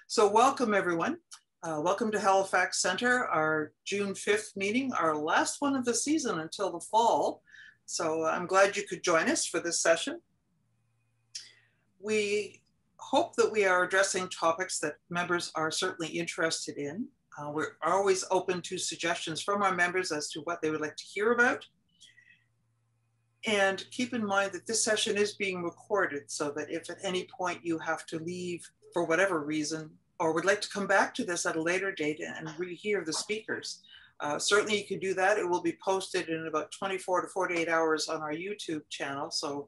So welcome everyone. Welcome to Halifax Center, our June 5th meeting, our last one of the season until the fall. So I'm glad you could join us for this session. We hope that we are addressing topics that members are certainly interested in. We're always open to suggestions from our members as to what they would like to hear about. And keep in mind that this session is being recorded so that if at any point you have to leave for whatever reason, or would like to come back to this at a later date and rehear the speakers, certainly you can do that. It will be posted in about 24 to 48 hours on our YouTube channel. So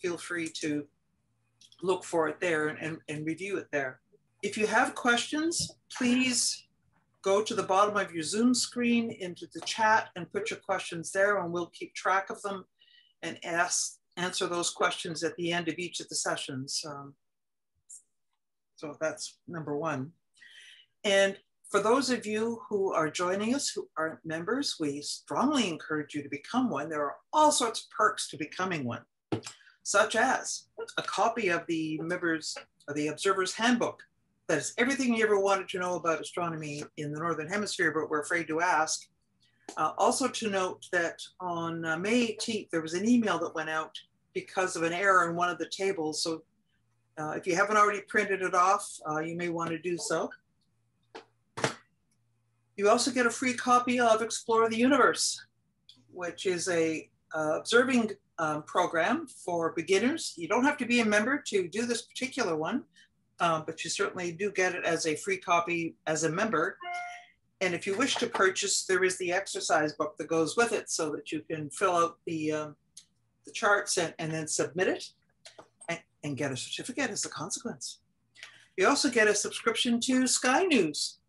feel free to look for it there and review it there. If you have questions, please go to the bottom of your Zoom screen into the chat and put your questions there, and we'll keep track of them and answer those questions at the end of each of the sessions. So that's number one. And for those of you who are joining us who aren't members, we strongly encourage you to become one. There are all sorts of perks to becoming one, such as a copy of the Observer's Handbook. That is everything you ever wanted to know about astronomy in the Northern Hemisphere, but we're afraid to ask. Also to note that on May 18th, there was an email that went out because of an error in one of the tables. So if you haven't already printed it off, you may want to do so. You also get a free copy of Explore the Universe, which is a observing program for beginners. You don't have to be a member to do this particular one, but you certainly do get it as a free copy as a member. And if you wish to purchase, there is the exercise book that goes with it so that you can fill out the charts and then submit it and get a certificate as a consequence. You also get a subscription to Sky News.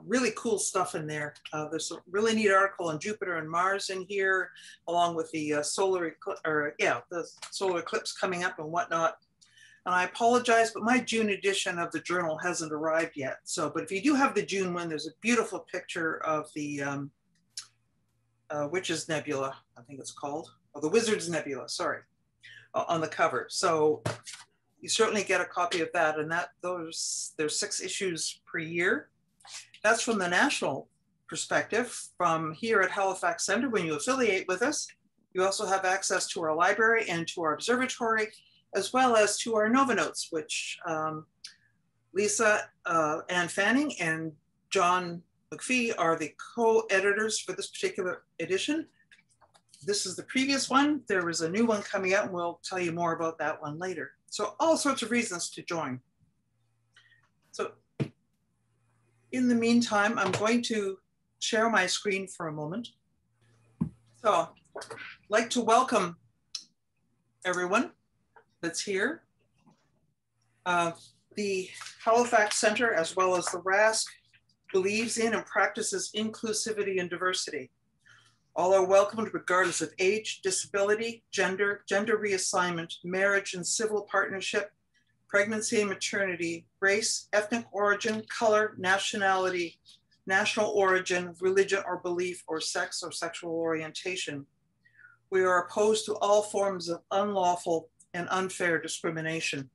Really cool stuff in there. There's a really neat article on Jupiter and Mars in here, along with the solar eclipse coming up and whatnot. And I apologize, but my June edition of the journal hasn't arrived yet. So, but if you do have the June one, there's a beautiful picture of the Witch's Nebula, I think it's called, or the Wizard's Nebula, sorry, on the cover. So you certainly get a copy of that. And there's 6 issues per year. That's from the national perspective. From here at Halifax Center, when you affiliate with us, you also have access to our library and to our observatory, as well as to our Nova Notes, which Lisa Ann Fanning and John McPhee are the co-editors for this particular edition. This is the previous one. There is a new one coming out, and we'll tell you more about that one later. So all sorts of reasons to join. So in the meantime, I'm going to share my screen for a moment. So I'd like to welcome everyone that's here. The Halifax Center, as well as the RASC, believes in and practices inclusivity and diversity. All are welcomed regardless of age, disability, gender reassignment, marriage and civil partnership, pregnancy and maternity, race, ethnic origin, color, nationality, national origin, religion or belief, or sex or sexual orientation. We are opposed to all forms of unlawful and unfair discrimination.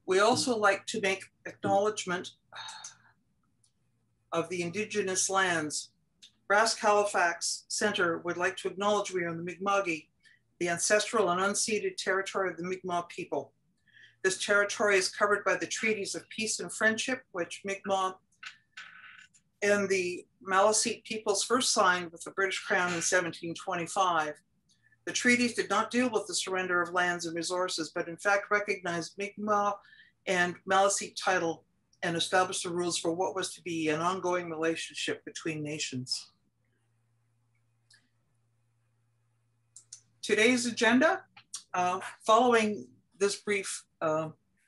We also like to make acknowledgement of the Indigenous lands. RASC Halifax Center would like to acknowledge we are in the Mi'kmaq, the ancestral and unceded territory of the Mi'kmaq people. This territory is covered by the treaties of peace and friendship, which Mi'kmaq and the Maliseet peoples first signed with the British Crown in 1725. The treaties did not deal with the surrender of lands and resources, but in fact recognized Mi'kmaq and Maliseet title and established the rules for what was to be an ongoing relationship between nations. Today's agenda, following this brief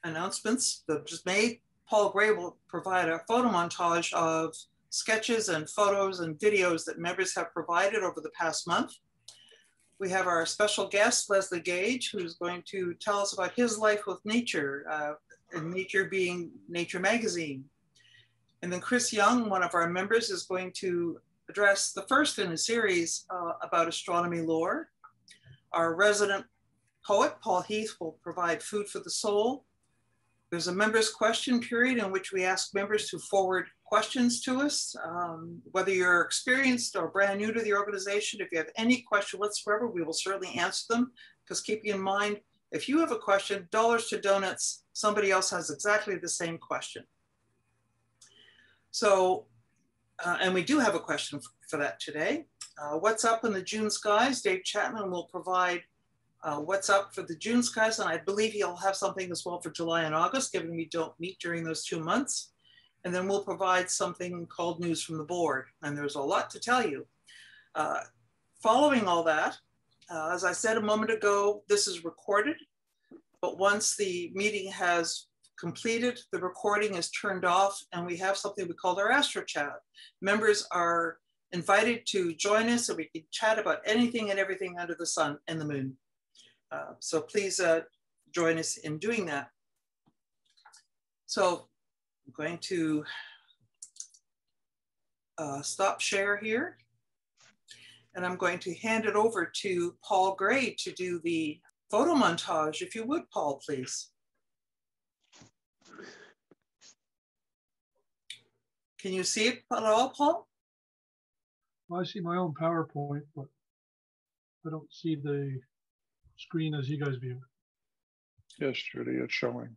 announcements that just made, Paul Gray will provide a photo montage of sketches and photos and videos that members have provided over the past month. We have our special guest, Lesley Sage, who's going to tell us about his life with nature, and nature being Nature Magazine. And then Chris Young, one of our members, is going to address the first in a series about astronomy lore. Our resident poet, Paul Heath, will provide food for the soul. There's a members question period in which we ask members to forward questions to us. Whether you're experienced or brand new to the organization, if you have any question whatsoever, we will certainly answer them, because keeping in mind, if you have a question, dollars to donuts, somebody else has exactly the same question. So, and we do have a question for that today. What's up in the June skies? Dave Chapman will provide what's up for the June skies, and I believe he'll have something as well for July and August, given we don't meet during those 2 months. And then we'll provide something called news from the board, and there's a lot to tell you. Following all that, as I said a moment ago, this is recorded, but once the meeting has completed, the recording is turned off, and we have something we call our Astro Chat. Members are invited to join us, so we can chat about anything and everything under the sun and the moon. So please join us in doing that. So I'm going to stop share here, and I'm going to hand it over to Paul Gray to do the photo montage. If you would, Paul, please. Can you see it at all, Paul? Well, I see my own PowerPoint, but I don't see the screen as you guys view it. Yes, Judy, it's showing.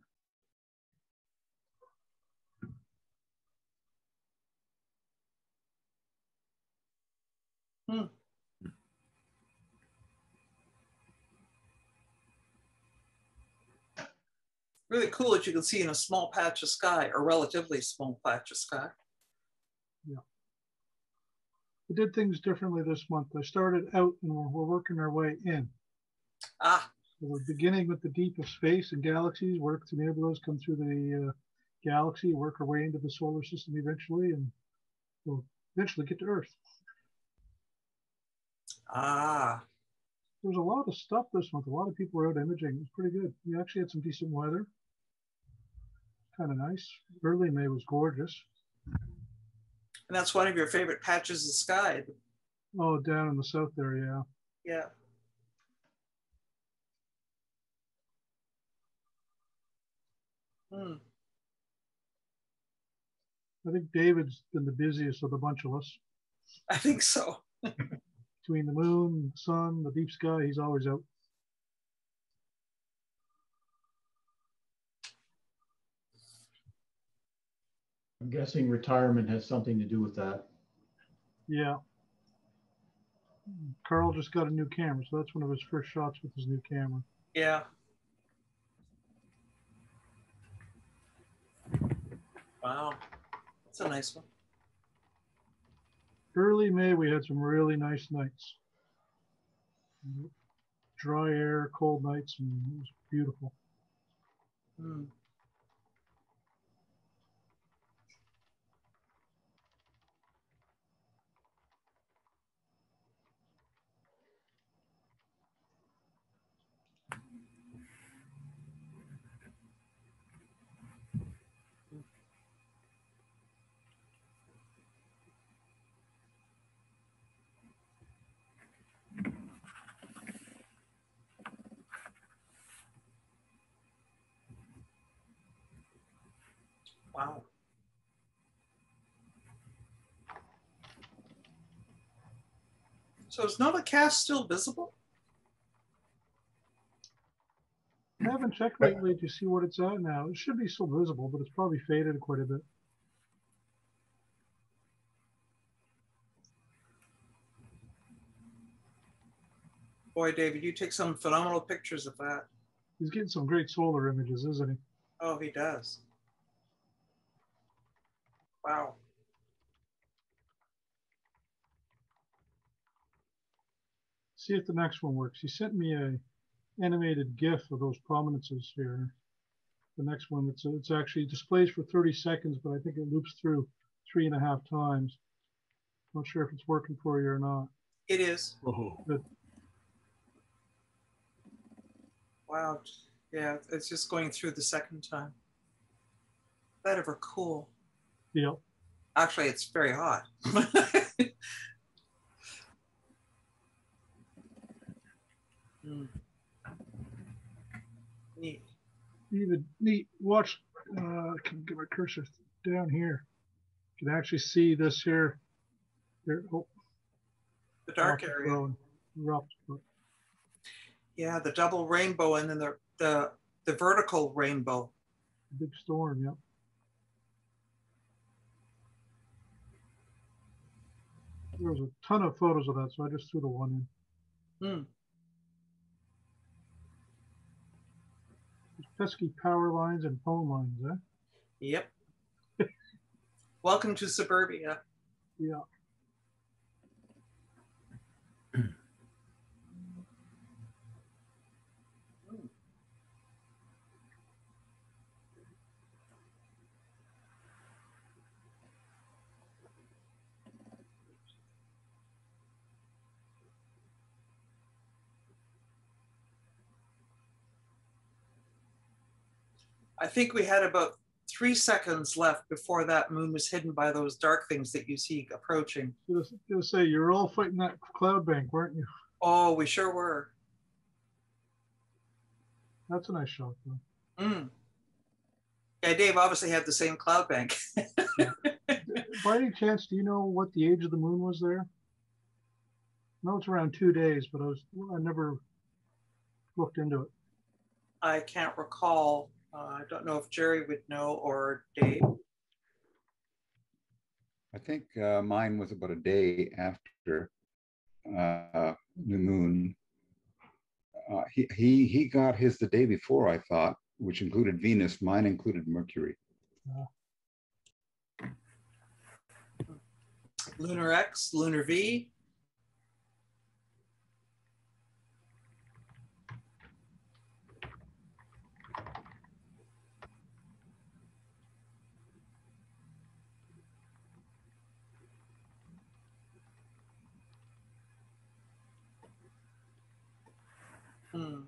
Really cool that you can see in a small patch of sky, or relatively small patch of sky. Yeah. We did things differently this month. I started out and we're working our way in. Ah. So we're beginning with the deep of space and galaxies, work to enable us come through the galaxy, work our way into the solar system eventually, and we'll eventually get to Earth. Ah. There's a lot of stuff this month. A lot of people were out imaging. It was pretty good. We actually had some decent weather. Kind of nice. Early May was gorgeous. And that's one of your favorite patches of sky. Oh, down in the south there, yeah. Yeah. Hmm. I think David's been the busiest of the bunch of us. I think so. Between the moon, the sun, the deep sky, he's always out. I'm guessing retirement has something to do with that. Yeah. Carl just got a new camera, so that's one of his first shots with his new camera. Yeah. Wow. That's a nice one. Early May, we had some really nice nights. Dry air, cold nights, and it was beautiful. Hmm. Wow. So is Novacast still visible? I haven't checked lately to see what it's at now. It should be still visible, but it's probably faded quite a bit. Boy, David, you take some phenomenal pictures of that. He's getting some great solar images, isn't he? Oh, he does. Wow. See if the next one works. He sent me a animated GIF of those prominences here. The next one, it's actually displays for 30 seconds, but I think it loops through 3.5 times. Not sure if it's working for you or not. It is. Oh. Good. Wow. Yeah, it's just going through the second time. That ever cool. Yep. Actually, it's very hot. Neat. Even neat. Watch I can get my cursor down here. You can actually see this here. There, oh, The dark area. Rough, but Yeah, the double rainbow and then the vertical rainbow. big storm, yep. There was a ton of photos of that, so I just threw the one in. Hmm. Pesky power lines and phone lines, eh? Yep. Welcome to suburbia. Yeah. I think we had about 3 seconds left before that moon was hidden by those dark things that you see approaching. I was gonna say, you're all fighting that cloud bank, weren't you? Oh, we sure were. That's a nice shot, though. Mm. Yeah, Dave obviously had the same cloud bank. By any chance, do you know what the age of the moon was there? No, it's around 2 days, but I never looked into it. I can't recall. I don't know if Jerry would know or Dave. I think mine was about a day after new moon. He got his the day before, I thought, which included Venus. Mine included Mercury. Lunar X, Lunar V. Hmm.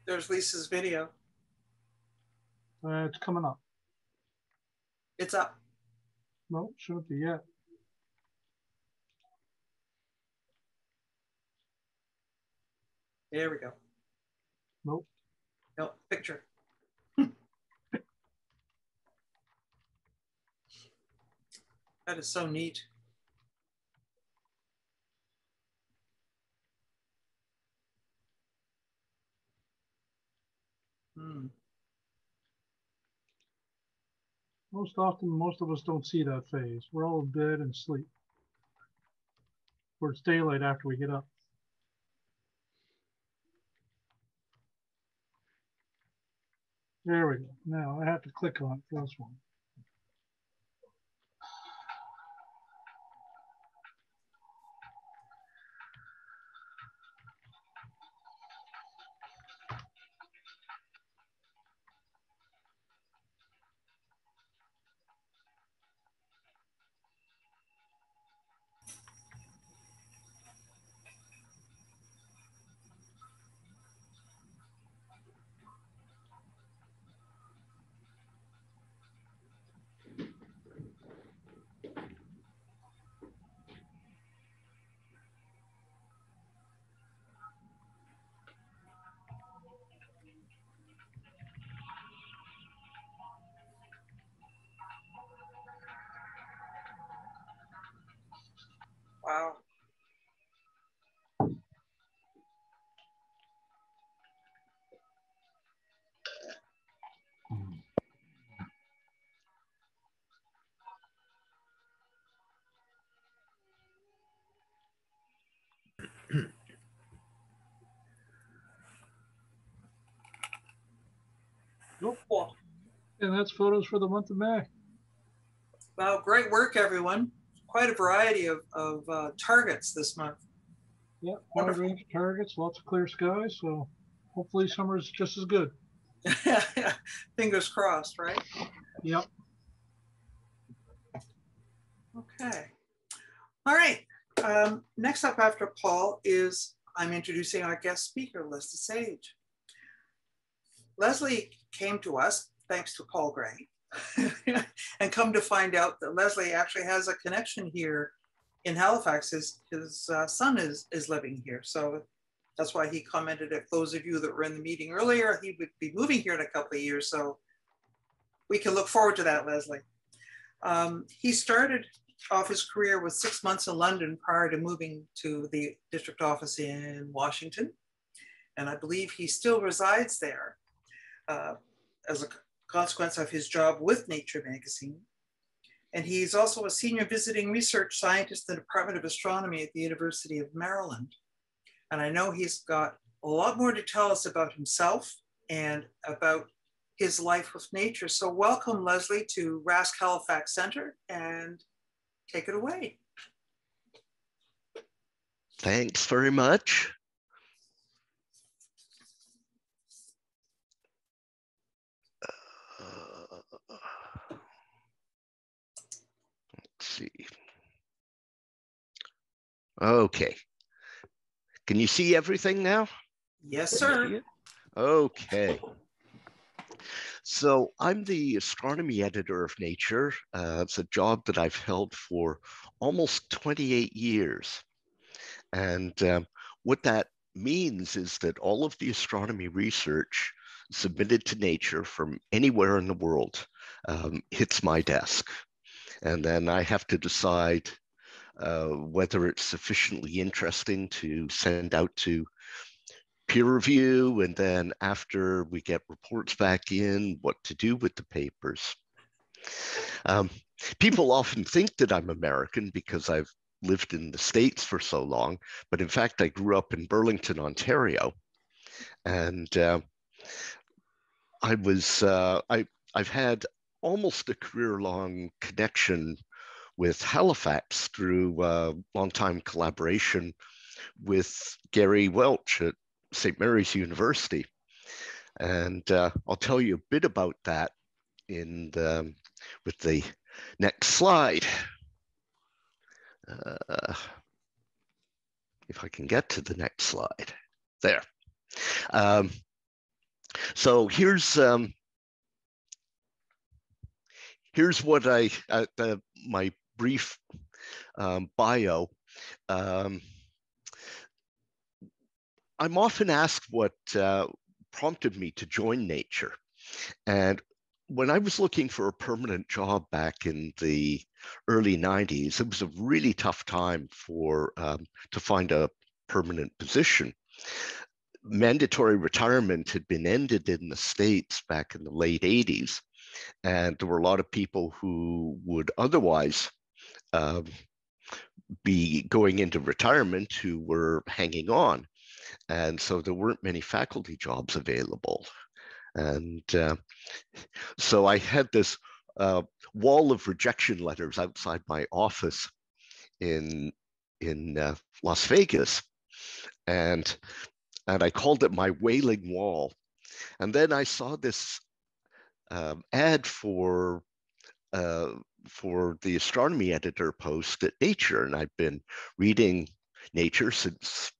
There's Lisa's video. It's coming up. It's up. No, shouldn't be yet. There we go. Nope. No, picture. That is so neat. Hmm. Most often, most of us don't see that phase. We're all in bed and sleep. Or it's daylight after we get up. There we go. Now I have to click on it for this one. Wow. Cool. And that's photos for the month of May. Well, great work, everyone. Quite a variety of targets this month. Yeah, wide range of targets, lots of clear skies, so hopefully summer's just as good. Fingers crossed, right? Yep. Okay. All right. Next up after Paul is I'm introducing our guest speaker, Lesley Sage. Lesley came to us thanks to Paul Gray, and come to find out that Lesley actually has a connection here in Halifax. His son is living here. So that's why he commented, if those of you that were in the meeting earlier, he would be moving here in a couple of years. So we can look forward to that, Lesley. He started off his career with 6 months in London prior to moving to the district office in Washington. And I believe he still resides there as a consequence of his job with Nature magazine. And he's also a senior visiting research scientist in the Department of Astronomy at the University of Maryland. And I know he's got a lot more to tell us about himself and about his life with nature. So welcome, Lesley, to RASC Halifax Center, and take it away. Thanks very much. Let's see. Okay. Can you see everything now? Yes, sir. Okay. So I'm the astronomy editor of Nature. It's a job that I've held for almost 28 years. And what that means is that all of the astronomy research submitted to Nature from anywhere in the world hits my desk. And then I have to decide whether it's sufficiently interesting to send out to peer review, and then after we get reports back in, what to do with the papers. People often think that I'm American because I've lived in the States for so long, but in fact, I grew up in Burlington, Ontario, and I've had almost a career-long connection with Halifax through long-time collaboration with Gary Welch at St. Mary's University. And I'll tell you a bit about that with the next slide. If I can get to the next slide. There. So here's what my brief bio. I'm often asked what prompted me to join Nature. And when I was looking for a permanent job back in the early 90s, it was a really tough time to find a permanent position. Mandatory retirement had been ended in the States back in the late 80s. And there were a lot of people who would otherwise be going into retirement who were hanging on. And so there weren't many faculty jobs available. And so I had this wall of rejection letters outside my office in Las Vegas. And I called it my wailing wall. And then I saw this ad for the astronomy editor post at Nature. And I've been reading Nature since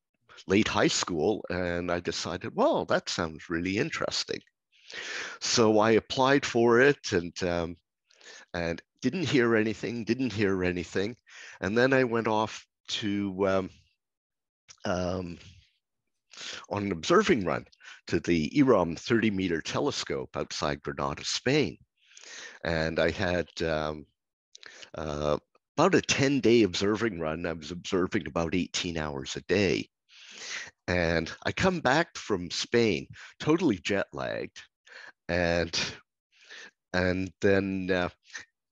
late high school, and I decided, well, that sounds really interesting. So I applied for it and didn't hear anything. And then I went off to on an observing run to the IRAM 30-meter telescope outside Granada, Spain. And I had about a 10-day observing run. I was observing about 18 hours a day. And I come back from Spain, totally jet lagged. And then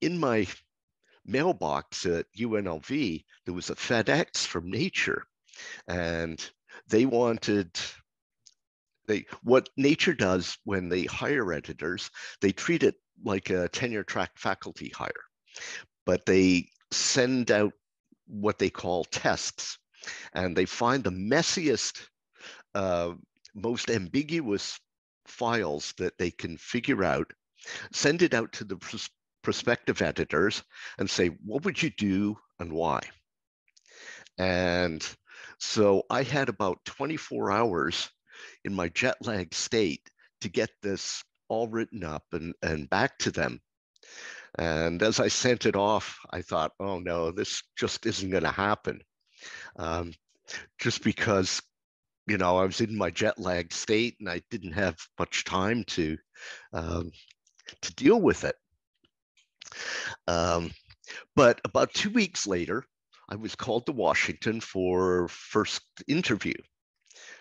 in my mailbox at UNLV, there was a FedEx from Nature. And what Nature does when they hire editors, they treat it like a tenure track faculty hire, but they send out what they call tests, and they find the messiest, most ambiguous files that they can figure out, send it out to the prospective editors and say, what would you do and why? And so I had about 24 hours in my jet lag state to get this all written up and back to them. And as I sent it off, I thought, oh no, this just isn't going to happen. Just because, you know, I was in my jet lag state and I didn't have much time to deal with it. But about 2 weeks later, I was called to Washington for first interview.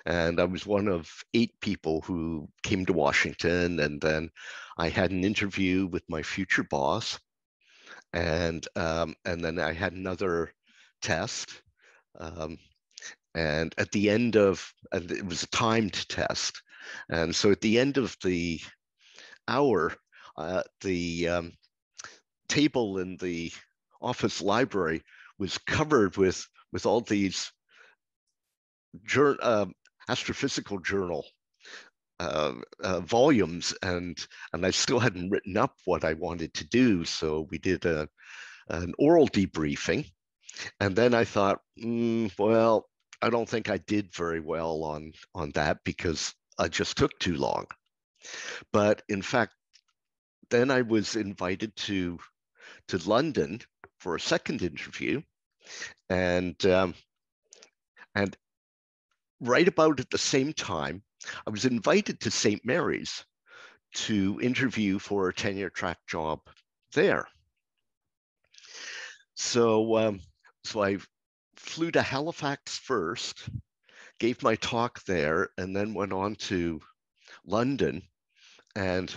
And I was one of 8 people who came to Washington. And then I had an interview with my future boss. And then I had another test. And at the end of, and it was a timed test. And so at the end of the hour, the table in the office library was covered with all these astrophysical journal volumes, and I still hadn't written up what I wanted to do. So we did an oral debriefing, and then I thought, well, I don't think I did very well on that because I just took too long. But in fact, then I was invited to London for a second interview, and right about at the same time, I was invited to St. Mary's to interview for a tenure track job there. So I flew to Halifax first, gave my talk there, and then went on to London. And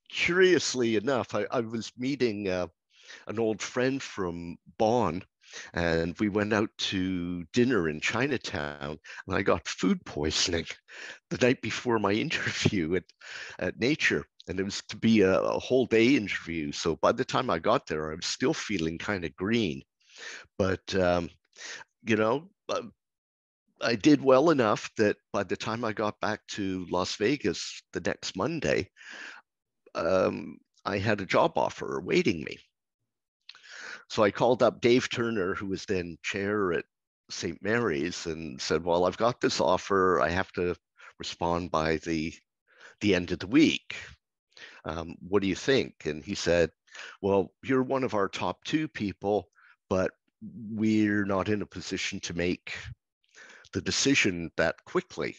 curiously enough, I was meeting an old friend from Bonn, and we went out to dinner in Chinatown, and I got food poisoning the night before my interview at Nature. And it was to be a whole day interview. So by the time I got there, I was still feeling kind of green. But, you know, I did well enough that by the time I got back to Las Vegas the next Monday, I had a job offer awaiting me. So I called up Dave Turner, who was then chair at St. Mary's, and said, well, I've got this offer. I have to respond by the end of the week. What do you think? And he said, well, you're one of our top 2 people, but we're not in a position to make the decision that quickly.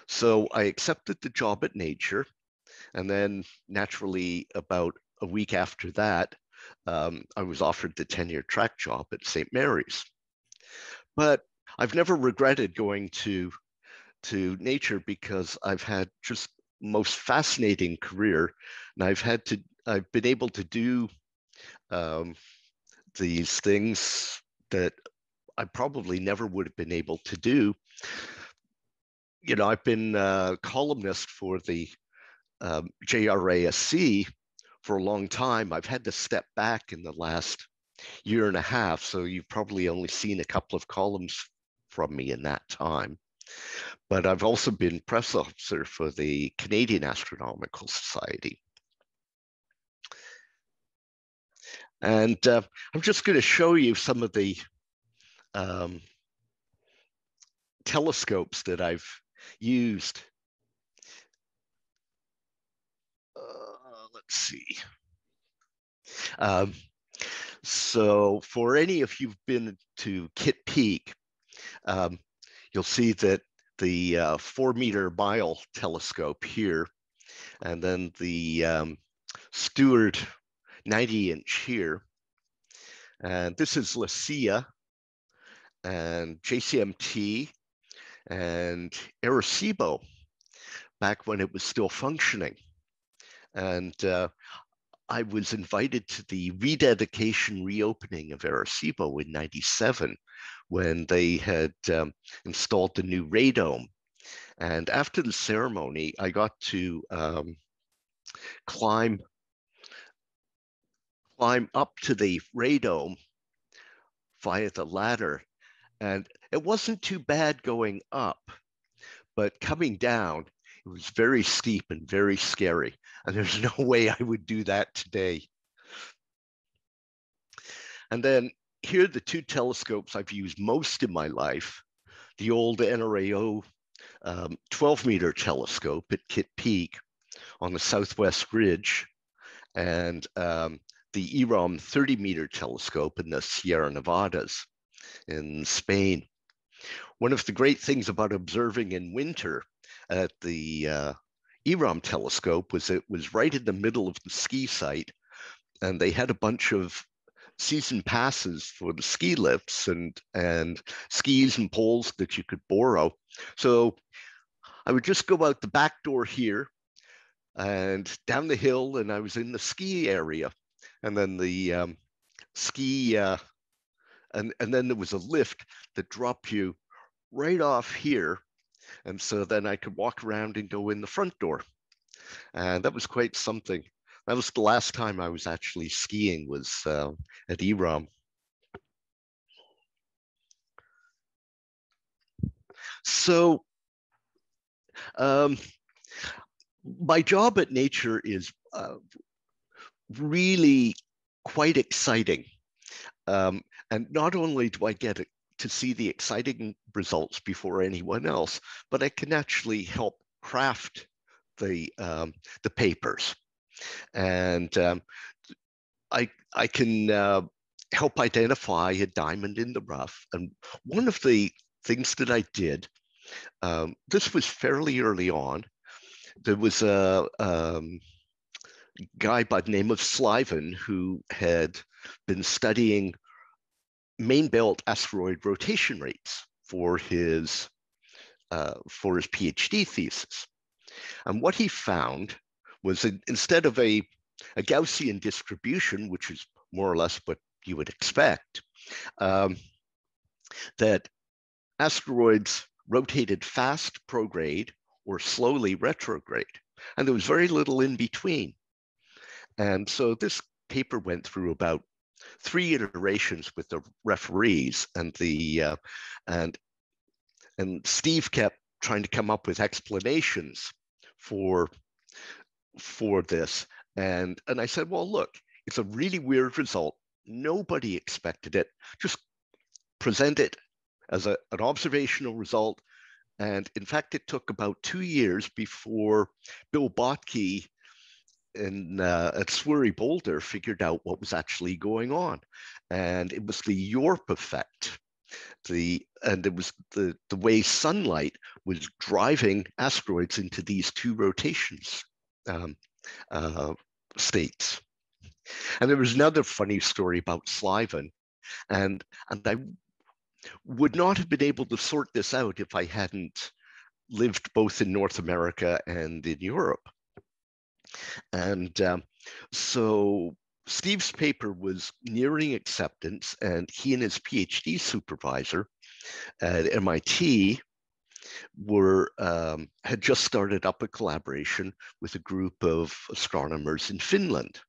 So I accepted the job at Nature. And then naturally, about a week after that, I was offered the tenure track job at St. Mary's. But I've never regretted going to Nature because I've had just most fascinating career, and I've been able to do these things that I probably never would have been able to do. You know, I've been a columnist for the JRASC for a long time. I've had to step back in the last year and a half, so you've probably only seen a couple of columns from me in that time. But I've also been press officer for the Canadian Astronomical Society. And I'm just going to show you some of the telescopes that I've used. Let's see. So for any of you've been to Kitt Peak, you'll see that the 4-meter mile telescope here, and then the Stewart 90-inch here. And this is Lucia and JCMT and Arecibo back when it was still functioning. And I was invited to the rededication reopening of Arecibo in '97 when they had installed the new radome. And after the ceremony, I got to climb up to the radome via the ladder. And it wasn't too bad going up, but coming down, it was very steep and very scary. And there's no way I would do that today. And then here are the two telescopes I've used most in my life. The old NRAO 12-meter telescope at Kitt Peak on the Southwest Ridge, and the EROM 30-meter telescope in the Sierra Nevadas in Spain. One of the great things about observing in winter at the EROM telescope was it was right in the middle of the ski site, and they had a bunch of season passes for the ski lifts and skis and poles that you could borrow. So I would just go out the back door here and down the hill, and I was in the ski area. And then the ski, and then there was a lift that dropped you right off here. And so then I could walk around and go in the front door. And that was quite something. That was the last time I was actually skiing, was at EROM. So my job at Nature is really quite exciting. And not only do I get to see the exciting results before anyone else, but I can actually help craft the papers. And I can help identify a diamond in the rough. And one of the things that I did, this was fairly early on. There was a guy by the name of Sliven who had been studying main belt asteroid rotation rates for his PhD thesis. And what he found was instead of a Gaussian distribution, which is more or less what you would expect, that asteroids rotated fast prograde or slowly retrograde. And there was very little in between. And so this paper went through about 3 iterations with the referees, and and Steve kept trying to come up with explanations for this. And I said, well, look, it's a really weird result. Nobody expected it. Just present it as an observational result. And in fact, it took about 2 years before Bill Bottke at Swery Boulder figured out what was actually going on. And it was the Yorp effect. And it was the way sunlight was driving asteroids into these two rotations states. And there was another funny story about Sliven, and I would not have been able to sort this out if I hadn't lived both in North America and in Europe. And so Steve's paper was nearing acceptance, and he and his PhD supervisor at MIT had just started up a collaboration with a group of astronomers in Finland.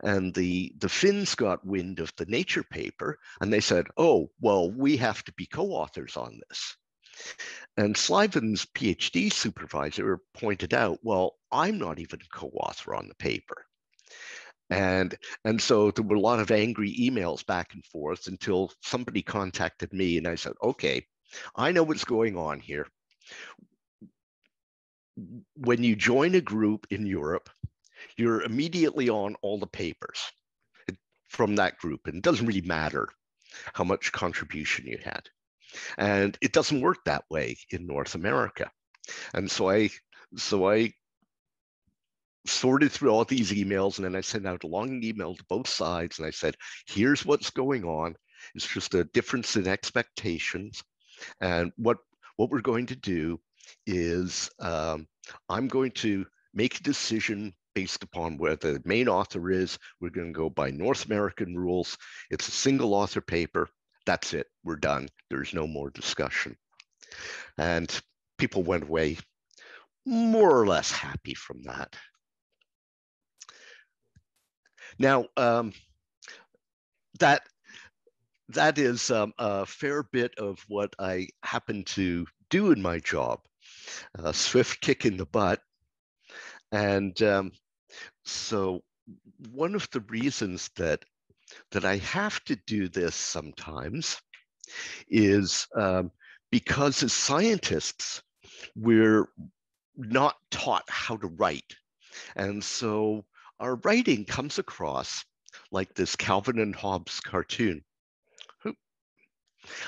And the Finns got wind of the Nature paper, and they said, oh, well, we have to be co-authors on this. And Sliven's PhD supervisor pointed out, well, I'm not even a co-author on the paper. And so there were a lot of angry emails back and forth until somebody contacted me, and I said, okay, I know what's going on here. When you join a group in Europe, you're immediately on all the papers from that group, and it doesn't really matter how much contribution you had. And it doesn't work that way in North America. And so I sorted through all these emails, and then I sent out a long email to both sides, and I said, here's what's going on. It's just a difference in expectations. And what we're going to do is I'm going to make a decision based upon where the main author is. We're going to go by North American rules. It's a single author paper. That's it. We're done. There's no more discussion. And people went away more or less happy from that. Now, that is a fair bit of what I happen to do in my job, a swift kick in the butt. And so one of the reasons that that I have to do this sometimes is because as scientists, we're not taught how to write. And so our writing comes across like this Calvin and Hobbes cartoon.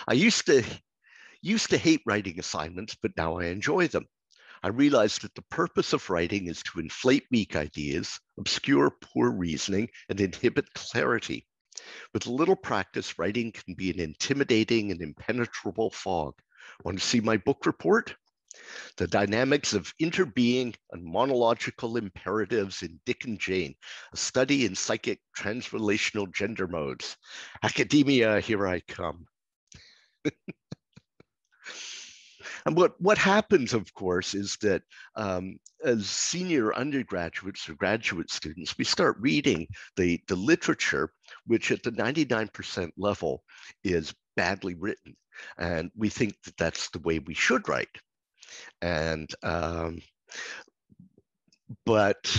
I used to hate writing assignments, but now I enjoy them. I realized that the purpose of writing is to inflate weak ideas, obscure poor reasoning, and inhibit clarity. With a little practice, writing can be an intimidating and impenetrable fog. Want to see my book report? The Dynamics of Interbeing and Monological Imperatives in Dick and Jane, a study in psychic transrelational gender modes. Academia, here I come. And what happens, of course, is that as senior undergraduates or graduate students, we start reading the literature, which at the 99% level is badly written. And we think that that's the way we should write. And, but,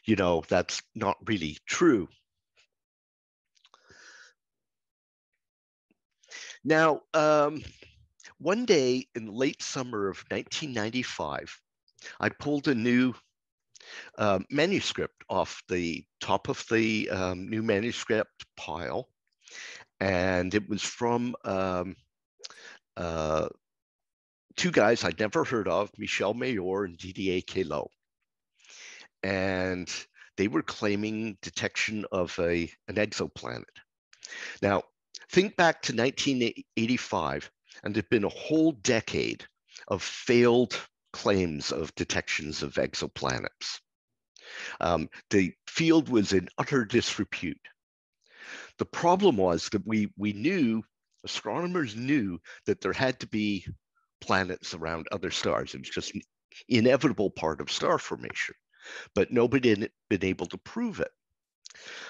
you know, that's not really true. Now, one day in the late summer of 1995, I pulled a new manuscript off the top of the new manuscript pile, and it was from two guys I'd never heard of, Michel Mayor and Didier Queloz. And they were claiming detection of an exoplanet. Now, think back to 1985, and there'd been a whole decade of failed claims of detections of exoplanets. The field was in utter disrepute. The problem was that we knew, astronomers knew, that there had to be planets around other stars. It was just an inevitable part of star formation, but nobody had been able to prove it.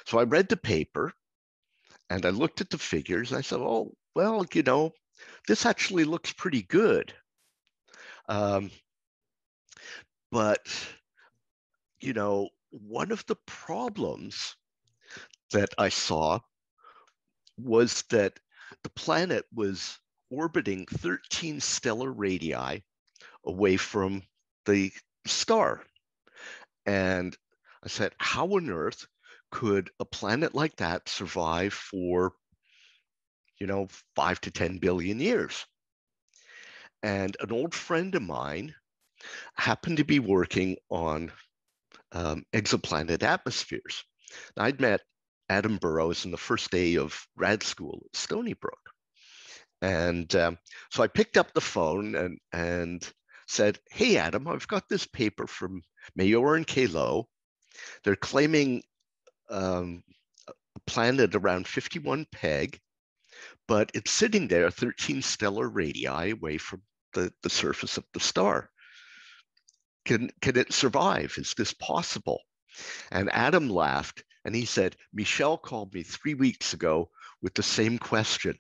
So I read the paper and I looked at the figures. And I said, oh, well, you know, this actually looks pretty good. But, you know, one of the problems that I saw was that the planet was orbiting 13 stellar radii away from the star. And I said, how on earth could a planet like that survive for, you know, 5 to 10 billion years? And an old friend of mine happened to be working on exoplanet atmospheres. I'd met Adam Burrows in the first day of grad school at Stony Brook. And so I picked up the phone and said, hey, Adam, I've got this paper from Mayor and Queloz. They're claiming a planet around 51 Peg, but it's sitting there 13 stellar radii away from the surface of the star. Can it survive? Is this possible? And Adam laughed and he said, Michel called me 3 weeks ago with the same question.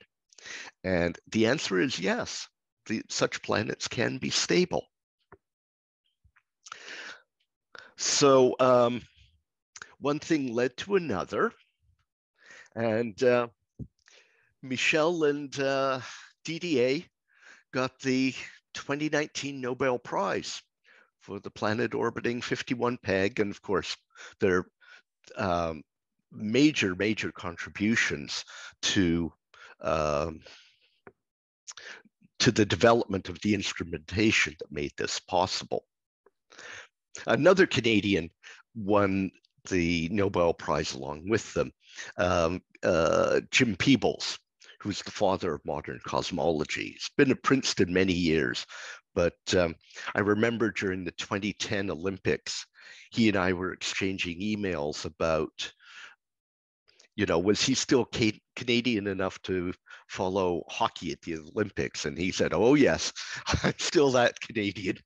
And the answer is yes, such planets can be stable. So one thing led to another. And Michel and Didier got the 2019 Nobel Prize for the planet orbiting 51 Peg. And of course, their major contributions to the development of the instrumentation that made this possible. Another Canadian won the Nobel Prize along with them, Jim Peebles, who's the father of modern cosmology. He's been at Princeton many years, but I remember during the 2010 Olympics, he and I were exchanging emails about, you know, was he still Canadian enough to follow hockey at the Olympics? And he said, oh, yes, I'm still that Canadian.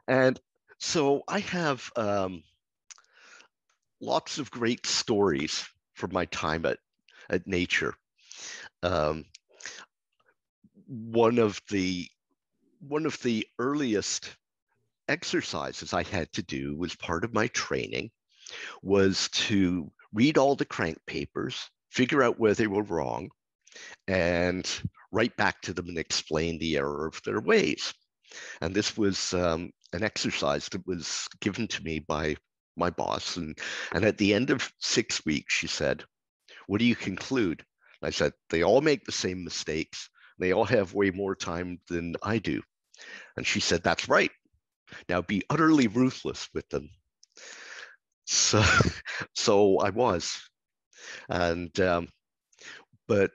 And so I have lots of great stories from my time at Nature. One of the earliest exercises I had to do as part of my training was to read all the crank papers, figure out where they were wrong, and write back to them and explain the error of their ways. And this was an exercise that was given to me by my boss. And at the end of 6 weeks, she said, "What do you conclude?" And I said, "They all make the same mistakes. They all have way more time than I do." And she said, "That's right. Now be utterly ruthless with them." So, so I was. And, but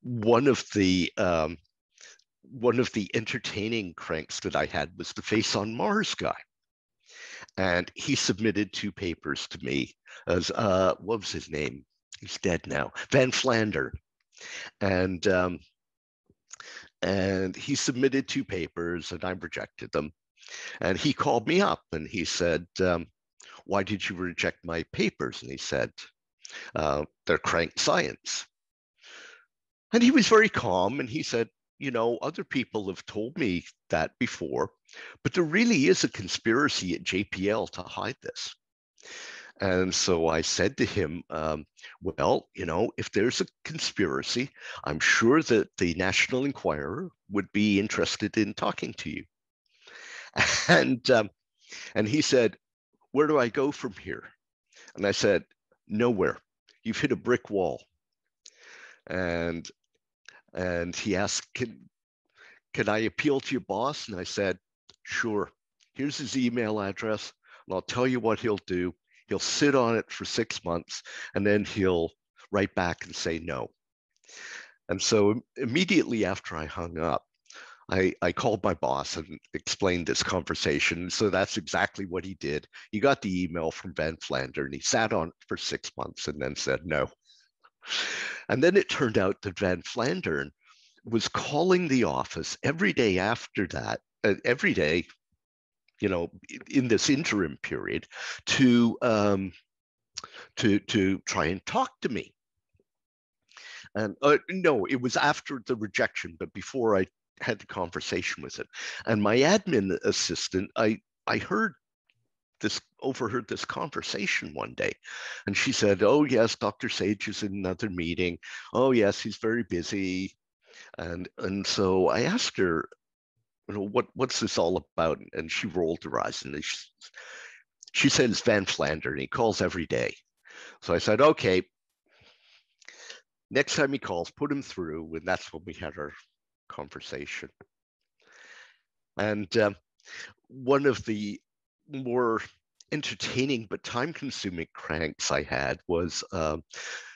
one of the entertaining cranks that I had was the Face on Mars guy. And he submitted 2 papers to me as, what was his name? He's dead now, Van Flandern. And he submitted 2 papers and I rejected them. And he called me up and he said, "Why did you reject my papers?" And he said, "They're crank science." And he was very calm and he said, "You know, other people have told me that before, but there really is a conspiracy at JPL to hide this." And so I said to him, "Well, you know, if there's a conspiracy, I'm sure that the National Enquirer would be interested in talking to you." And he said, "Where do I go from here?" And I said, "Nowhere. You've hit a brick wall." And he asked, can I appeal to your boss?" And I said, "Sure. Here's his email address, and I'll tell you what he'll do. He'll sit on it for 6 months, and then he'll write back and say no." And so immediately after I hung up, I called my boss and explained this conversation. So that's exactly what he did. He got the email from Van Flandern. He sat on it for 6 months and then said no. And then it turned out that Van Flandern was calling the office every day after that, every day, you know, in this interim period, to try and talk to me. And no, it was after the rejection, but before I had the conversation with it. And my admin assistant, I overheard this conversation one day, and she said, "Oh yes, Dr. Sage is in another meeting. Oh yes, he's very busy." And so I asked her, "You know, what's this all about?" And she rolled her eyes and she said, "It's Van Flandern. He calls every day." So I said, "Okay, next time he calls, put him through." And that's when we had our conversation. And one of the more entertaining but time-consuming cranks I had was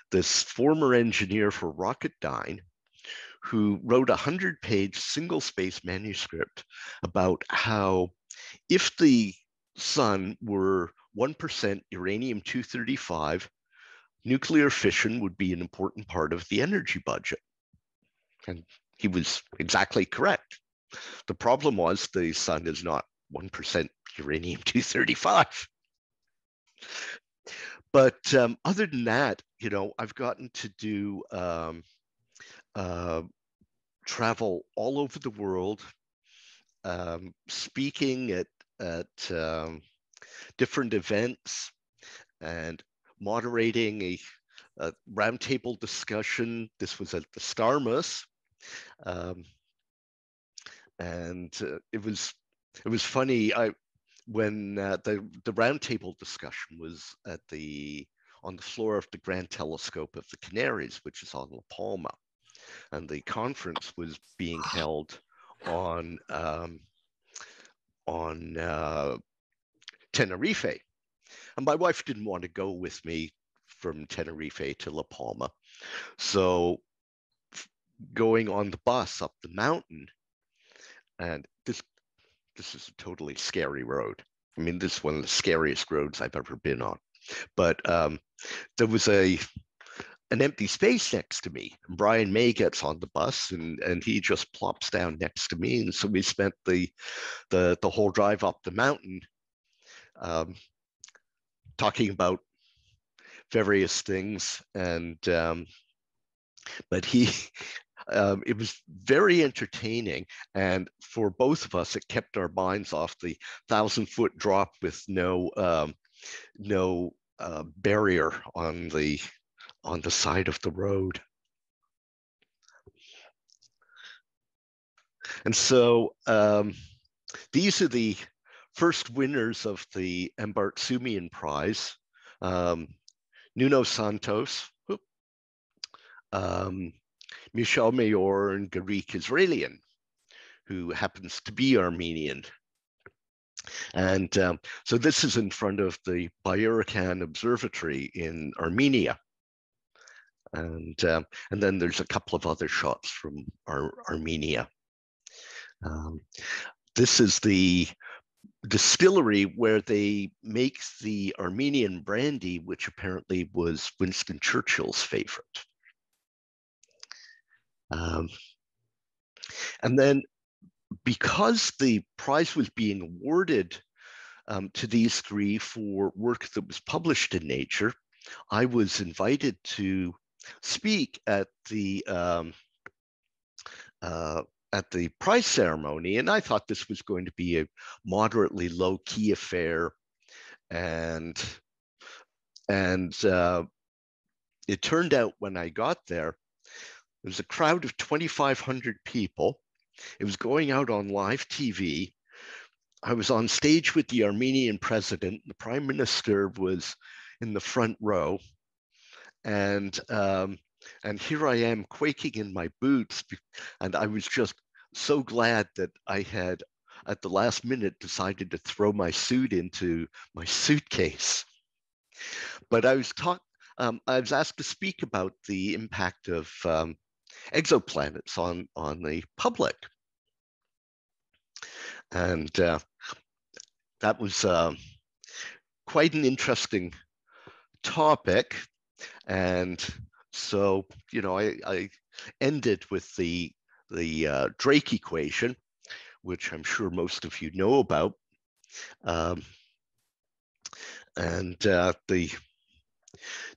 this former engineer for Rocketdyne who wrote a 100-page single-space manuscript about how if the sun were 1% uranium-235, nuclear fission would be an important part of the energy budget. And he was exactly correct. The problem was the sun is not 1% uranium-235. But other than that, you know, I've gotten to do travel all over the world, speaking at different events and moderating a roundtable discussion. This was at the Starmus. And it was funny. When the roundtable discussion was on the floor of the Grand Telescope of the Canaries, which is on La Palma, and the conference was being held on Tenerife. And my wife didn't want to go with me from Tenerife to La Palma, so going on the bus up the mountain. And this is a totally scary road. I mean, this is one of the scariest roads I've ever been on. But there was an empty space next to me. Brian May gets on the bus and he just plops down next to me. And so we spent the whole drive up the mountain talking about various things. And but he it was very entertaining, and for both of us, it kept our minds off the 1,000-foot drop with no barrier on the side of the road. And so these are the first winners of the Embartsumian Prize. Nuno Santos, Michel Mayor, and Garik Israelian, who happens to be Armenian. And so this is in front of the Bayerican Observatory in Armenia. And then there's a couple of other shots from Armenia. This is the distillery where they make the Armenian brandy, which apparently was Winston Churchill's favorite. And then because the prize was being awarded to these three for work that was published in Nature, I was invited to speak at the prize ceremony, and I thought this was going to be a moderately low-key affair, and it turned out when I got there, there was a crowd of 2,500 people. It was going out on live TV. I was on stage with the Armenian president. The prime minister was in the front row, and here I am quaking in my boots, and I was just so glad that I had, at the last minute, decided to throw my suit into my suitcase. But I was asked to speak about the impact of exoplanets on the public, and that was quite an interesting topic. And so, you know, I ended with the Drake equation, which I'm sure most of you know about, and the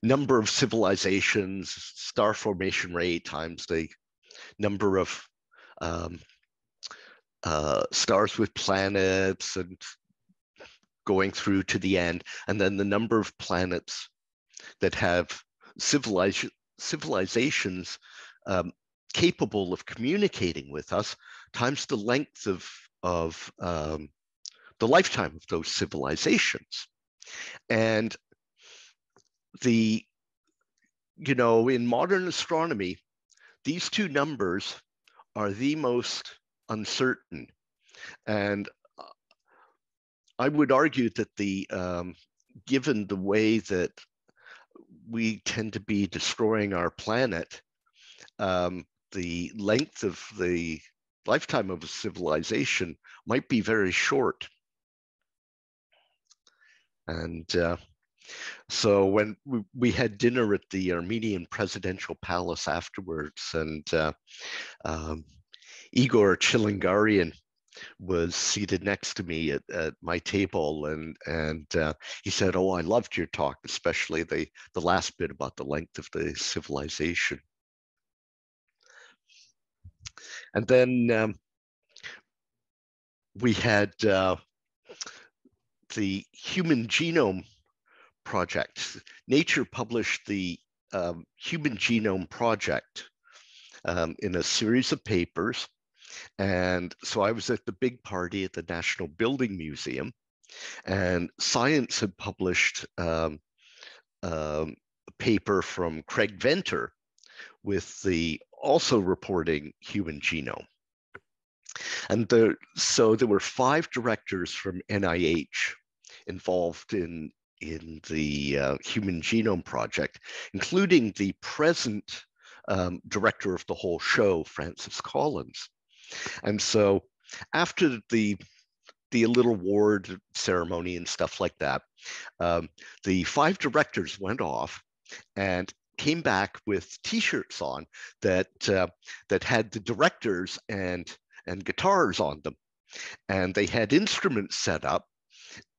number of civilizations, star formation rate times the number of stars with planets, and going through to the end, and then the number of planets that have civilizations capable of communicating with us, times the length of the lifetime of those civilizations. And in modern astronomy, these two numbers are the most uncertain. And I would argue that given the way that we tend to be destroying our planet, the length of the lifetime of a civilization might be very short. And so when we had dinner at the Armenian presidential palace afterwards, and Igor Chilingarian was seated next to me at my table, and he said, "Oh, I loved your talk, especially the last bit about the length of the civilization." And then we had the Human Genome Project. Nature published the Human Genome Project in a series of papers. And so I was at the big party at the National Building Museum, and Science had published a paper from Craig Venter with also reporting human genome. And so there were 5 directors from NIH involved in the Human Genome Project, including the present director of the whole show, Francis Collins. And so after the little award ceremony and stuff like that, the 5 directors went off and came back with T-shirts on that had the directors and guitars on them, and they had instruments set up,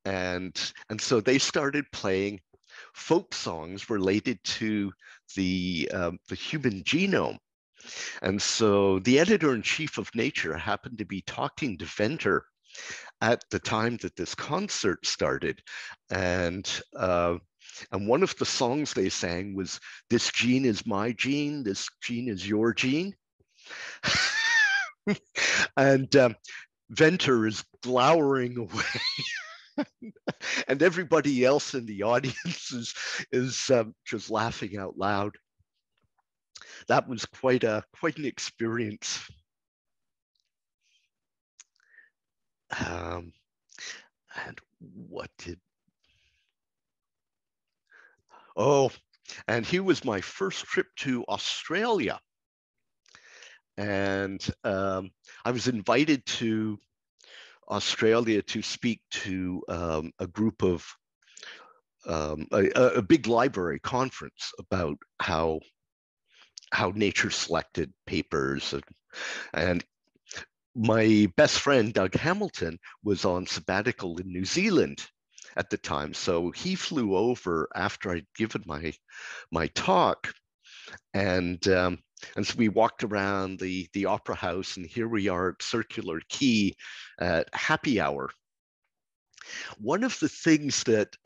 and so they started playing folk songs related to the human genome. And so the editor-in-chief of Nature happened to be talking to Venter at the time that this concert started. And one of the songs they sang was, "This gene is my gene, this gene is your gene." And Venter is glowering away. And everybody else in the audience is just laughing out loud. That was quite an experience. And what did? Oh, and here was my first trip to Australia. And I was invited to Australia to speak to a group of a big library conference about how nature selected papers, and my best friend Doug Hamilton was on sabbatical in New Zealand at the time, so he flew over after I'd given my talk, and so we walked around the opera house, and here we are at Circular Quay at happy hour. One of the things that,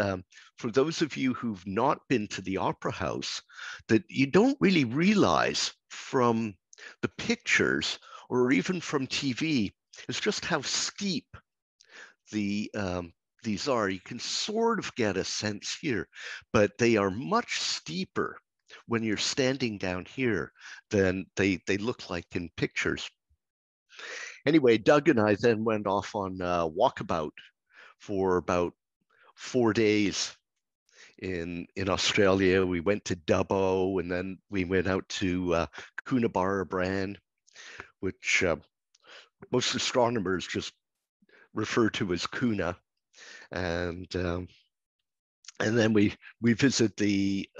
for those of you who've not been to the opera house, that you don't really realize from the pictures or even from TV is just how steep these are. You can sort of get a sense here, but they are much steeper when you're standing down here than they look like in pictures. Anyway, Doug and I then went off on a walkabout for about 4 days in Australia. We went to Dubbo, and then we went out to Coonabarra Brand, which most astronomers just refer to as Kuna. And then we visit the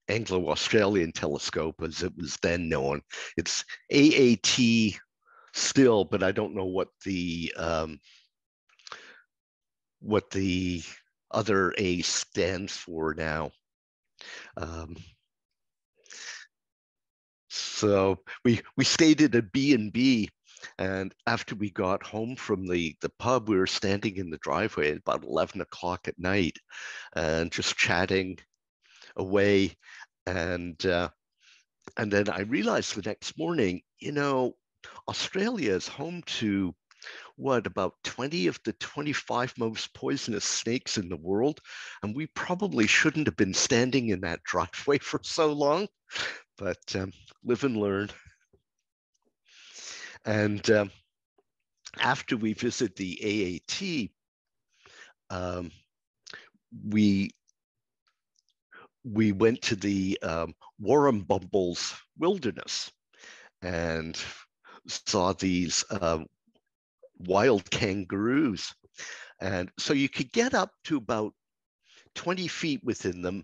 Anglo-Australian telescope, as it was then known. It's AAT still, but I don't know what the other A stands for now. So we stayed at a B&B, and after we got home from the pub, we were standing in the driveway at about 11 o'clock at night and just chatting away. And then I realized the next morning, Australia is home to about 20 of the 25 most poisonous snakes in the world. And we probably shouldn't have been standing in that driveway for so long, but live and learn. And after we visit the AAT, we went to the Warrumbumbles Wilderness and saw these wild kangaroos. And so you could get up to about 20 feet within them,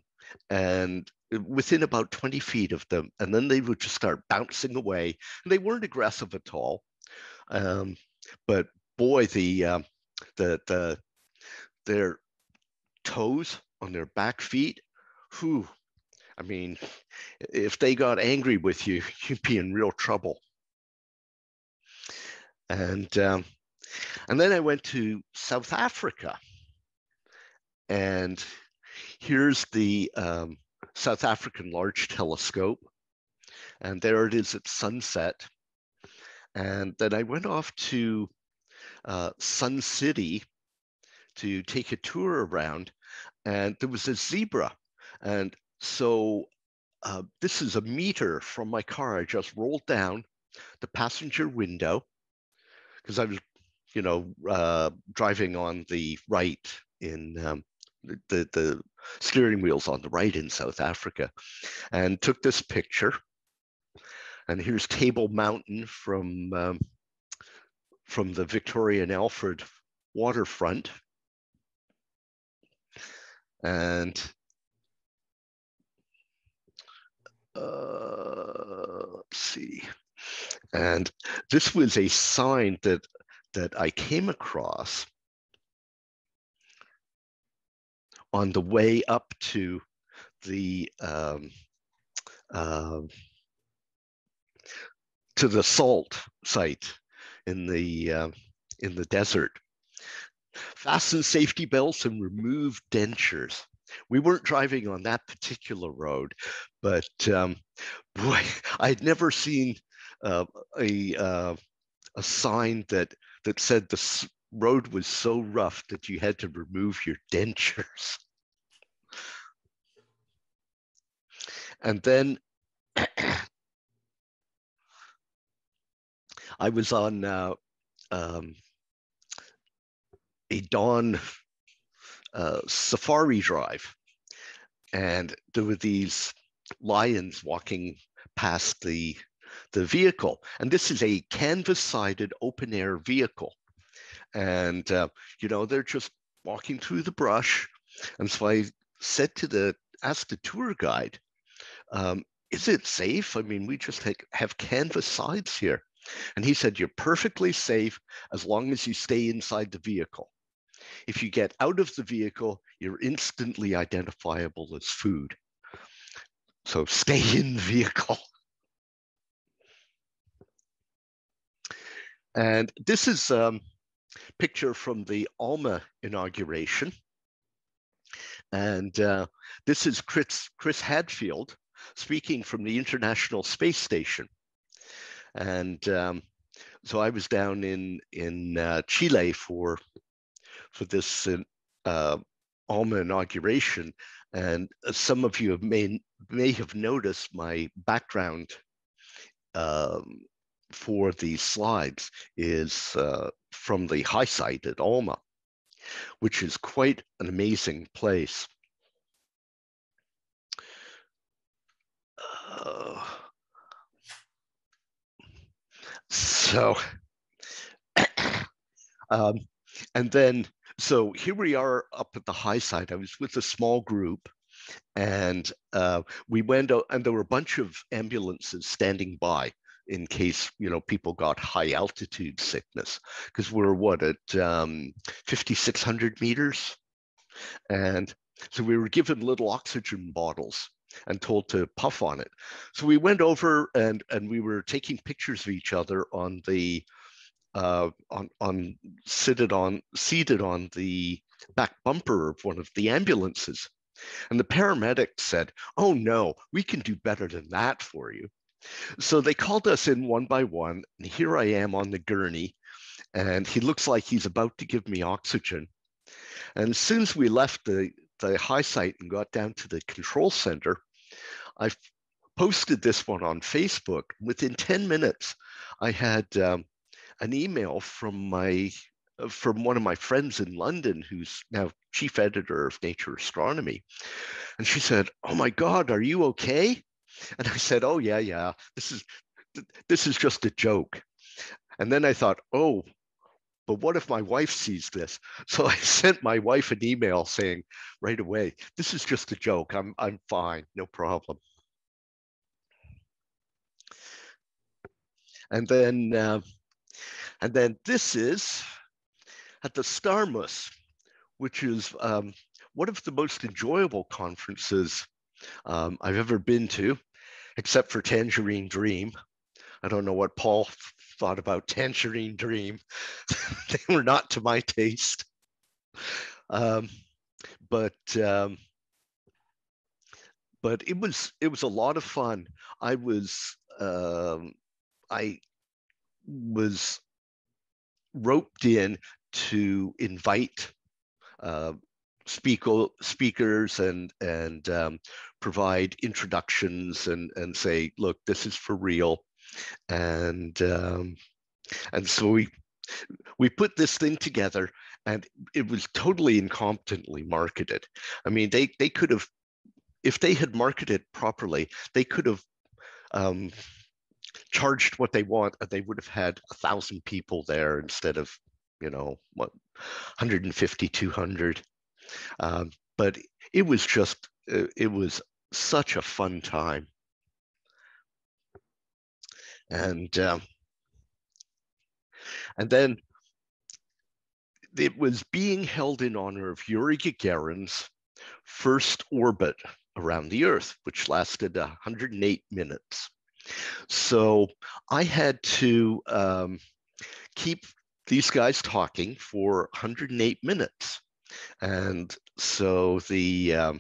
and within about 20 feet of them, and then they would just start bouncing away. And they weren't aggressive at all. But boy, their toes on their back feet, whew, I mean, if they got angry with you, you'd be in real trouble. And then I went to South Africa, and here's the South African Large Telescope, and there it is at sunset. And then I went off to Sun City to take a tour around, and there was a zebra. And so this is a meter from my car. I just rolled down the passenger window because I was, driving on the right in the steering wheel's on the right in South Africa, and took this picture. And here's Table Mountain from the Victoria and Alfred waterfront. And let's see. And this was a sign that I came across on the way up to to the salt site in the desert. Fasten safety belts and remove dentures. We weren't driving on that particular road, but boy, I'd never seen a sign that said the road was so rough that you had to remove your dentures. And then I was on a dawn safari drive, and there were these lions walking past the vehicle, and this is a canvas-sided open-air vehicle, and you know, they're just walking through the brush. And so I said asked the tour guide, is it safe? I mean, we just have canvas sides here. And he said, you're perfectly safe as long as you stay inside the vehicle. If you get out of the vehicle, you're instantly identifiable as food. So stay in the vehicle. And this is a picture from the ALMA inauguration. And this is Chris Hadfield speaking from the International Space Station. And so I was down in Chile for this ALMA inauguration, and some of you may have noticed my background for these slides is from the high site at ALMA, which is quite an amazing place. So, and then, so here we are up at the high side. I was with a small group, and we went out, and there were a bunch of ambulances standing by in case, you know, people got high altitude sickness, because we're what, at 5,600 meters. And so we were given little oxygen bottles and told to puff on it. So we went over and we were taking pictures of each other on the seated on the back bumper of one of the ambulances. And the paramedic said, "Oh no, we can do better than that for you." So they called us in one by one, and here I am on the gurney, and he looks like he's about to give me oxygen. And as soon as we left the high site and got down to the control center, I posted this one on Facebook. Within 10 minutes, I had an email from one of my friends in London, who's now chief editor of Nature Astronomy. And she said, "Oh my God, are you okay?" And I said, "Oh yeah, this is just a joke." And then I thought, oh, but what if my wife sees this? So I sent my wife an email saying right away, "This is just a joke. I'm fine, no problem." And then this is at the Starmus, which is one of the most enjoyable conferences I've ever been to, except for Tangerine Dream. I don't know what Paul thought about Tangerine Dream. They were not to my taste. But it was a lot of fun. I was roped in to invite speakers and provide introductions and say, "Look, this is for real." And so we put this thing together, and it was totally incompetently marketed. I mean, they could have, if they had marketed properly, they could have charged what they want, and they would have had 1,000 people there instead of, you know, what, 150, 200. But it was just, it was such a fun time. And then it was being held in honor of Yuri Gagarin's first orbit around the Earth, which lasted 108 minutes. So I had to keep these guys talking for 108 minutes. And so the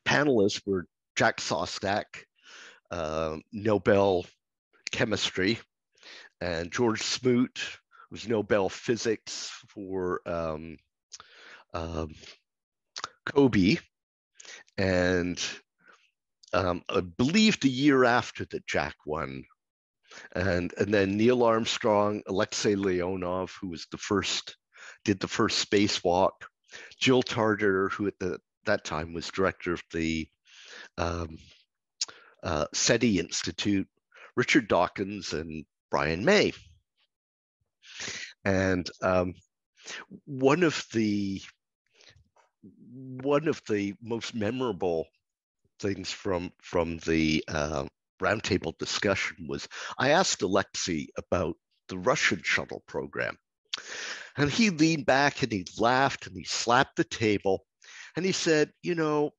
panelists were Jack Szostak, Nobel Chemistry, and George Smoot was Nobel Physics for Kobe. And I believe the year after that Jack won. And then Neil Armstrong, Alexei Leonov, who was did the first spacewalk, Jill Tarter, who at that time was director of the SETI Institute, Richard Dawkins, and Brian May. And one of the most memorable things from the roundtable discussion was I asked Alexei about the Russian shuttle program. And he leaned back and he laughed and he slapped the table and he said, you know,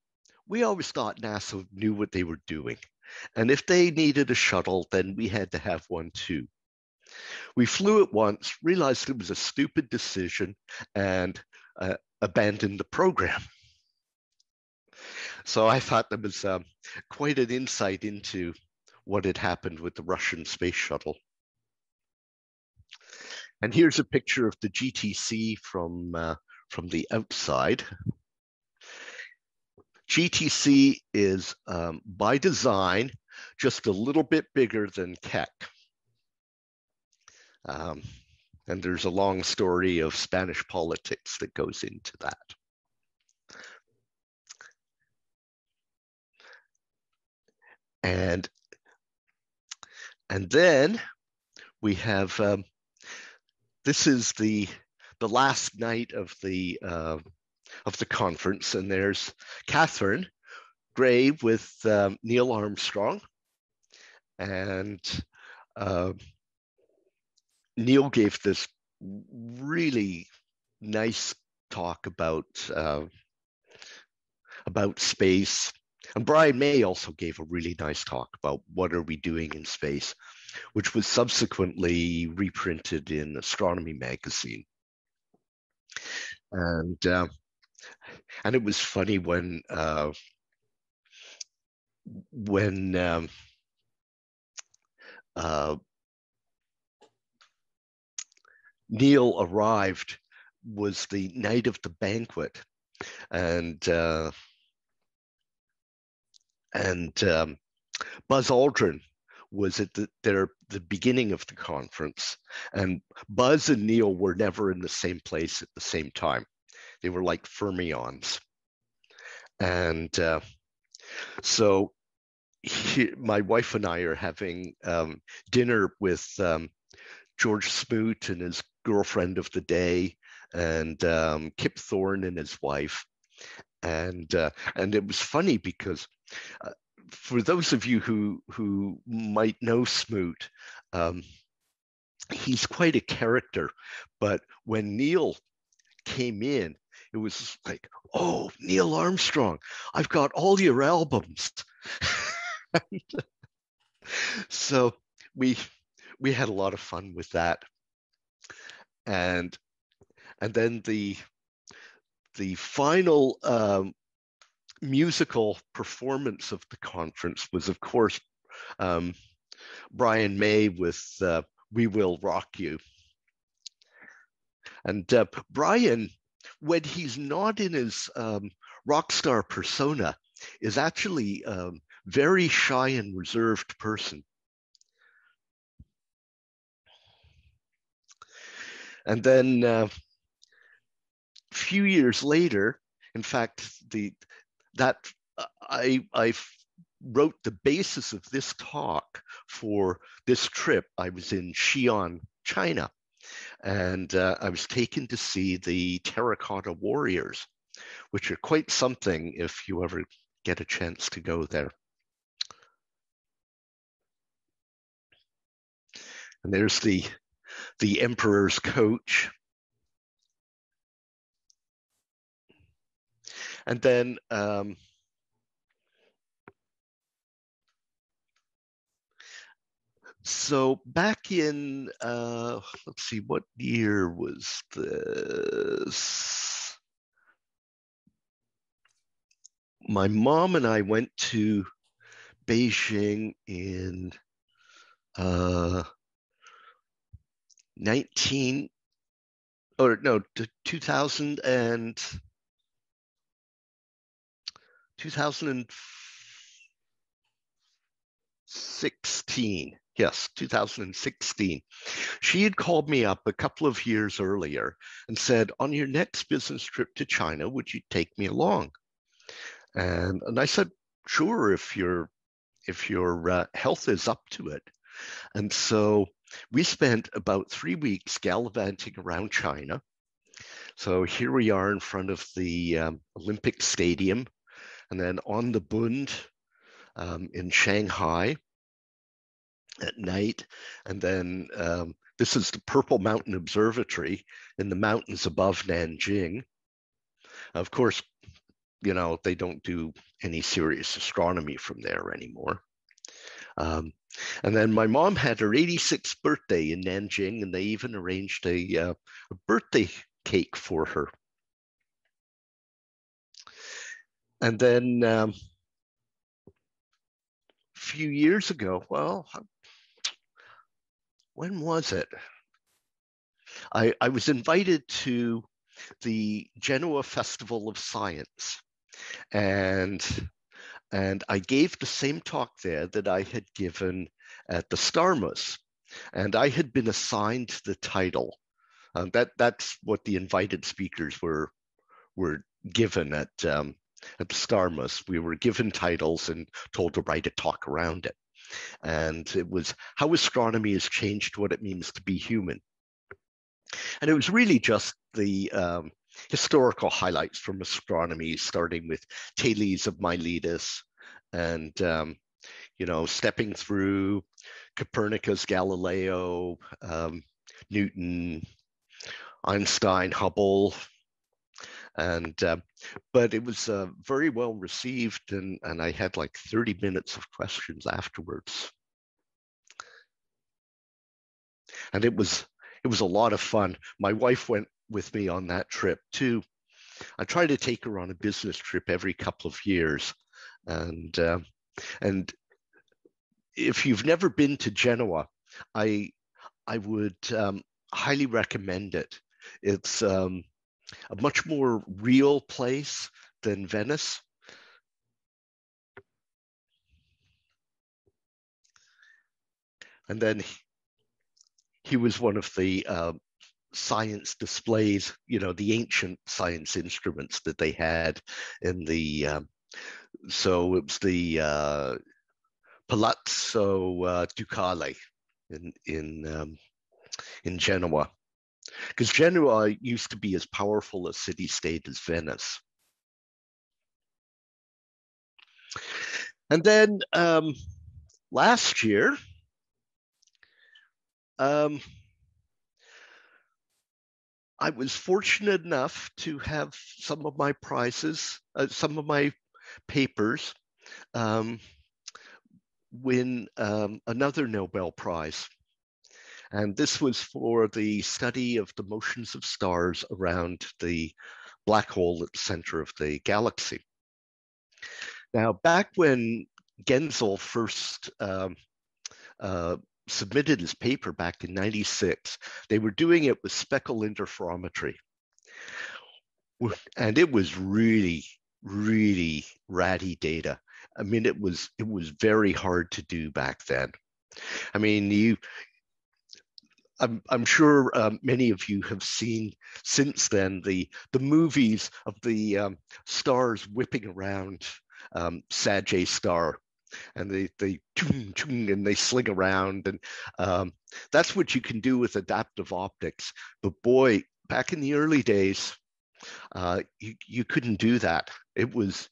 we always thought NASA knew what they were doing. And if they needed a shuttle, then we had to have one too. We flew it once, realized it was a stupid decision, and abandoned the program. So I thought that was quite an insight into what had happened with the Russian space shuttle. And here's a picture of the GTC from the outside. GTC is by design just a little bit bigger than Keck. And there's a long story of Spanish politics that goes into that. And then we have this is the last night of the conference, and there's Catherine Gray with Neil Armstrong, and Neil gave this really nice talk about space. And Brian May also gave a really nice talk about what are we doing in space, which was subsequently reprinted in Astronomy magazine. And it was funny when Neil arrived was the night of the banquet, and Buzz Aldrin was at the beginning of the conference, and Buzz and Neil were never in the same place at the same time. They were like fermions. And so my wife and I are having dinner with George Smoot and his girlfriend of the day, and Kip Thorne and his wife. And it was funny because for those of you who might know Smoot, he's quite a character. But when Neil came in, it was like, oh, Neil Armstrong, I've got all your albums. So we had a lot of fun with that. And then the final musical performance of the conference was, of course, Brian May with We Will Rock You. And Brian, when he's not in his rock star persona, is actually a very shy and reserved person. And then a few years later, in fact, I wrote the basis of this talk for this trip. I was in Xi'an, China, and I was taken to see the Terracotta Warriors, which are quite something if you ever get a chance to go there. And there's the Emperor's coach. And then So back in, let's see, what year was this? My mom and I went to Beijing in 2000 and 2016. Yes, 2016. She had called me up a couple of years earlier and said, on your next business trip to China, would you take me along? And I said, sure, if your health is up to it. And so we spent about 3 weeks gallivanting around China. So here we are in front of the Olympic Stadium, and then on the Bund in Shanghai at night. And then this is the Purple Mountain Observatory in the mountains above Nanjing. Of course, you know, they don't do any serious astronomy from there anymore. And then my mom had her 86th birthday in Nanjing, and they even arranged a birthday cake for her. And then a few years ago, well, when was it? I was invited to the Genoa Festival of Science, and I gave the same talk there that I had given at the Starmus, and I had been assigned the title. That's what the invited speakers were given at the Starmus. We were given titles and told to write a talk around it. And it was how astronomy has changed what it means to be human. And it was really just the historical highlights from astronomy, starting with Thales of Miletus and, you know, stepping through Copernicus, Galileo, Newton, Einstein, Hubble. And but it was very well received, and I had like 30 minutes of questions afterwards. And it was a lot of fun. My wife went with me on that trip too. I try to take her on a business trip every couple of years, and if you've never been to Genoa, I would highly recommend it. It's a much more real place than Venice. And then he was one of the science displays, you know, the ancient science instruments that they had in the, so it was the Palazzo Ducale in Genoa. Because Genoa used to be as powerful a city-state as Venice. And then last year, I was fortunate enough to have some of my prizes, some of my papers win another Nobel Prize. And this was for the study of the motions of stars around the black hole at the center of the galaxy. Now, back when Genzel first submitted his paper back in '96, they were doing it with speckle interferometry. And it was really, really ratty data. I mean, it was very hard to do back then. I mean, I'm sure many of you have seen since then the movies of the stars whipping around Sagittarius star, and they and they sling around, and that's what you can do with adaptive optics. But boy, back in the early days, you couldn't do that. It was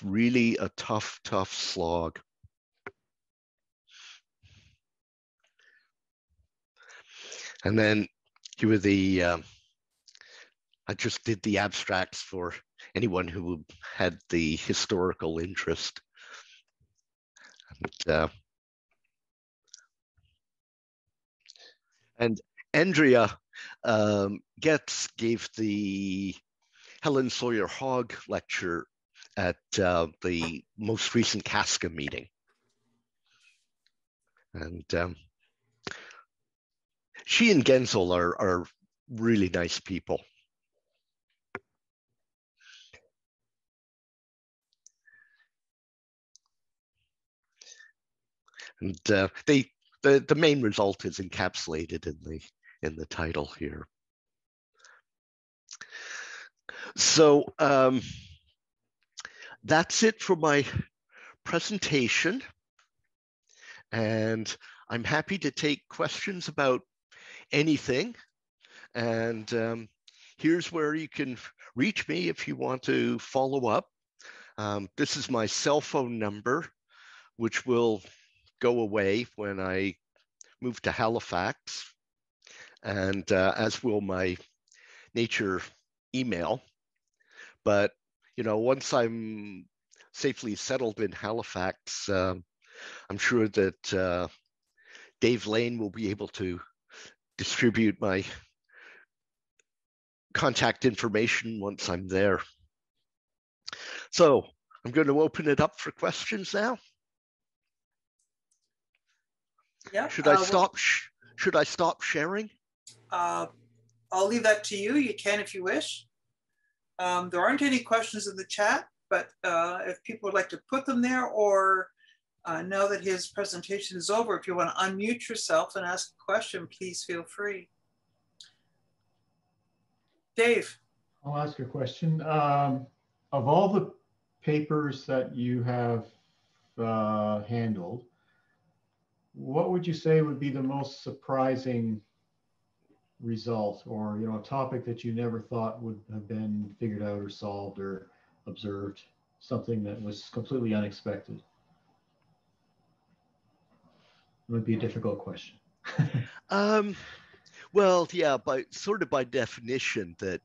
really a tough slog. And then here were the, I just did the abstracts for anyone who had the historical interest. And, And Andrea gave the Helen Sawyer Hogg lecture at the most recent Casca meeting. And she and Gensel are really nice people. And the main result is encapsulated in the title here. So that's it for my presentation. And I'm happy to take questions about anything. And here's where you can reach me if you want to follow up. This is my cell phone number, which will go away when I move to Halifax, and as will my Nature email. But once I'm safely settled in Halifax, I'm sure that Dave Lane will be able to distribute my contact information once I'm there. So I'm going to open it up for questions now. Yeah. Should I stop? Should I stop sharing? I'll leave that to you. You can if you wish. There aren't any questions in the chat, but if people would like to put them there, or now that his presentation is over, if you want to unmute yourself and ask a question, please feel free. Dave. I'll ask a question. Of all the papers that you have handled, what would you say would be the most surprising result, or a topic that you never thought would have been figured out or solved or observed, something that was completely unexpected? It would be a difficult question. Well, yeah, by definition that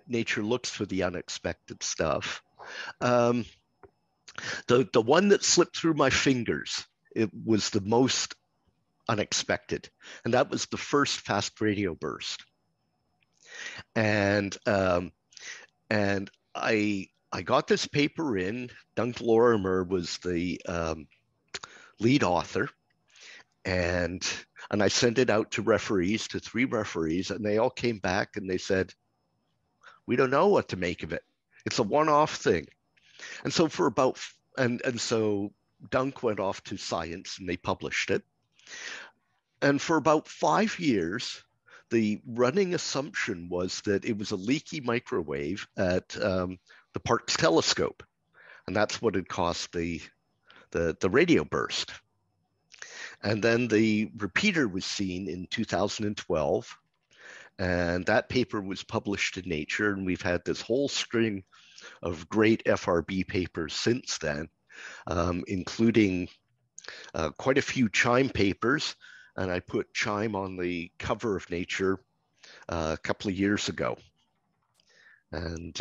nature looks for the unexpected stuff. The one that slipped through my fingers, it was the most unexpected, and that was the first fast radio burst. And I got this paper in. Duncan Lorimer was the lead author, and I sent it out to referees, to 3 referees, and they all came back and they said, we don't know what to make of it. It's a one-off thing. And so so Dunk went off to Science and they published it. And for about 5 years, the running assumption was that it was a leaky microwave at the Parkes telescope. And that's what had caused the radio burst. And then the repeater was seen in 2012. And that paper was published in Nature. And we've had this whole string of great FRB papers since then, including quite a few CHIME papers. And I put CHIME on the cover of Nature a couple of years ago. And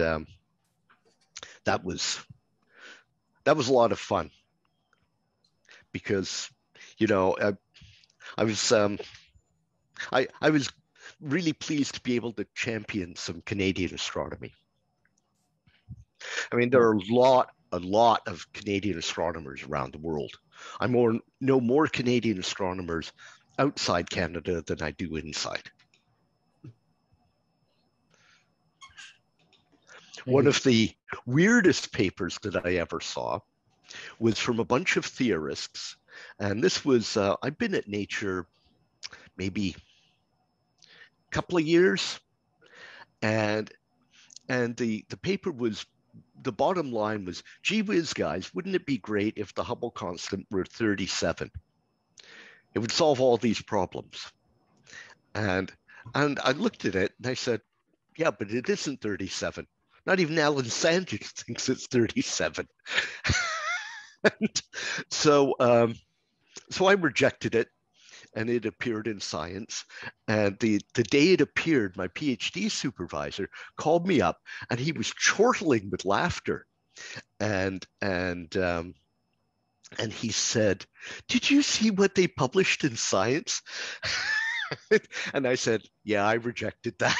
that was a lot of fun, because I was really pleased to be able to champion some Canadian astronomy. I mean, there are a lot of Canadian astronomers around the world. I know more Canadian astronomers outside Canada than I do inside. One of the weirdest papers that I ever saw was from a bunch of theorists. And this was, I've been at Nature maybe a couple of years. And the paper was, the bottom line was, gee whiz, guys, wouldn't it be great if the Hubble constant were 37? It would solve all these problems. And I looked at it and I said, yeah, but it isn't 37. Not even Alan Sandage thinks it's 37. And so I rejected it, and it appeared in Science. And the day it appeared, my PhD supervisor called me up, and he was chortling with laughter. And he said, "Did you see what they published in Science?" And I said, yeah, I rejected that.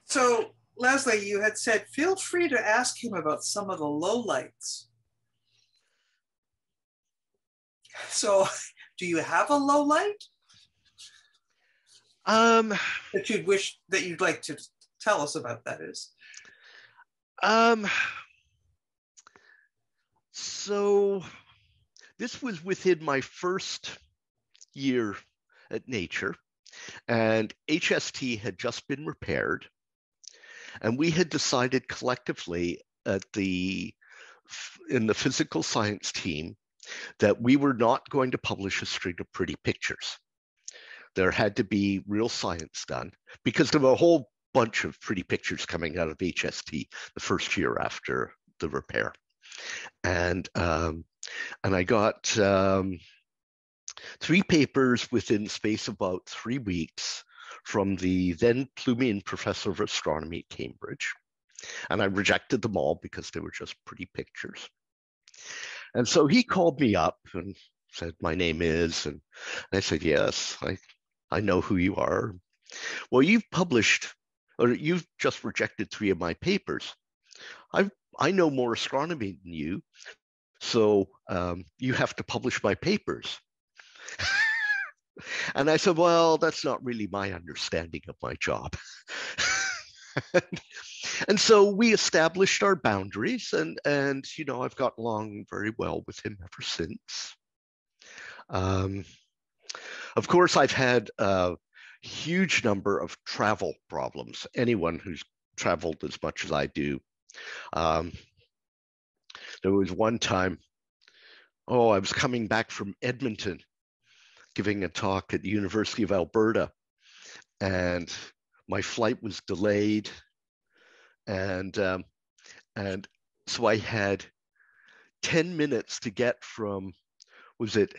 So, Lesley, you had said, feel free to ask him about some of the lowlights. So, do you have a low light that you'd like to tell us about? That is. So this was within my first year at Nature, and HST had just been repaired, and we had decided collectively in the physical science team that we were not going to publish a string of pretty pictures. There had to be real science done, because there were a whole bunch of pretty pictures coming out of HST the first year after the repair. And I got 3 papers within the space of about 3 weeks from the then Plumian professor of astronomy at Cambridge. And I rejected them all because they were just pretty pictures. And so he called me up and said, my name is, and I said, yes, I know who you are. Well, you've just rejected 3 of my papers. I know more astronomy than you, so you have to publish my papers. And I said, well, that's not really my understanding of my job. And so we established our boundaries, and I've gotten along very well with him ever since. Of course, I've had a huge number of travel problems. Anyone who's traveled as much as I do. There was one time, I was coming back from Edmonton, giving a talk at the University of Alberta, and my flight was delayed, and so I had 10 minutes to get from, was it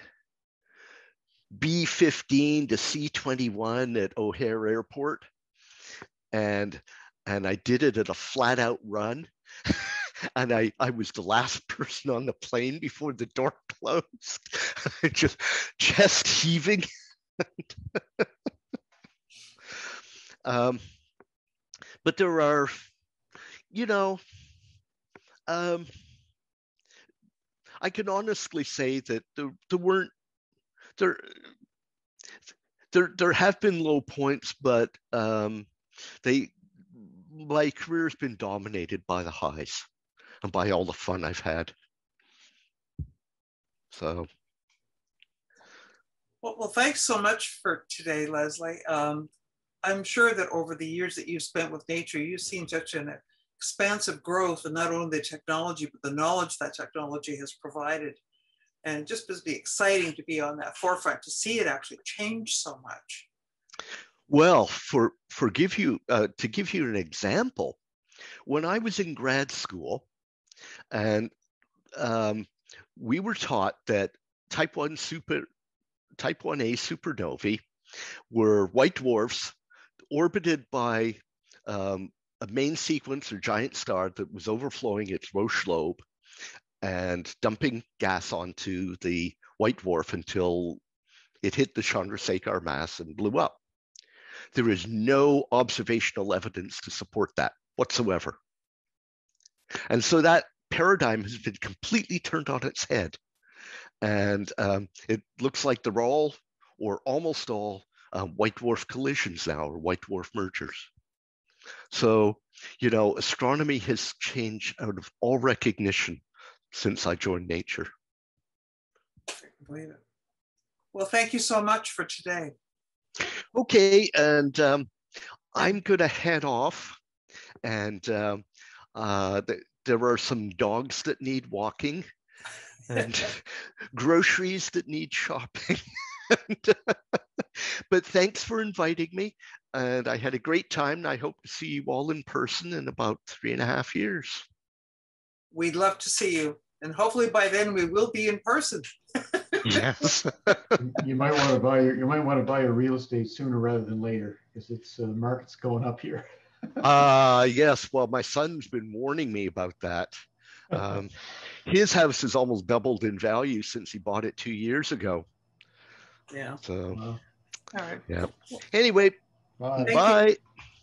B15 to C21 at O'Hare Airport, and I did it at a flat out run. And I was the last person on the plane before the door closed. Just chest heaving. But there are, I can honestly say that there have been low points, but my career has been dominated by the highs and by all the fun I've had. So. Well, thanks so much for today, Lesley. I'm sure that over the years that you've spent with Nature, you've seen such an expansive growth in not only the technology, but the knowledge that technology has provided. And it just must be exciting to be on that forefront, to see it actually change so much. Well, to give you an example, when I was in grad school, and we were taught that type 1a supernovae were white dwarfs orbited by a main sequence or giant star that was overflowing its Roche lobe and dumping gas onto the white dwarf until it hit the Chandrasekhar mass and blew up. There is no observational evidence to support that whatsoever. And so that paradigm has been completely turned on its head. And it looks like they're all, or almost all, white dwarf collisions now, or white dwarf mergers. So, astronomy has changed out of all recognition since I joined Nature. I can believe it. Well, thank you so much for today. Okay, and I'm going to head off, and there are some dogs that need walking and groceries that need shopping. But thanks for inviting me, and I had a great time, and I hope to see you all in person in about 3.5 years. We'd love to see you, and hopefully by then we will be in person. Yes. You might want to buy your real estate sooner rather than later, because it's the market's going up here. Yes. Well, my son's been warning me about that. his house has almost doubled in value since he bought it 2 years ago. Yeah. So, Wow. All right. yeah. Anyway, Bye. Thank bye. you.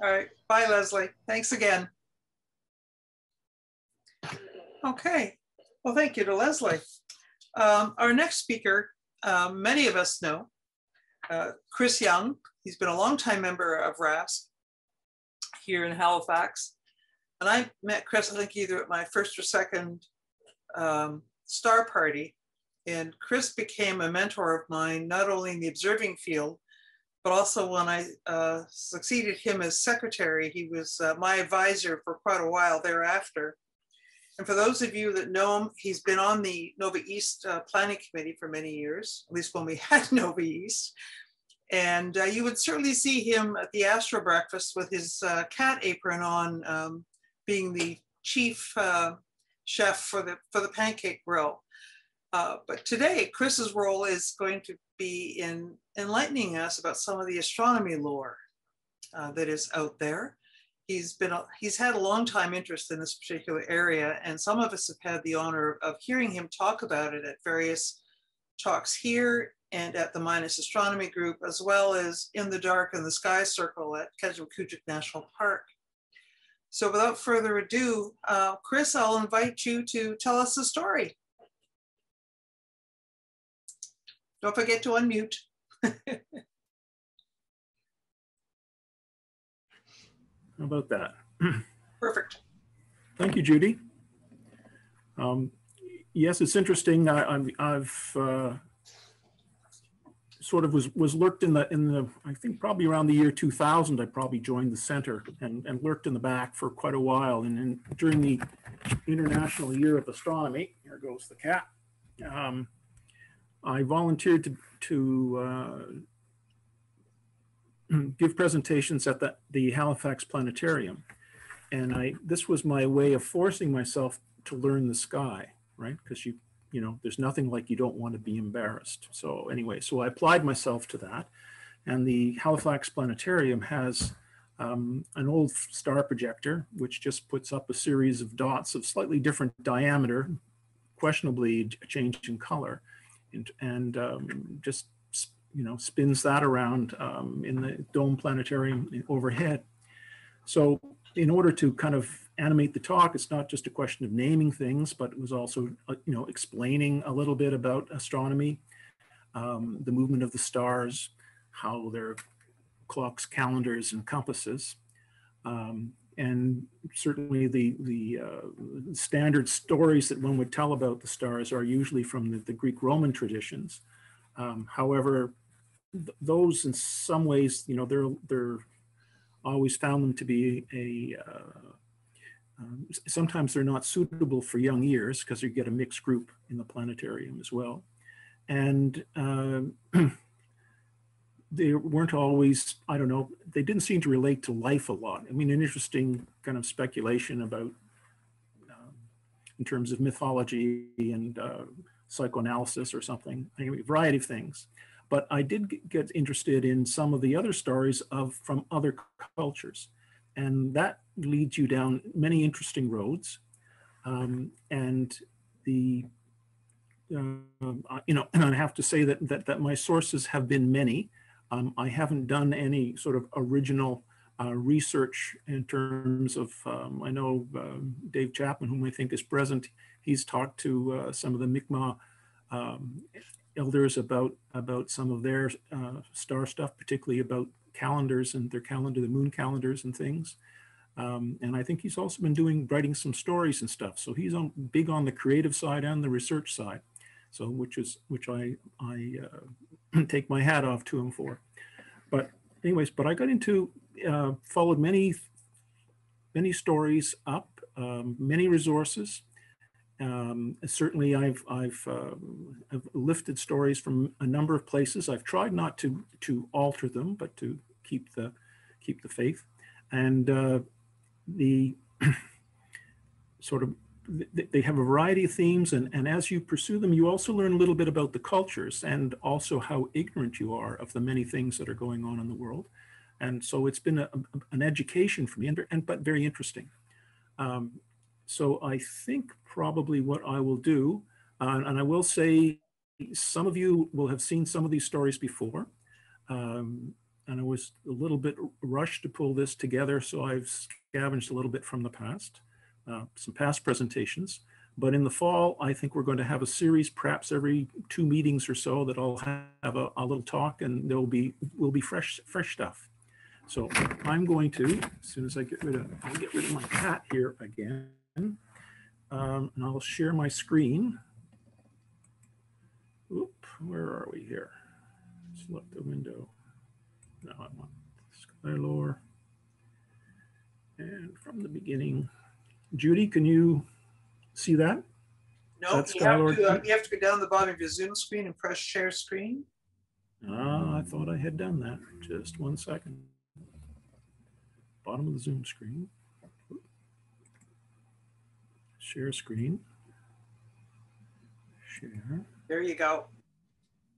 All right. Bye, Lesley. Thanks again. Okay. Well, thank you to Lesley. Our next speaker, many of us know, Chris Young. He's been a longtime member of RASC here in Halifax. And I met Chris, I think, either at my first or second star party. And Chris became a mentor of mine, not only in the observing field, but also when I succeeded him as secretary. He was my advisor for quite a while thereafter. And for those of you that know him, he's been on the Nova East Planning Committee for many years, at least when we had Nova East. And you would certainly see him at the Astro Breakfast with his cat apron on, being the chief chef for the pancake grill. But today, Chris's role is going to be in enlightening us about some of the astronomy lore that is out there. He's had a long time interest in this particular area, and some of us have had the honor of hearing him talk about it at various talks here and at the Minus Astronomy Group, as well as in the Dark in the Sky Circle at Cassiopeia National Park. So without further ado, Chris, I'll invite you to tell us the story. Don't forget to unmute. How about that? Perfect. Thank you, Judy. Yes, it's interesting. I've sort of was lurked in the I think probably around the year 2000. I probably joined the center and lurked in the back for quite a while. And during the International Year of Astronomy, here goes the cat. I volunteered to give presentations at the Halifax Planetarium. And this was my way of forcing myself to learn the sky, right? Because you know, there's nothing like you don't want to be embarrassed. So anyway, so I applied myself to that. And the Halifax Planetarium has an old star projector, which just puts up a series of dots of slightly different diameter, questionably a change in color, and just, you know, spins that around in the dome planetarium overhead. So in order to kind of animate the talk, it's not just a question of naming things, but it was also, you know, explaining a little bit about astronomy, the movement of the stars, how their clocks, calendars, and compasses, and certainly the standard stories that one would tell about the stars are usually from the Greek-Roman traditions. However, those in some ways, you know, they're always found them to be sometimes they're not suitable for young ears because you get a mixed group in the planetarium as well. And they weren't always, I don't know, they didn't seem to relate to life a lot. I mean, an interesting kind of speculation about, in terms of mythology and psychoanalysis or something, anyway, a variety of things. But I did get interested in some of the other stories from other cultures. And that leads you down many interesting roads. And you know, and I have to say that my sources have been many. I haven't done any sort of original research in terms of, I know Dave Chapman, whom I think is present, he's talked to some of the Mi'kmaq elders about some of their star stuff, particularly about calendars and their calendar, the moon calendars and things. And I think he's also been writing some stories and stuff. So he's big on the creative side and the research side. So which I take my hat off to him for. But anyways, but I got into, followed many stories up, many resources. Certainly I've lifted stories from a number of places. I've tried not to alter them, but to keep the faith. And the sort of, they have a variety of themes, and as you pursue them, you also learn a little bit about the cultures and also how ignorant you are of the many things that are going on in the world. And so it's been an education for me, but very interesting. So I think probably what I will do, and I will say some of you will have seen some of these stories before. And I was a little bit rushed to pull this together, so I've scavenged a little bit from the past, some past presentations. But in the fall, I think we're going to have a series, perhaps every 2 meetings or so, that I'll have a little talk, and will be fresh stuff. So I'm going to, as soon as I'll get rid of my cat here again, and I'll share my screen. Oop, where are we here? Select the window. No, I want Skylore. And from the beginning, Judy, can you see that? No, you have to go down the bottom of your Zoom screen and press share screen. I thought I had done that. Just 1 second. Bottom of the Zoom screen. Share screen. Share. There you go.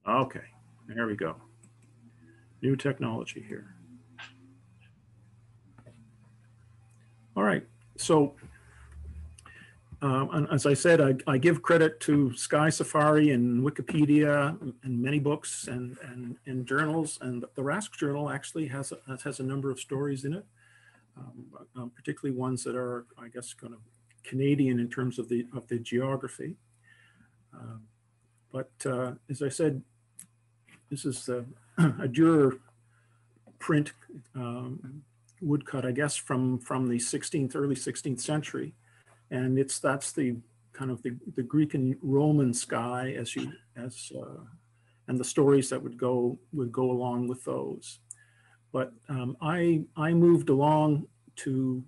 Okay, there we go. New technology here. All right, so and as I said, I give credit to Sky Safari and Wikipedia and many books and journals, and the RASC journal actually has a number of stories in it, particularly ones that are, I guess, kind of Canadian in terms of the geography. But as I said, this is a Dürer print woodcut, I guess, from the early 16th century, and that's the kind of the Greek and Roman sky and the stories that would go along with those. But I moved along to,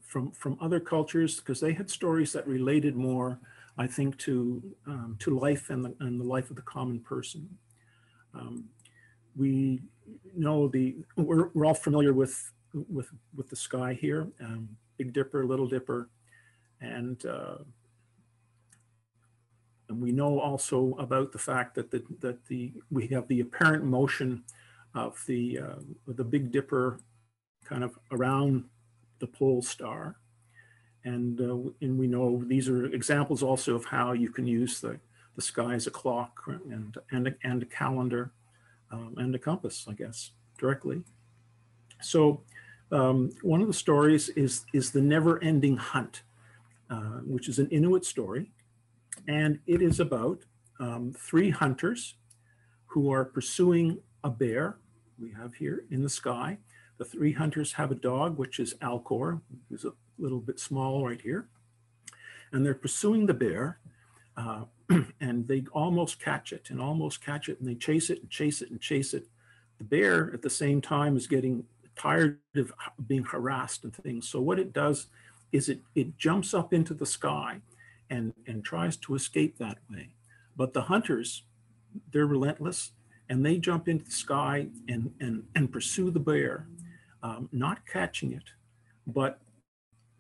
from other cultures, because they had stories that related more, I think, to life and the life of the common person. We know we're all familiar with the sky here, Big Dipper, Little Dipper, and we know also about the fact that we have the apparent motion of the Big Dipper kind of around the pole star, and we know these are examples also of how you can use the sky as a clock and a calendar. And a compass, I guess, directly. So one of the stories is the never-ending hunt, which is an Inuit story. And it is about 3 hunters who are pursuing a bear we have here in the sky. The 3 hunters have a dog, which is Alcor, who's a little bit small right here. And they're pursuing the bear. And they almost catch it, and they chase it and chase it and chase it. The bear at the same time is getting tired of being harassed and things. So what it does is it jumps up into the sky and tries to escape that way. But the hunters, they're relentless, and they jump into the sky and pursue the bear, not catching it, but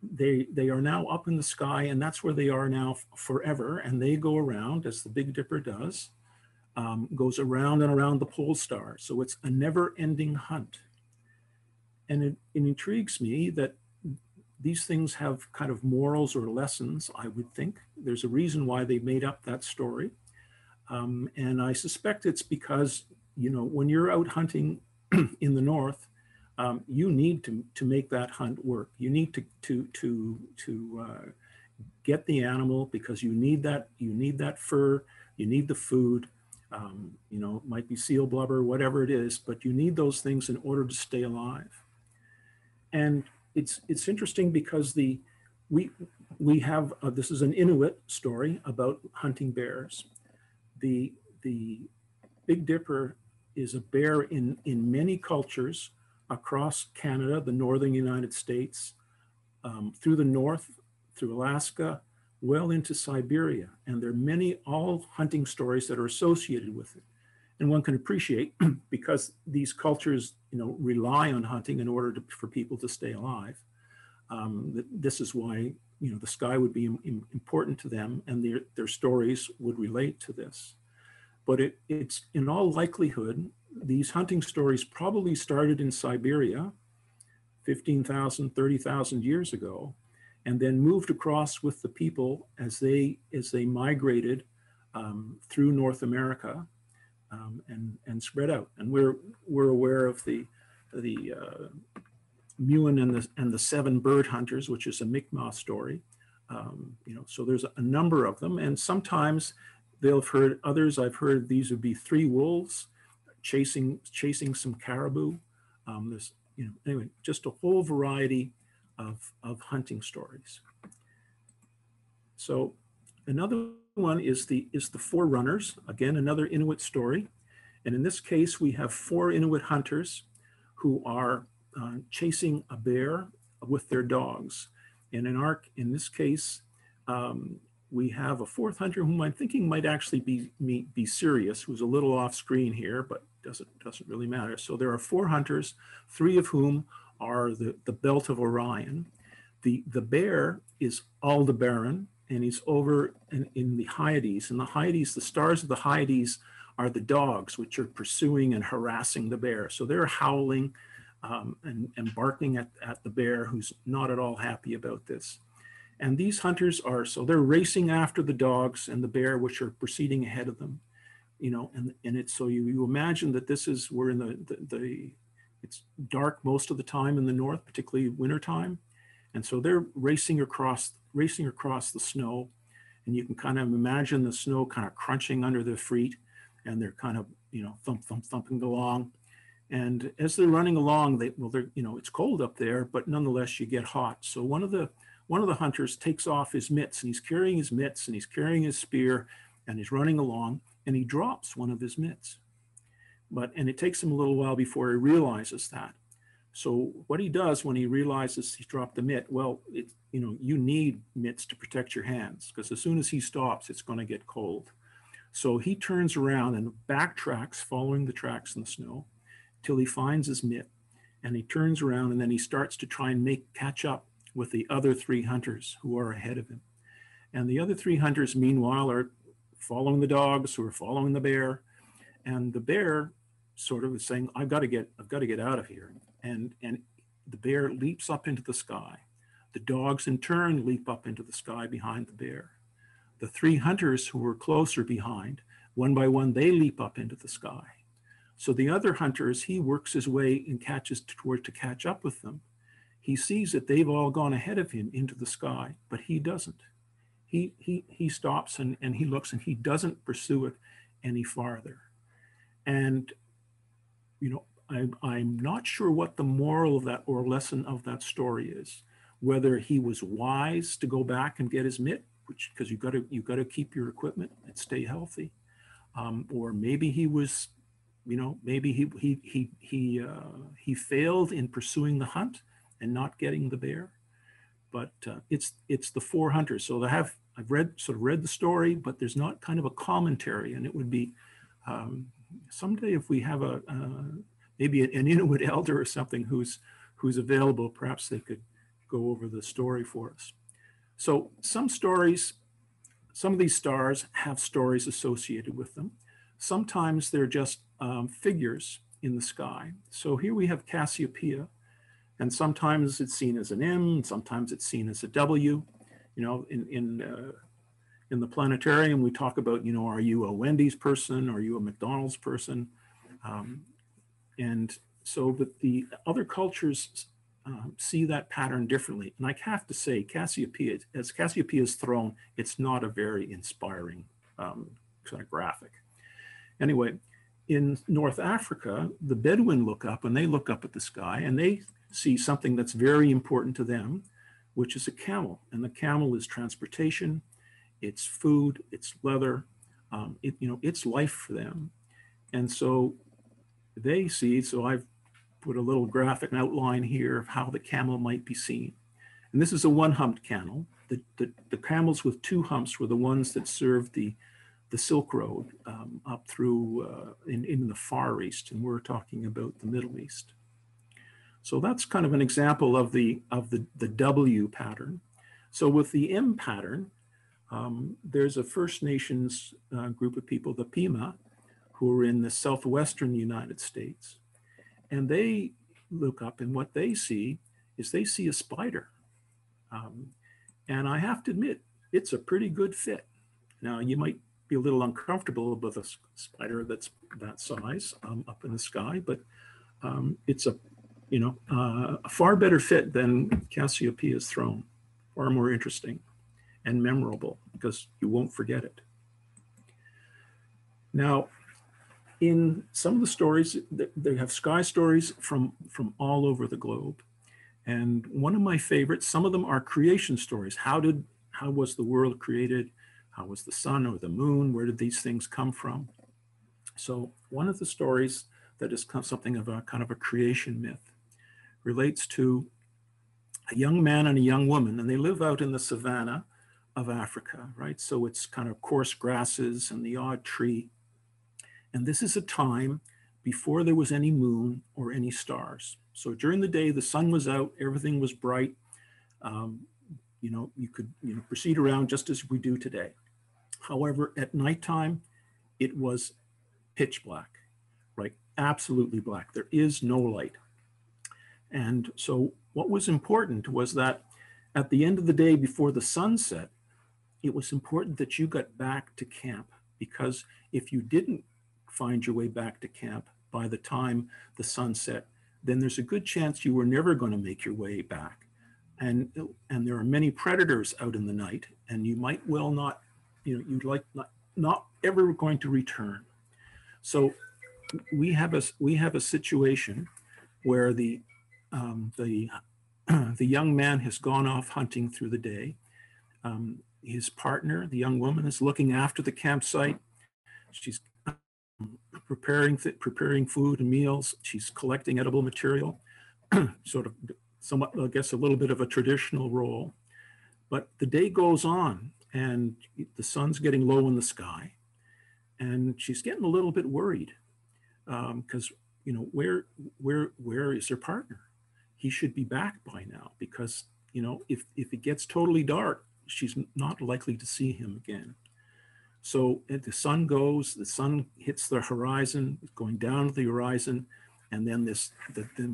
they are now up in the sky, and that's where they are now forever. And they go around, as the Big Dipper does, goes around and around the pole star. So it's a never-ending hunt. And it intrigues me that these things have kind of morals or lessons, I would think. There's a reason why they made up that story. And I suspect it's because, when you're out hunting in the north, you need to make that hunt work. You need to get the animal, because you need that fur, you need the food, it might be seal blubber, whatever it is, but you need those things in order to stay alive. And it's interesting because we have this is an Inuit story about hunting bears. The Big Dipper is a bear in many cultures across Canada, the northern United States, through the north, through Alaska, well into Siberia. And there are all hunting stories that are associated with it. And one can appreciate, because these cultures, rely on hunting in order for people to stay alive. This is why, the sky would be important to them, and their stories would relate to this. But it's in all likelihood, these hunting stories probably started in Siberia 15,000, 30,000 years ago. and then moved across with the people as they migrated through North America and spread out. And we're aware of the Muin and the Seven Bird Hunters, which is a Mi'kmaq story. So there's a number of them, and sometimes they'll have heard others. I've heard these would be 3 wolves chasing some caribou. There's anyway, just a whole variety of hunting stories. So another one is the Forerunners, again another Inuit story, and in this case we have 4 Inuit hunters who are chasing a bear with their dogs. And in this case, we have a 4th hunter whom I'm thinking might actually be Sirius, who's a little off screen here, but doesn't really matter. So there are 4 hunters, 3 of whom are the belt of Orion. The bear is Aldebaran, and he's over in the Hyades. And the Hyades, the stars of the Hyades are the dogs, which are pursuing and harassing the bear. So they're howling and barking at the bear, who's not at all happy about this. And these hunters they're racing after the dogs and the bear, which are proceeding ahead of them, and it's, so you imagine that we're in it's dark most of the time in the north, particularly wintertime. And so they're racing across the snow, and you can kind of imagine the snow kind of crunching under their feet, and they're kind of, thumping along. And as they're running along, it's cold up there, but nonetheless you get hot. So one of the hunters takes off his mitts, and he's carrying his mitts, and he's carrying his spear, and he's running along, and he drops one of his mitts. And it takes him a little while before he realizes that. So what he does when he realizes he's dropped the mitt, well, you need mitts to protect your hands, because as soon as he stops, it's going to get cold. So he turns around and backtracks, following the tracks in the snow, till he finds his mitt, and he turns around, and then he starts to try and catch up with the other 3 hunters who are ahead of him. And the other 3 hunters, meanwhile, are following the dogs, who are following the bear, and the bear sort of is saying, I've got to get out of here. And the bear leaps up into the sky. The dogs in turn leap up into the sky behind the bear. The 3 hunters who were closer behind, one by one, they leap up into the sky. So the other hunters, he works his way and to catch up with them. He sees that they've all gone ahead of him into the sky, but he doesn't. He stops and he looks, and he doesn't pursue it any farther. And I'm not sure what the moral of that or lesson of that story is. Whether he was wise to go back and get his mitt, because you've got to keep your equipment and stay healthy, or maybe he was, maybe he failed in pursuing the hunt and not getting the bear. But it's the 4 hunters. So I've read the story, but there's not kind of a commentary, and it would be someday if we have maybe an Inuit elder or something who's available, perhaps they could go over the story for us. So some of these stars have stories associated with them. Sometimes they're just figures in the sky. So here we have Cassiopeia, and sometimes it's seen as an M, and sometimes it's seen as a W. In the planetarium, we talk about, are you a Wendy's person? Are you a McDonald's person? And so, but the other cultures see that pattern differently. And I have to say, Cassiopeia, as Cassiopeia's throne, it's not a very inspiring kind of graphic. Anyway, in North Africa, the Bedouin look up, and they look up at the sky, and they see something that's very important to them, which is a camel. And the camel is transportation, it's food, it's leather, it's life for them. And so they see, so I've put a little graphic outline here of how the camel might be seen. And this is a one-humped camel. The camels with 2 humps were the ones that served the Silk Road up through in the Far East, and we're talking about the Middle East. So that's kind of an example of the W pattern. So with the M pattern, there's a First Nations group of people, the Pima, who are in the southwestern United States. And they look up, and what they see is they see a spider. And I have to admit, it's a pretty good fit. Now, you might be a little uncomfortable with a spider that's that size up in the sky, but it's a, a far better fit than Cassiopeia's throne, far more interesting and memorable because you won't forget it. Now, in some of the stories, they have sky stories from all over the globe. And one of my favorites, some of them are creation stories. How was the world created? How was the sun or the moon? Where did these things come from? So one of the stories that is something of a kind of a creation myth relates to a young man and a young woman, and they live out in the savannah of Africa, right? So it's kind of coarse grasses and the odd tree. And this is a time before there was any moon or any stars. So during the day, the sun was out, everything was bright. You could proceed around just as we do today. However, at nighttime, it was pitch black, right? Absolutely black. There is no light. And so what was important was that at the end of the day, before the sun set, it was important that you got back to camp, because if you didn't find your way back to camp by the time the sun set, then there's a good chance you were never going to make your way back. And there are many predators out in the night, and you might well not, not ever going to return. So we have a situation where the young man has gone off hunting through the day. His partner, the young woman, is looking after the campsite. She's preparing food and meals. She's collecting edible material, sort of somewhat, I guess, a little bit of a traditional role. But the day goes on and the sun's getting low in the sky, and she's getting a little bit worried because, where is her partner? He should be back by now, because, if it gets totally dark, she's not likely to see him again. So the sun hits the horizon, going down to the horizon, and then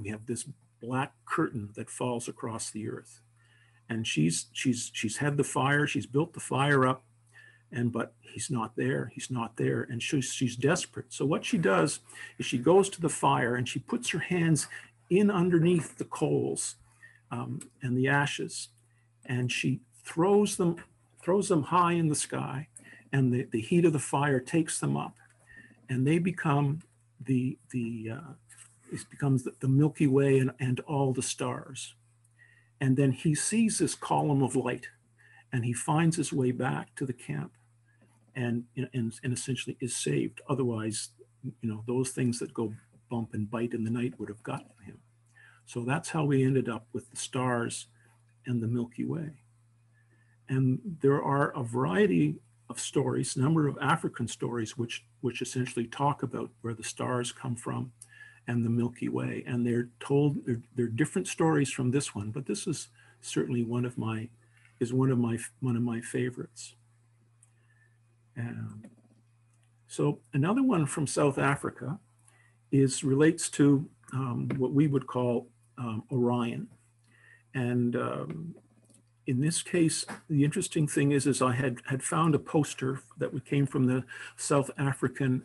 we have this black curtain that falls across the earth. And she's had the fire, she's built the fire up, but he's not there, and she's desperate. So what she does is she goes to the fire and she puts her hands in underneath the coals and the ashes, and she throws them high in the sky, and the heat of the fire takes them up, and they become it becomes the Milky Way and all the stars. And then he sees this column of light, and he finds his way back to the camp, and essentially is saved. Otherwise, those things that go bump and bite in the night would have gotten him. So that's how we ended up with the stars and the Milky Way. And there are a variety of stories, a number of African stories, which essentially talk about where the stars come from and the Milky Way. And they're different stories from this one, but this is certainly one of my favorites. So another one from South Africa relates to what we would call Orion. And in this case, the interesting thing is I had found a poster that came from the South African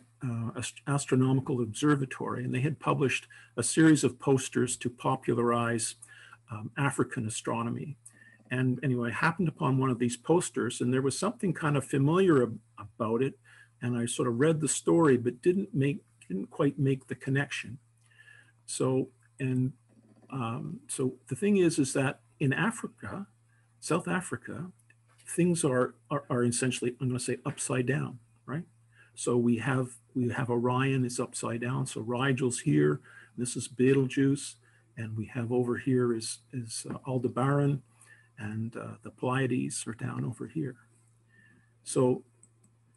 Astronomical Observatory, and they had published a series of posters to popularize African astronomy. And anyway, I happened upon one of these posters, and there was something kind of familiar about it, and I sort of read the story, but didn't quite make the connection. So the thing is that in Africa, South Africa, things are essentially, I'm going to say, upside down, right? So we have Orion is upside down. So Rigel's here. This is Betelgeuse, and we have over here is Aldebaran, and the Pleiades are down over here. So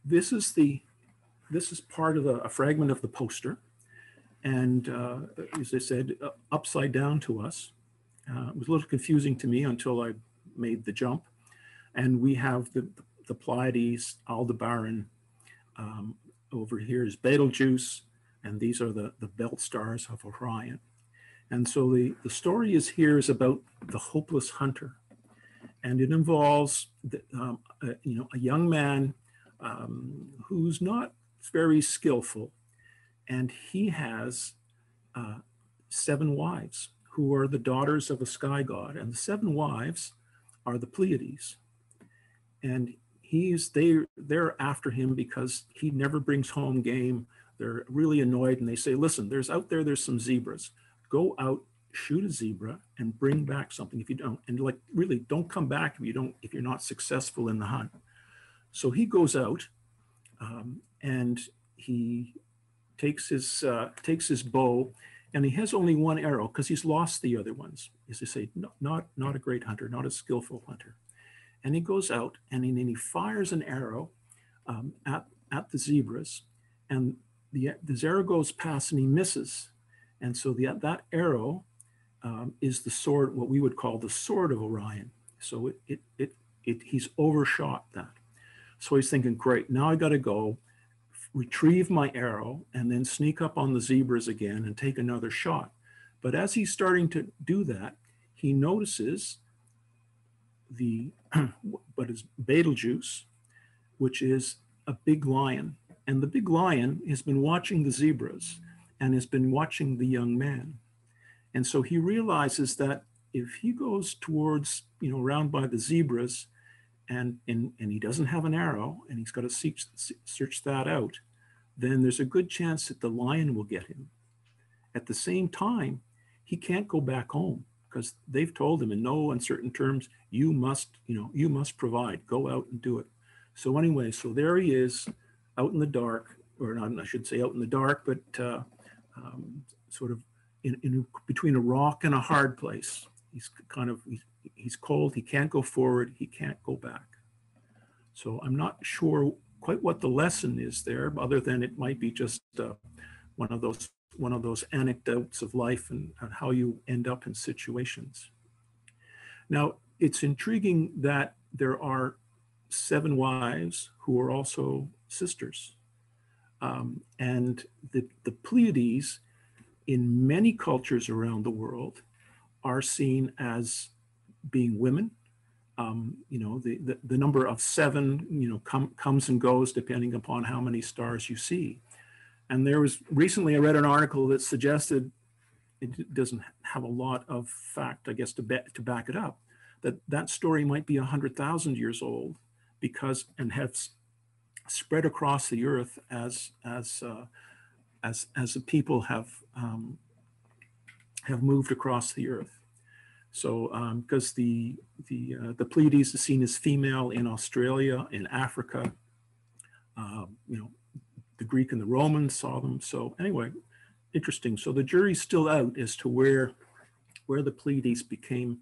this is part of a fragment of the poster, and as I said, upside down to us. It was a little confusing to me until I made the jump. And we have the Pleiades, Aldebaran, over here is Betelgeuse, and these are the belt stars of Orion. And so the story is about the hopeless hunter. And it involves a young man who's not very skillful, and he has 7 wives who are the daughters of a sky god, and the 7 wives are the Pleiades. And they're after him because he never brings home game. They're really annoyed, and they say, listen, there's some zebras. Go out, shoot a zebra, and bring back something. If you don't, and like really don't come back if you're not successful in the hunt. So he goes out and he takes his bow, and he has only 1 arrow because he's lost the other ones. As I say, not a great hunter, not a skillful hunter. And he goes out and then he fires an arrow at the zebras, and the arrow goes past and he misses. And so that arrow is the sword, what we would call the sword of Orion. So he's overshot that. So he's thinking, great, now I got to go retrieve my arrow and then sneak up on the zebras again and take another shot. But as he's starting to do that, he notices what is Betelgeuse, which is a big lion. And the big lion has been watching the zebras and has been watching the young man. And so he realizes that if he goes towards, around by the zebras and he doesn't have an arrow and he's got to search that out, then there's a good chance that the lion will get him. At the same time, he can't go back home because they've told him in no uncertain terms, you must provide, go out and do it. So anyway, so there he is out in the dark, or not, I should say out in the dark, but sort of in between a rock and a hard place. He's cold, he can't go forward, he can't go back. So I'm not sure quite what the lesson is there, other than it might be just one of those anecdotes of life and how you end up in situations. Now, it's intriguing that there are 7 wives who are also sisters. And the Pleiades in many cultures around the world are seen as being women. The number of 7, comes and goes depending upon how many stars you see. And recently I read an article that suggested, it doesn't have a lot of fact, I guess, to back it up, that story might be 100,000 years old and have spread across the earth as the people have moved across the earth. So because the Pleiades is seen as female in Australia, in Africa, the Greek and the Romans saw them. So anyway, interesting. So the jury's still out as to where the Pleiades became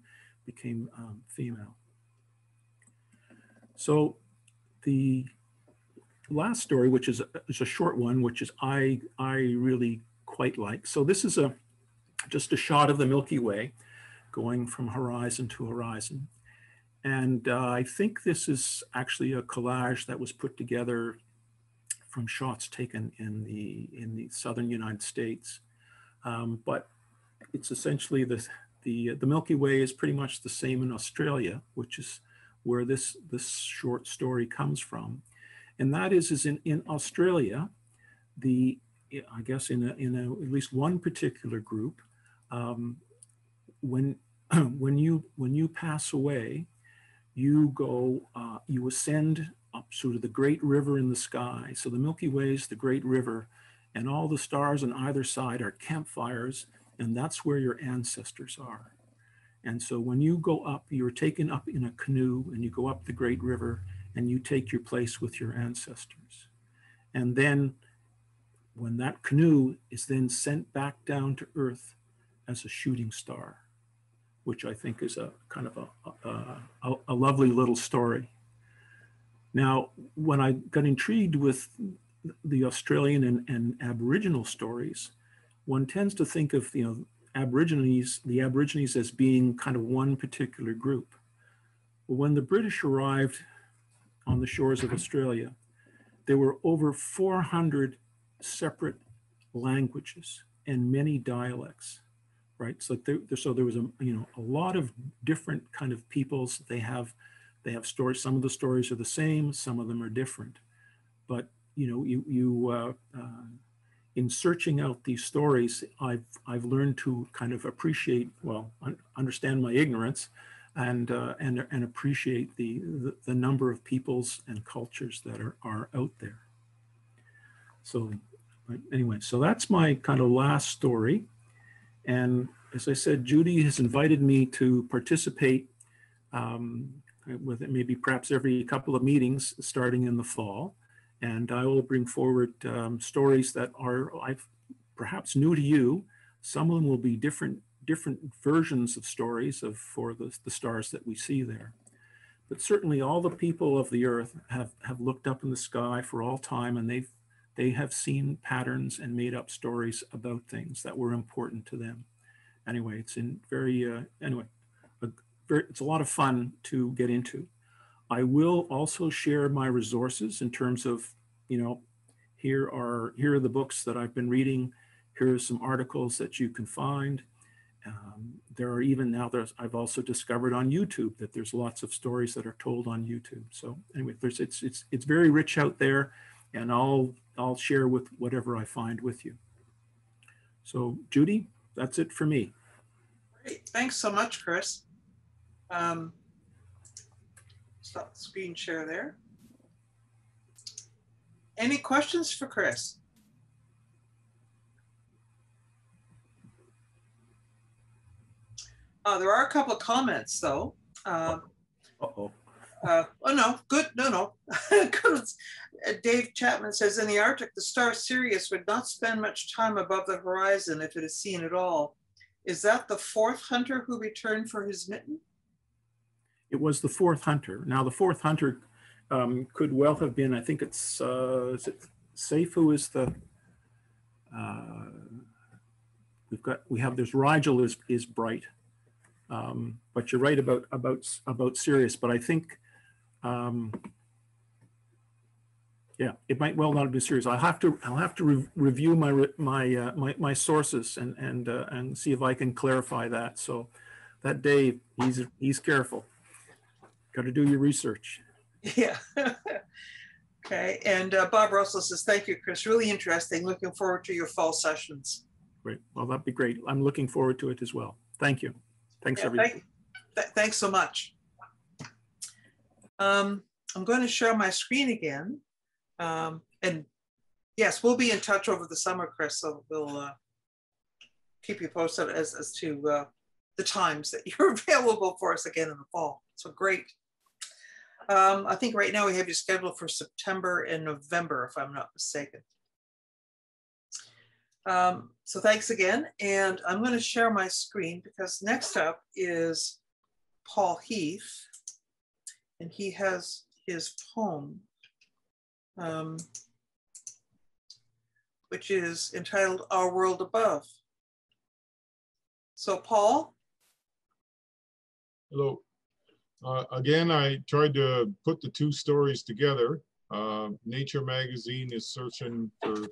female. So the last story, which is a short one, which is I really quite like. So this is just a shot of the Milky Way going from horizon to horizon. And I think this is actually a collage that was put together from shots taken in the southern United States. But it's essentially the Milky Way is pretty much the same in Australia, which is where this short story comes from. And that is in Australia, I guess in at least one particular group, when you pass away, you ascend up to the great river in the sky. So the Milky Way is the great river, and all the stars on either side are campfires, and that's where your ancestors are. And so when you go up, you're taken up in a canoe and you go up the great river and you take your place with your ancestors. And then when that canoe is then sent back down to Earth as a shooting star, which I think is a kind of a lovely little story. Now, when I got intrigued with the Australian and Aboriginal stories, one tends to think of the Aborigines as being kind of one particular group. But when the British arrived on the shores of Australia, there were over 400 separate languages and many dialects right? So there was a lot of different kind of peoples. They have stories. Some of the stories are the same, some of them are different. But in searching out these stories, I've learned to kind of appreciate, well, understand my ignorance, and appreciate the number of peoples and cultures that are out there. So anyway, so that's my kind of last story. And as I said, Judy has invited me to participate with it, maybe perhaps every couple of meetings starting in the fall. And I will bring forward stories that are perhaps new to you. Some of them will be different versions of stories for the stars that we see there. But certainly all the people of the earth have looked up in the sky for all time, and they have seen patterns and made up stories about things that were important to them. Anyway, it's it's a lot of fun to get into. I will also share my resources in terms of, here are the books that I've been reading. Here are some articles that you can find. There are even now, I've also discovered on YouTube that there's lots of stories that are told on YouTube. So anyway, it's very rich out there, and I'll share with whatever I find with you. So Judy, that's it for me. Great, thanks so much, Chris. Stop the screen share there. Any questions for Chris? There are a couple of comments though. Uh-oh. Oh no, good, no. Dave Chapman says, in the Arctic, the star Sirius would not spend much time above the horizon if it is seen at all. Is that the fourth hunter who returned for his mitten? It was the fourth hunter. Now the fourth hunter could well have been, I think it's, is it Safe who is the, there's Rigel is bright. But you're right about Sirius, but I think, yeah, it might well not be Sirius. I'll have to review my sources and see if I can clarify that. So that Dave, he's careful. Got to do your research. Yeah. Okay. And Bob Russell says, thank you, Chris. Really interesting. Looking forward to your fall sessions. Great. Well, that'd be great. I'm looking forward to it as well. Thank you. Thanks, yeah, everybody. Thanks so much. I'm going to share my screen again. And yes, we'll be in touch over the summer, Chris. So we'll keep you posted as to the times that you're available for us again in the fall. So great. I think right now we have you scheduled for September and November, if I'm not mistaken. So thanks again. And I'm going to share my screen because next up is Paul Heath, and he has his poem, which is entitled Our World Above. So Paul. Hello. Again, I tried to put the two stories together. Nature magazine is searching for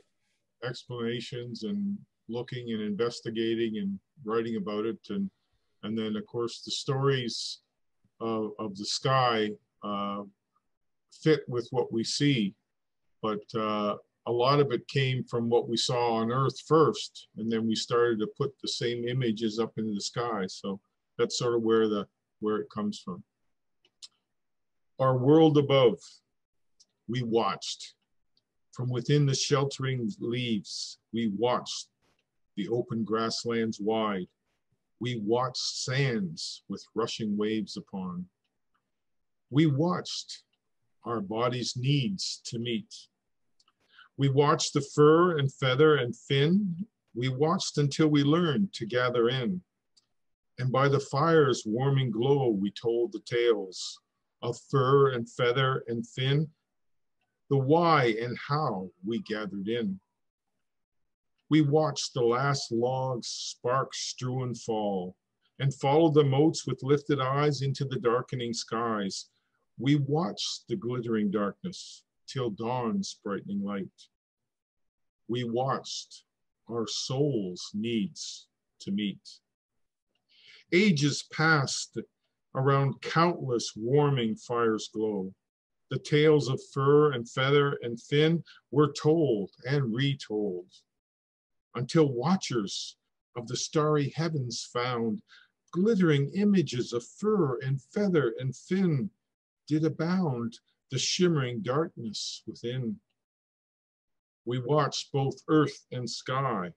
explanations and looking and investigating and writing about it. And then of course the stories of the sky fit with what we see. But a lot of it came from what we saw on Earth first. And then we started to put the same images up into the sky. So that's sort of where it comes from. Our world above, we watched. From within the sheltering leaves, we watched the open grasslands wide. We watched sands with rushing waves upon. We watched our body's needs to meet. We watched the fur and feather and fin. We watched until we learned to gather in. And by the fire's warming glow, we told the tales of fur and feather and fin, the why and how we gathered in. We watched the last log's sparks strewn fall and followed the motes with lifted eyes into the darkening skies. We watched the glittering darkness till dawn's brightening light. We watched our souls' needs to meet. Ages past around countless warming fires glow. The tales of fur and feather and fin were told and retold, until watchers of the starry heavens found glittering images of fur and feather and fin did abound the shimmering darkness within. We watched both earth and sky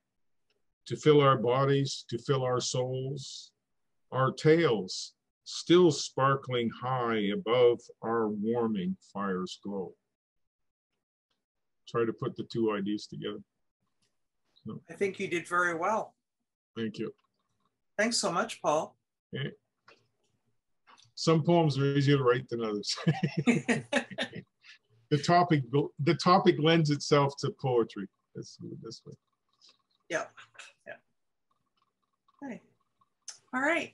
to fill our bodies, to fill our souls, our tails still sparkling high above our warming fire's glow. Try to put the two ideas together. So, I think you did very well. thank you. Thanks so much, Paul. Okay. Some poems are easier to write than others. The topic lends itself to poetry. Let's do it this way. Yeah. Okay. All right.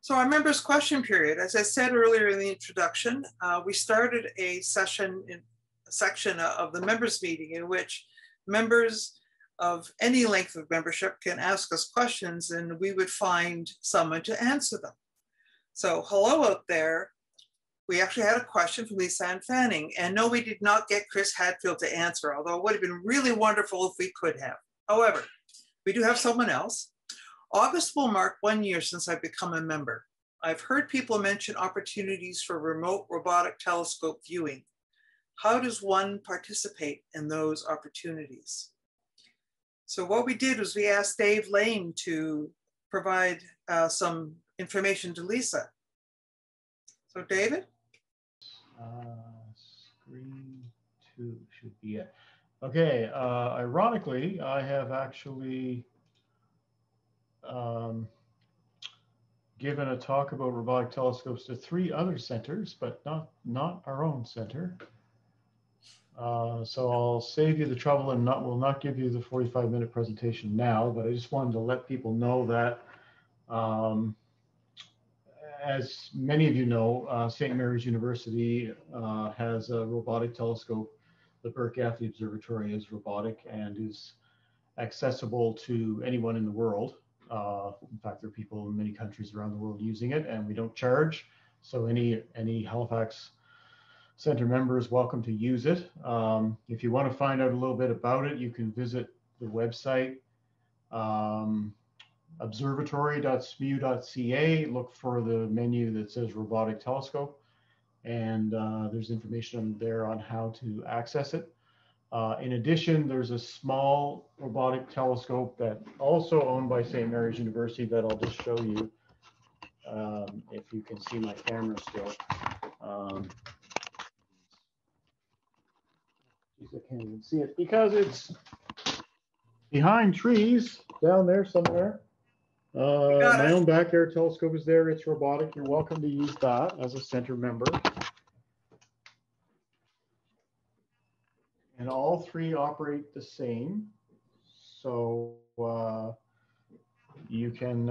So our members' question period, as I said earlier in the introduction, we started a section of the members' meeting in which members of any length of membership can ask us questions and we would find someone to answer them. So hello out there. We actually had a question from Lisa Ann Fanning, and no, we did not get Chris Hadfield to answer, although it would have been really wonderful if we could have. However, we do have someone else. August will mark 1 year since I've become a member. I've heard people mention opportunities for remote robotic telescope viewing. How does one participate in those opportunities? So what we did was we asked Dave Lane to provide some information to Lisa. So David? Screen 2 should be it. Okay, ironically, I have actually given a talk about robotic telescopes to 3 other centers, but not our own center. So I'll save you the trouble and will not give you the 45-minute presentation now, but I just wanted to let people know that as many of you know, St. Mary's University has a robotic telescope. The Burke-Gaffney Observatory is robotic and is accessible to anyone in the world. In fact, there are people in many countries around the world using it, and we don't charge. So any Halifax Center member is welcome to use it. If you want to find out a little bit about it, you can visit the website, observatory.smu.ca. Look for the menu that says Robotic Telescope, and there's information there on how to access it. In addition, there's a small robotic telescope that also owned by St. Mary's University that I'll just show you if you can see my camera still. I can't even see it because it's behind trees down there somewhere. My own backyard telescope is there. It's robotic. You're welcome to use that as a center member. And all 3 operate the same. So you can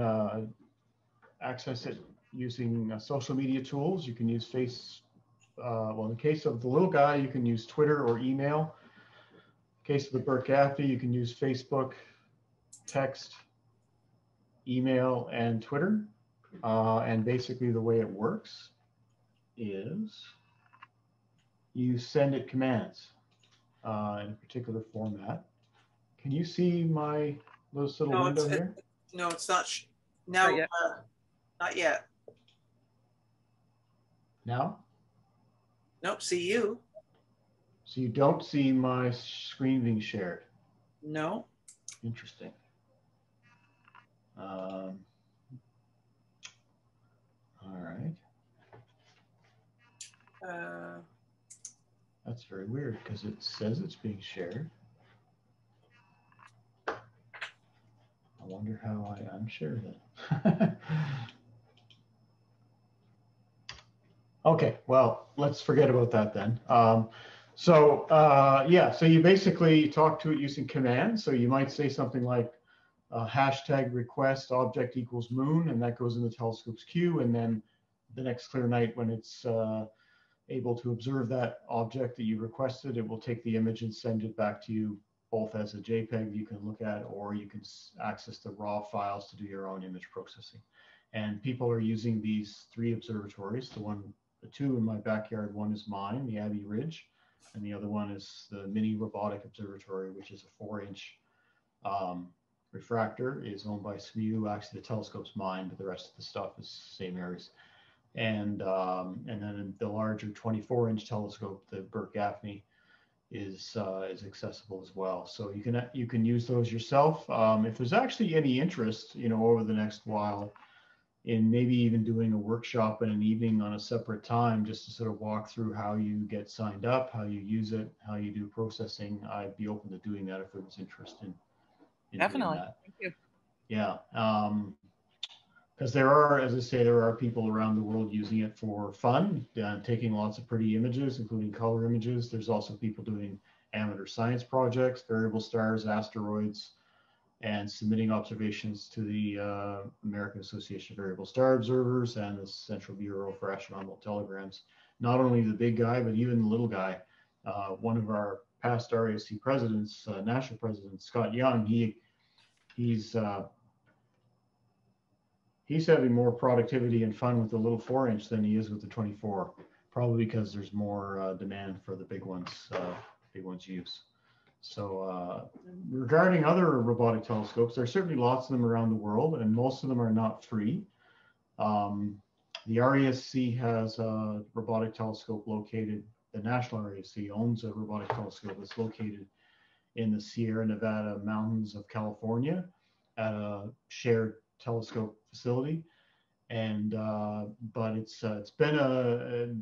access it using social media tools. You can use well, in the case of the little guy, you can use Twitter or email. In the case of the Burke-Gaffney, you can use Facebook, text, email, and Twitter. And basically the way it works is you send it commands in a particular format. Can you see my little window here? No, it's not. Now, not yet. Not yet. Now? Nope, see you. So you don't see my screen being shared? No. Interesting. All right. That's very weird because it says it's being shared. I wonder how I unshare that. Okay, well, let's forget about that then. Yeah, so you basically talk to it using commands. So you might say something like hashtag request object equals moon, and that goes in the telescope's queue. And then the next clear night when it's able to observe that object that you requested, it will take the image and send it back to you both as a JPEG you can look at, or you can access the raw files to do your own image processing. And people are using these 3 observatories. The 2 in my backyard, one is mine, the Abbey Ridge, and the other one is the Mini Robotic Observatory, which is a 4-inch refractor. Is owned by SMU. Actually, the telescope's mine, but the rest of the stuff is same areas. And then the larger 24-inch telescope, the Burt Gaffney, is accessible as well. So you can use those yourself. If there's actually any interest, over the next while, in maybe even doing a workshop in an evening on a separate time, just to sort of walk through how you get signed up, how you use it, how you do processing, I'd be open to doing that if there was interest in Definitely. doing that. Thank you. Yeah. Because there are, as I say, there are people around the world using it for fun, taking lots of pretty images, including color images. There's also people doing amateur science projects, variable stars, asteroids, and submitting observations to the American Association of Variable Star Observers and the Central Bureau for Astronomical Telegrams. Not only the big guy, but even the little guy. One of our past RASC presidents, national president, Scott Young, he's having more productivity and fun with the little 4-inch than he is with the 24, probably because there's more demand for the big ones use. So regarding other robotic telescopes, there are certainly lots of them around the world, and most of them are not free. The RASC has a robotic telescope located, the National RASC owns a robotic telescope that's located in the Sierra Nevada mountains of California at a shared telescope facility. And but it's been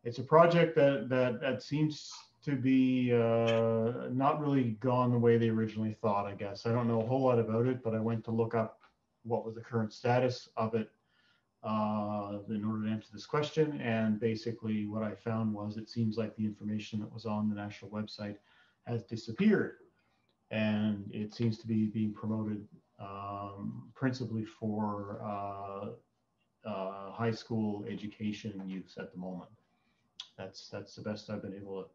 it's a project that seems to be not really gone the way they originally thought, I guess. I don't know a whole lot about it, but I went to look up what was the current status of it in order to answer this question. And basically what I found was it seems like the information that was on the national website has disappeared. And it seems to be being promoted principally for high school education use at the moment. That's the best I've been able to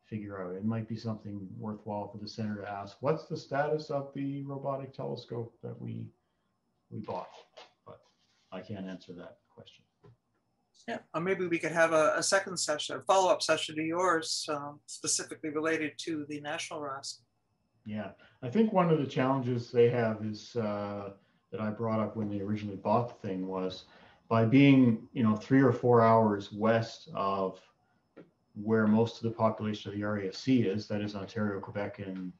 figure out. It might be something worthwhile for the center to ask, what's the status of the robotic telescope that we bought? But I can't answer that question. Yeah, or maybe we could have a second session, a follow-up session to yours, specifically related to the National RASC. Yeah, I think one of the challenges they have is that I brought up when they originally bought the thing was by being, 3 or 4 hours west of where most of the population of the RASC is, that is Ontario, Quebec, and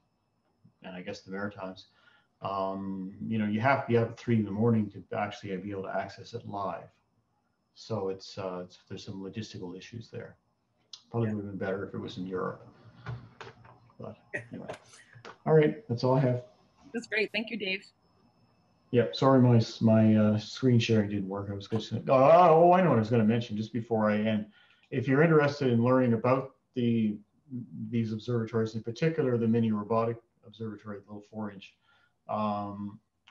I guess the Maritimes. You have to be up at 3 in the morning to actually be able to access it live. So there's some logistical issues there. Probably would have been better if it was in Europe. But anyway, all right, that's all I have. That's great. Thank you, Dave. Yeah, sorry, my screen sharing didn't work. I was just I know what I was going to mention just before I end. If you're interested in learning about these observatories, in particular the Mini Robotic Observatory, the little 4-inch,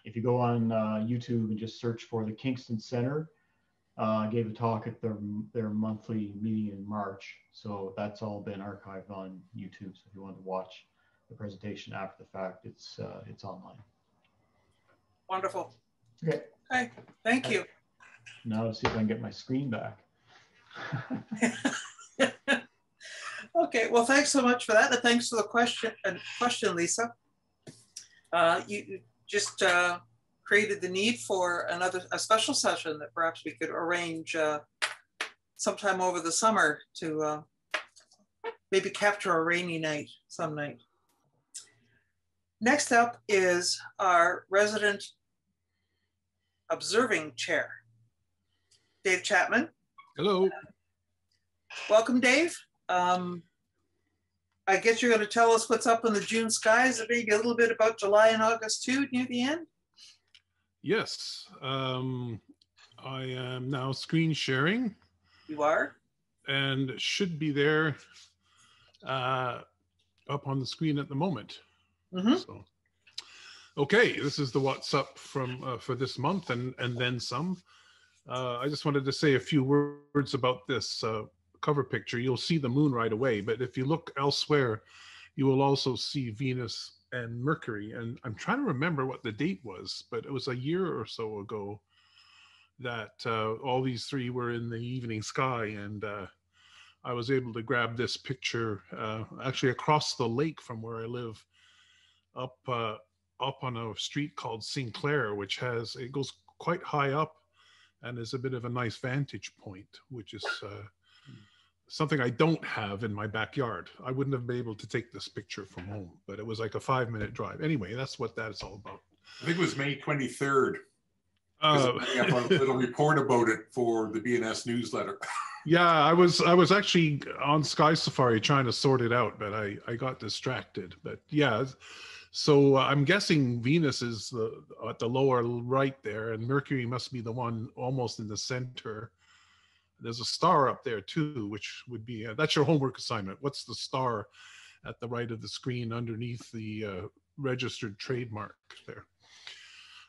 if you go on YouTube and just search for the Kingston Center, gave a talk at their monthly meeting in March. So that's all been archived on YouTube. So if you want to watch the presentation after the fact, it's online. Wonderful. Okay. Okay, thank you. Now let's see if I can get my screen back. Okay, well, thanks so much for that. And thanks for the question, Lisa. You just created the need for a special session that perhaps we could arrange sometime over the summer to maybe capture a rainy night some night. Next up is our resident observing chair, Dave Chapman. Hello. Welcome, Dave. I guess you're going to tell us what's up in the June skies, and maybe a little bit about July and August too, near the end. Yes, I am now screen sharing. You are? And should be there up on the screen at the moment. Mm-hmm. So, okay, this is the what's up from for this month and then some. I just wanted to say a few words about this cover picture. You'll see the moon right away, but if you look elsewhere, you will also see Venus and Mercury. And I'm trying to remember what the date was, but it was a year or so ago that all these three were in the evening sky. And I was able to grab this picture actually across the lake from where I live, up on a street called Sinclair, which it goes quite high up and is a bit of a nice vantage point, which is something I don't have in my backyard. I wouldn't have been able to take this picture from home, but it was like a 5-minute drive. Anyway, that's what that's all about. I think it was May 23rd. I have a little report about it for the BNS newsletter. Yeah, I was actually on Sky Safari trying to sort it out, but I got distracted. But yeah, so I'm guessing Venus is at the lower right there, and Mercury must be the one almost in the center. There's a star up there too, which would be, that's your homework assignment. What's the star at the right of the screen underneath the registered trademark there?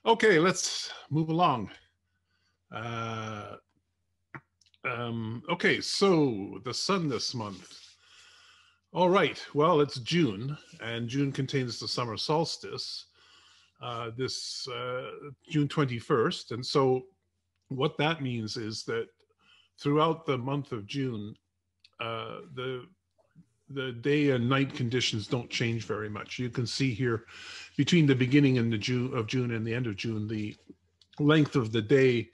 Okay, let's move along. Okay, so the sun this month. All right, well, it's June, and June contains the summer solstice, this June 21st. And so what that means is that throughout the month of June, the day and night conditions don't change very much. You can see here between the beginning and of June and the end of June, the length of the day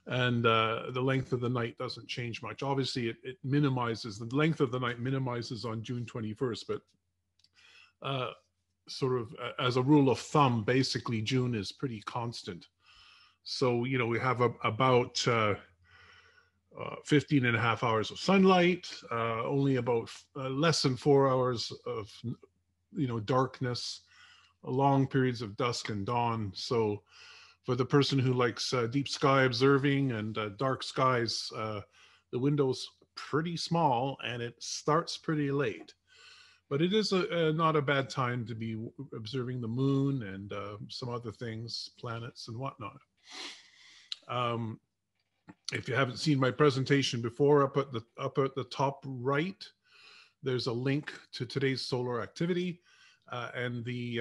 and the length of the night doesn't change much. Obviously, it minimizes, the length of the night minimizes on June 21st, but sort of as a rule of thumb, basically June is pretty constant. So, you know, we have about 15 and a half hours of sunlight, only about less than 4 hours of, you know, darkness, long periods of dusk and dawn. So for the person who likes deep sky observing and dark skies, the window's pretty small and it starts pretty late. But it is not a bad time to be observing the moon and some other things, planets and whatnot. If you haven't seen my presentation before, up at the top right, there's a link to today's solar activity, and the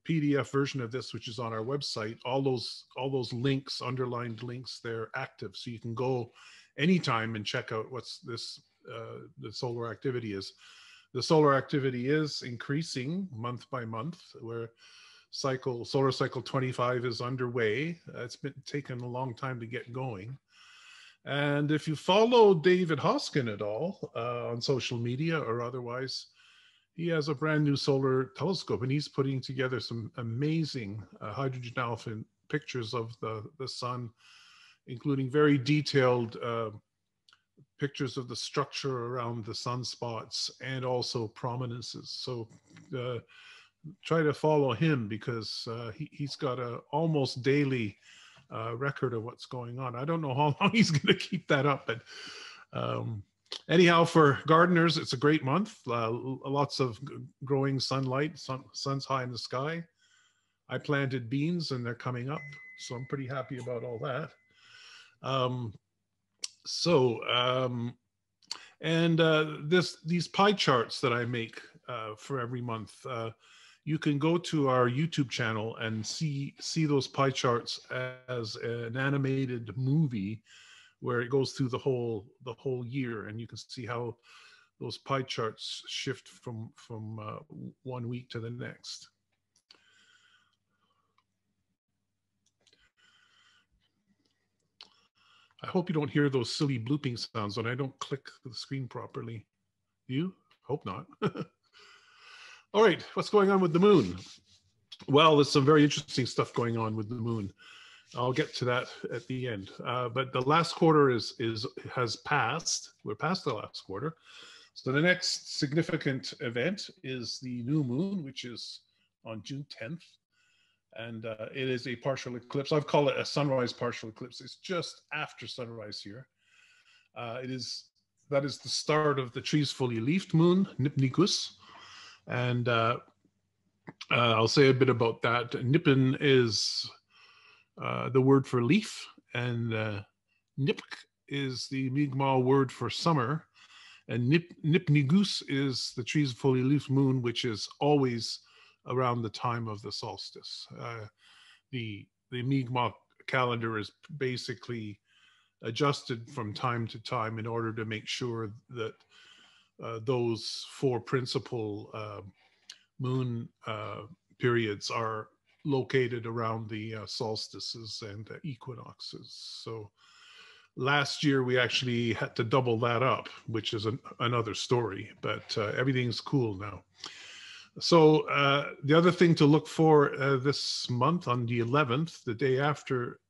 PDF version of this, which is on our website. All those links, underlined links, they're active, so you can go anytime and check out what's the solar activity is. The solar activity is increasing month by month, where solar cycle 25 is underway. It's been taken a long time to get going. And if you follow David Hoskin at all on social media or otherwise, he has a brand new solar telescope, and he's putting together some amazing hydrogen alpha pictures of the sun, including very detailed pictures of the structure around the sunspots and also prominences. So try to follow him, because he's got a almost daily record of what's going on. I don't know how long he's going to keep that up, but anyhow, for gardeners, it's a great month. Lots of growing sunlight, sun's high in the sky. I planted beans and they're coming up, so I'm pretty happy about all that. These pie charts that I make for every month, you can go to our YouTube channel and see those pie charts as an animated movie where it goes through the whole year, and you can see how those pie charts shift from 1 week to the next. I hope you don't hear those silly blooping sounds when I don't click the screen properly. You? Hope not. All right, what's going on with the moon? Well, there's some very interesting stuff going on with the moon. I'll get to that at the end. But the last quarter has passed. We're past the last quarter. So the next significant event is the new moon, which is on June 10th. And it is a partial eclipse. I've called it a sunrise partial eclipse. It's just after sunrise here. That is the start of the tree's fully leafed moon, Nipnicus. And I'll say a bit about that. Nippon is the word for leaf, and Nipk is the Mi'kmaq word for summer. And Nipnigus is the trees fully leaf moon, which is always around the time of the solstice. The Mi'kmaq calendar is basically adjusted from time to time in order to make sure that those four principal moon periods are located around the solstices and equinoxes. So last year we actually had to double that up, which is another story, but everything's cool now. So the other thing to look for this month on the 11th, the day after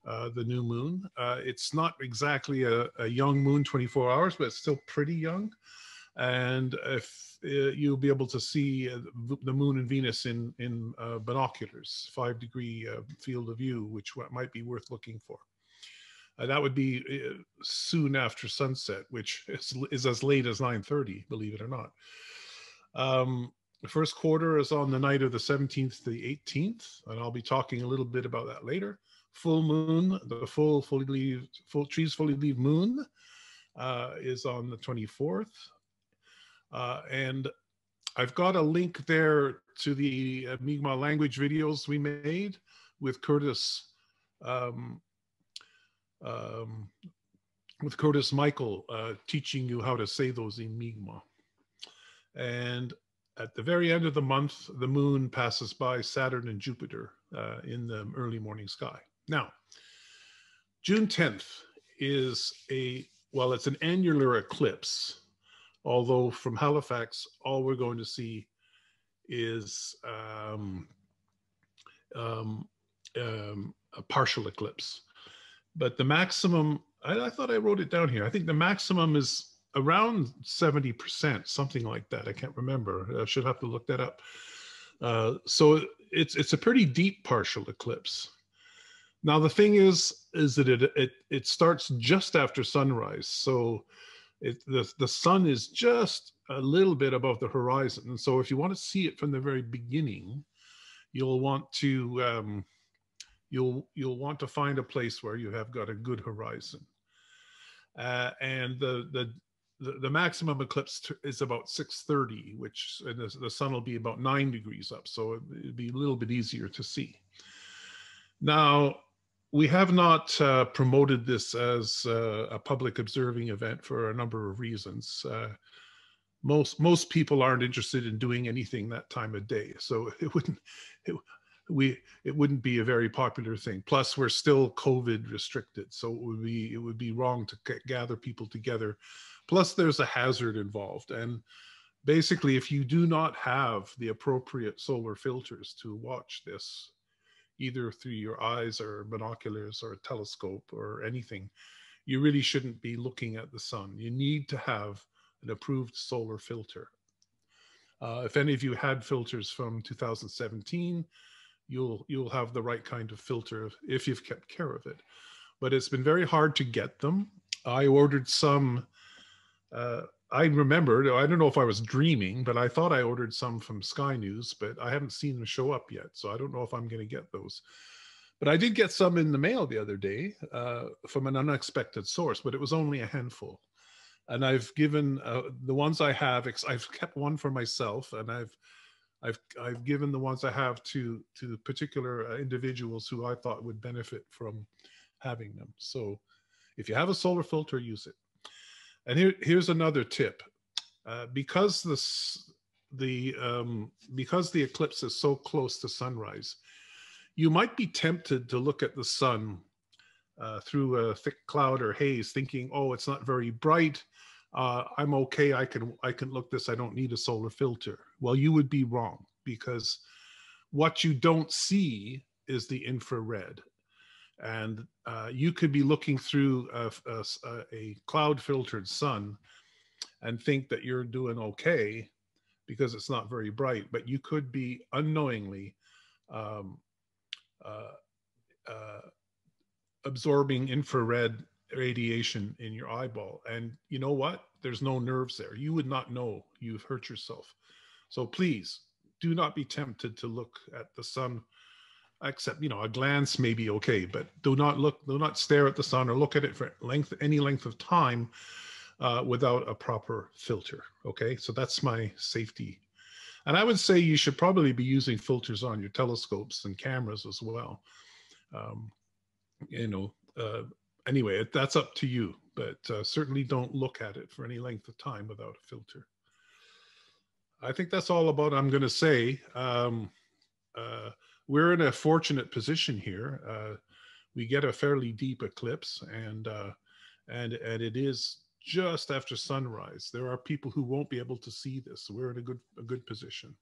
the new moon, it's not exactly a young moon, 24 hours, but it's still pretty young. And if you'll be able to see the moon and Venus in binoculars, 5-degree field of view, which might be worth looking for. That would be soon after sunset, which is as late as 9:30, believe it or not. The first quarter is on the night of the 17th to the 18th, and I'll be talking a little bit about that later. Full moon, the full trees fully leaf moon is on the 24th. And I've got a link there to the Mi'kmaq language videos we made with Curtis Michael teaching you how to say those in Mi'kmaq. And at the very end of the month, the moon passes by Saturn and Jupiter in the early morning sky. Now, June 10th is it's an annular eclipse, although from Halifax, all we're going to see is a partial eclipse. But the maximum, I thought I wrote it down here. I think the maximum is around 70%, something like that. I can't remember. I should have to look that up. So it's a pretty deep partial eclipse. Now the thing is that it starts just after sunrise. So the sun is just a little bit above the horizon. And so if you want to see it from the very beginning, you'll want to find a place where you have got a good horizon. And the maximum eclipse is about 6:30, which the sun will be about 9 degrees up. So it'd be a little bit easier to see. Now, we have not promoted this as a public observing event for a number of reasons. Most people aren't interested in doing anything that time of day, so it wouldn't be a very popular thing. Plus, we're still COVID restricted, so it would be wrong to gather people together. Plus, there's a hazard involved, and basically, if you do not have the appropriate solar filters to watch this, either through your eyes or binoculars or a telescope or anything, you really shouldn't be looking at the sun. You need to have an approved solar filter. If any of you had filters from 2017, you'll have the right kind of filter if you've kept care of it. But it's been very hard to get them. I ordered some. I remembered, I don't know if I was dreaming, but I thought I ordered some from Sky News, but I haven't seen them show up yet. So I don't know if I'm going to get those. But I did get some in the mail the other day from an unexpected source, but it was only a handful. And I've given the ones I have, I've kept one for myself, and I've given the ones I have to particular individuals who I thought would benefit from having them. So if you have a solar filter, use it. And here's another tip. Because the eclipse is so close to sunrise, you might be tempted to look at the sun through a thick cloud or haze, thinking, "Oh, it's not very bright. I'm okay. I can look this. I don't need a solar filter." Well, you would be wrong, because what you don't see is the infrared. And you could be looking through a cloud-filtered sun and think that you're doing okay because it's not very bright, but you could be unknowingly absorbing infrared radiation in your eyeball. And you know what? There's no nerves there. You would not know you've hurt yourself. So please do not be tempted to look at the sun. Except, a glance may be okay, but do not stare at the sun or look at it for any length of time without a proper filter. Okay, so that's my safety. And I would say you should probably be using filters on your telescopes and cameras as well. You know, anyway, that's up to you, but certainly don't look at it for any length of time without a filter. I think that's all about I'm going to say. We're in a fortunate position here. We get a fairly deep eclipse, and it is just after sunrise. There are people who won't be able to see this. So we're in a good position.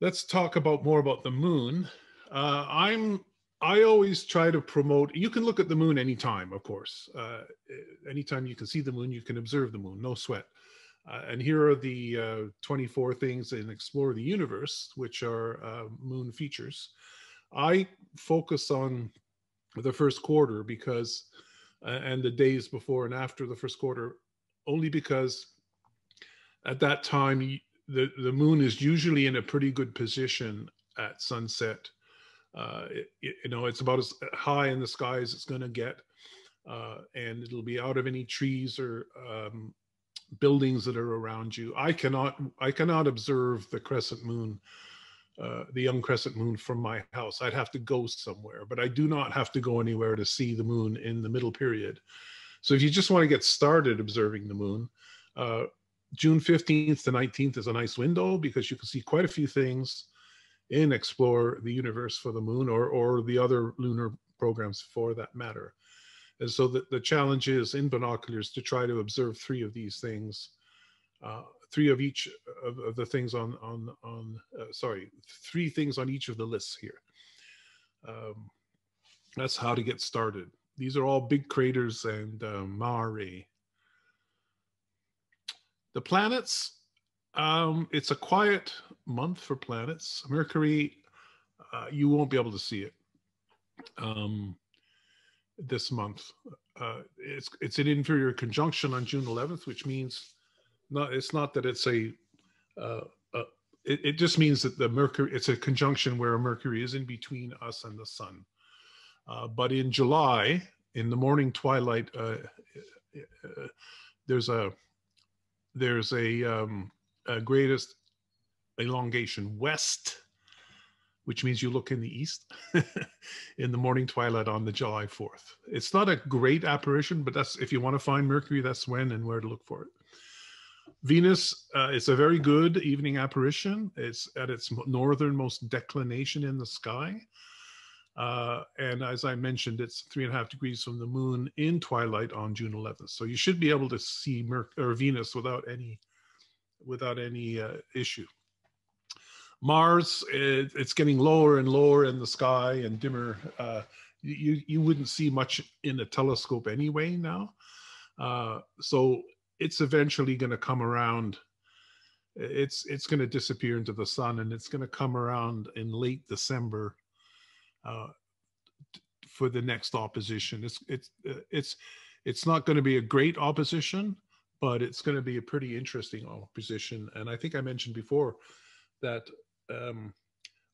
Let's talk more about the moon. I always try to promote, you can look at the moon anytime, of course. Anytime you can see the moon, you can observe the moon, no sweat. And here are the 24 things in Explore the Universe, which are moon features. I focus on the first quarter because, and the days before and after the first quarter, only because at that time, the moon is usually in a pretty good position at sunset. You know, it's about as high in the sky as it's going to get, and it'll be out of any trees or buildings that are around you. I cannot observe the crescent moon, the young crescent moon from my house. I'd have to go somewhere, but I do not have to go anywhere to see the moon in the middle period. So if you just want to get started observing the moon, June 15th to 19th is a nice window because you can see quite a few things in Explore the Universe for the moon, or the other lunar programs for that matter. And so the challenge is in binoculars to try to observe 3 of these things, 3 of each of the things sorry, 3 things on each of the lists here. That's how to get started. These are all big craters and Mare. The planets, it's a quiet month for planets. Mercury, you won't be able to see it this month. It's an inferior conjunction on June 11th, which means it's not that it's it just means that the Mercury, it's a conjunction where Mercury is in between us and the sun. But in July, in the morning twilight, there's a greatest elongation west, which means you look in the east in the morning twilight on the July 4th. It's not a great apparition, but that's, if you want to find Mercury, that's when and where to look for it. Venus, it's a very good evening apparition. It's at its northernmost declination in the sky. And as I mentioned, it's 3.5 degrees from the moon in twilight on June 11th. So you should be able to see Venus without any issue. Mars, it's getting lower and lower in the sky and dimmer. You wouldn't see much in a telescope anyway now. So it's eventually going to come around. It's going to disappear into the sun, and it's going to come around in late December for the next opposition. It's not going to be a great opposition, but it's going to be a pretty interesting opposition. And I think I mentioned before that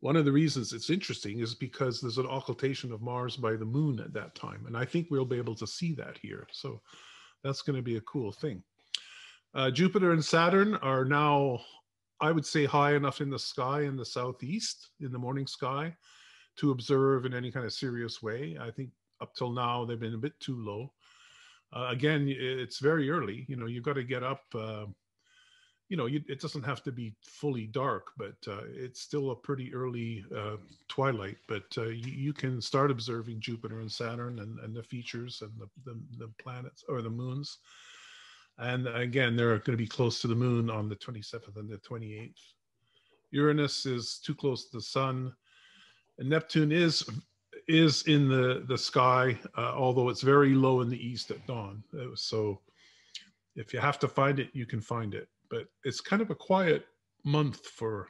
one of the reasons it's interesting is because there's an occultation of Mars by the moon at that time. And I think we'll be able to see that here. So that's going to be a cool thing. Jupiter and Saturn are now, I would say, high enough in the sky in the southeast, in the morning sky, to observe in any kind of serious way. I think up till now, they've been a bit too low. Again, it's very early. You know, you've got to get up. You know, it doesn't have to be fully dark, but it's still a pretty early twilight. But you can start observing Jupiter and Saturn and the features and the planets or the moons. And again, they're going to be close to the moon on the 27th and the 28th. Uranus is too close to the sun. And Neptune is in the sky, although it's very low in the east at dawn. So if you have to find it, you can find it. But it's kind of a quiet month for